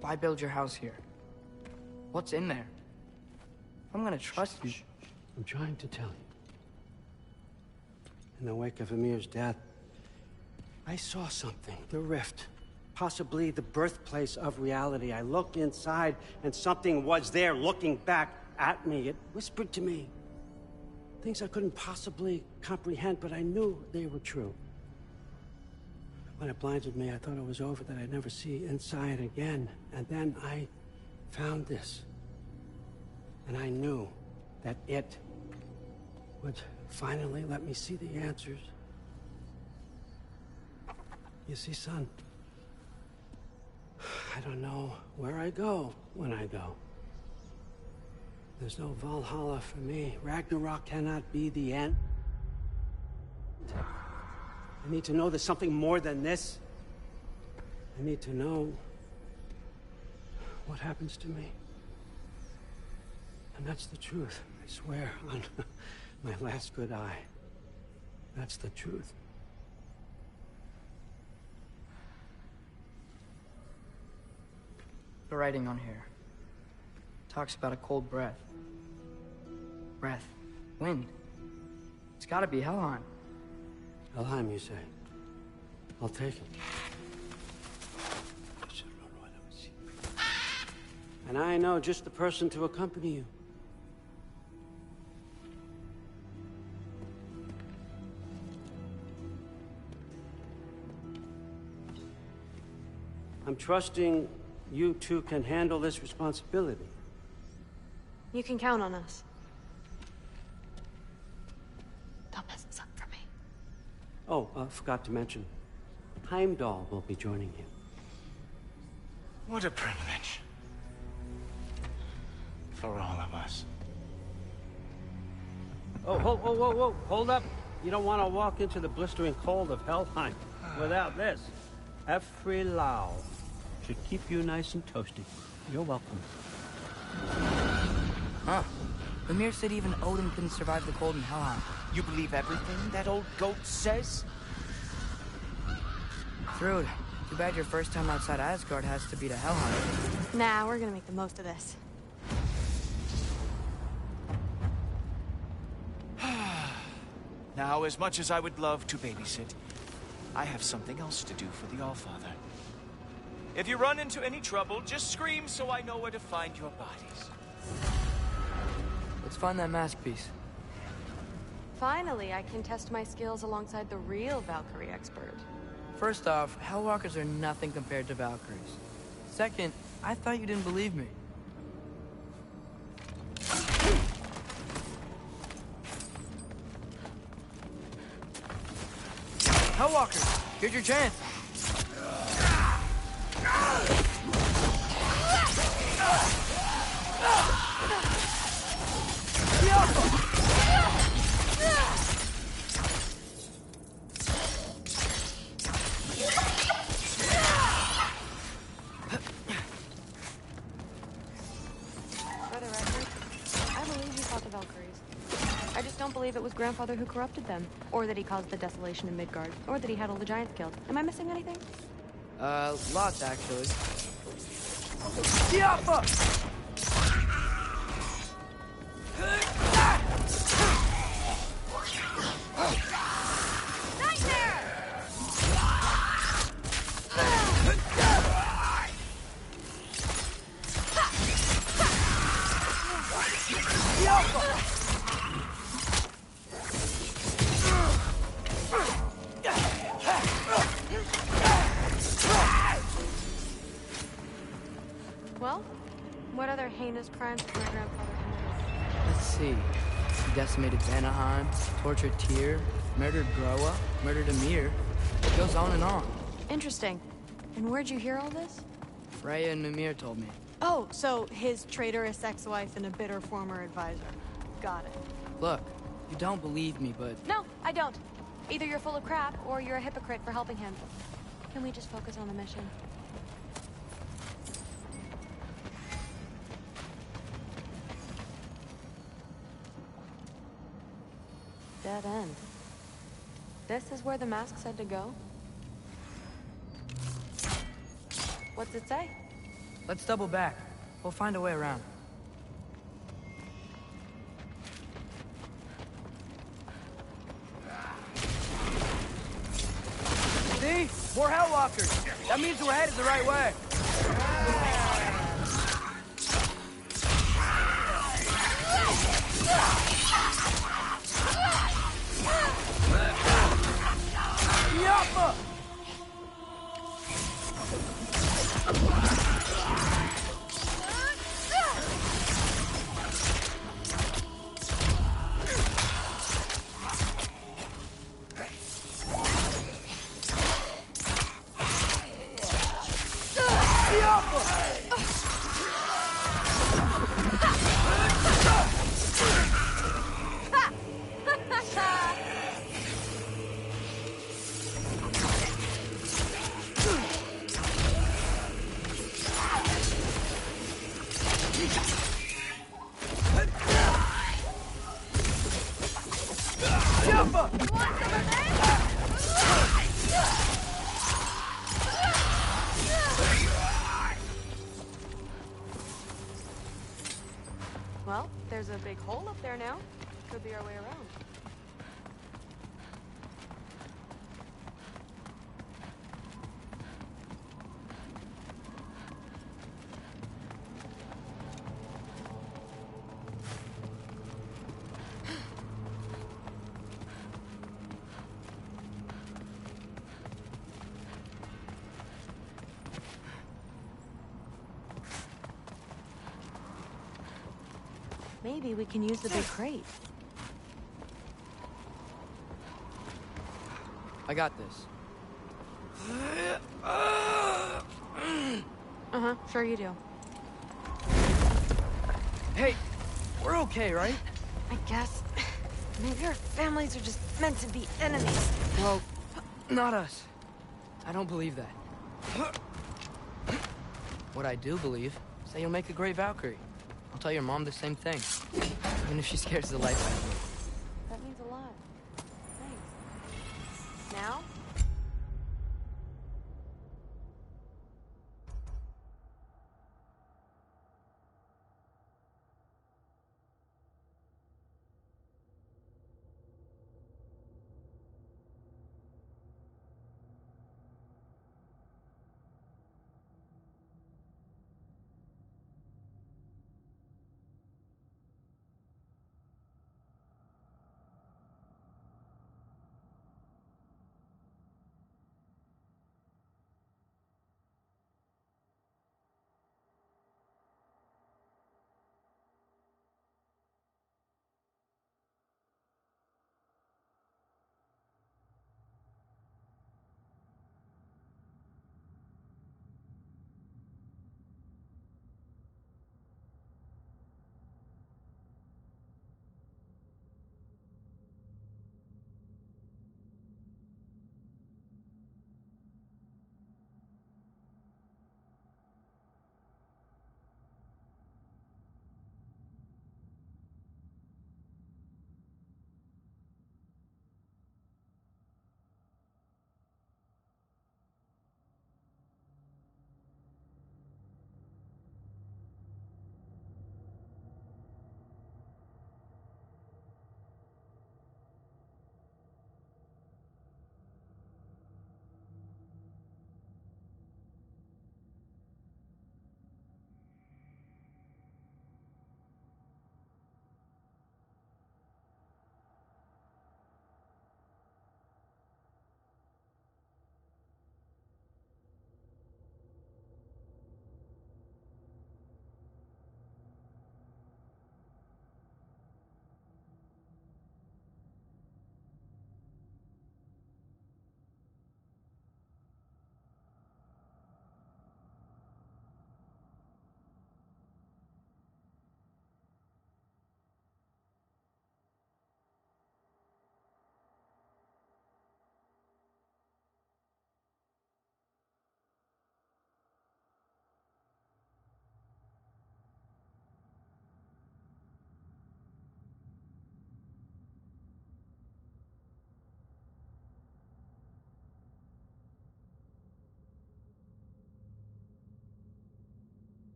Why build your house here? What's in there? I'm gonna trust you. I'm trying to tell you. In the wake of Ymir's death, I saw something. The rift. Possibly the birthplace of reality. I looked inside, and something was there looking back at me. It whispered to me things I couldn't possibly comprehend, but I knew they were true. When it blinded me, I thought it was over, that I'd never see inside again. And then I found this. And I knew that it would finally let me see the answers. You see, son, I don't know where I go when I go. There's no Valhalla for me. Ragnarok cannot be the end. I need to know there's something more than this. I need to know what happens to me. And that's the truth, I swear, on my last good eye. That's the truth. The writing on here talks about a cold breath. Breath. Wind. It's gotta be Helheim. Helheim, you say? I'll take it. And I know just the person to accompany you. I'm trusting you two can handle this responsibility. You can count on us. Don't mess this up for me. Oh, forgot to mention. Heimdall will be joining you. What a privilege. For all of us. Oh, whoa. Hold up. You don't want to walk into the blistering cold of Helheim without this. Efri Lau should keep you nice and toasty. You're welcome. Huh. Lemire said even Odin couldn't survive the cold in Helheim. You believe everything that old goat says? Thrud, too bad your first time outside Asgard has to be to Helheim. Nah, we're gonna make the most of this. Now, as much as I would love to babysit, I have something else to do for the Allfather. If you run into any trouble, just scream so I know where to find your bodies. Let's find that mask piece. Finally, I can test my skills alongside the real Valkyrie expert. First off, Hellwalkers are nothing compared to Valkyries. Second, I thought you didn't believe me. Hellwalkers, here's your chance. Brother Edward, I believe he fought the Valkyries. I just don't believe it was Grandfather who corrupted them, or that he caused the desolation in Midgard, or that he had all the giants killed. Am I missing anything? Lots actually. Well, what other heinous crimes did my grandfather commit? Let's see. He decimated Vanaheim, tortured Tyr, murdered Groa, murdered Ymir. It goes on and on. Interesting. And where'd you hear all this? Freya and Ymir told me. Oh, so his traitorous ex-wife and a bitter former advisor. Got it. Look, you don't believe me, but... No, I don't. Either you're full of crap, or you're a hypocrite for helping him. Can we just focus on the mission? Dead end. This is where the mask said to go? What's it say? Let's double back. We'll find a way around. See? More Hellwalkers! That means we're headed the right way! Yappa! Well, there's a big hole up there now. Could be our way around. Maybe we can use the big crate. I got this. Uh-huh, sure you do. Hey, we're okay, right? I guess. Maybe our families are just meant to be enemies. Well, not us. I don't believe that. What I do believe is that you'll make a great Valkyrie. I'll tell your mom the same thing, even if she scares the life out of me.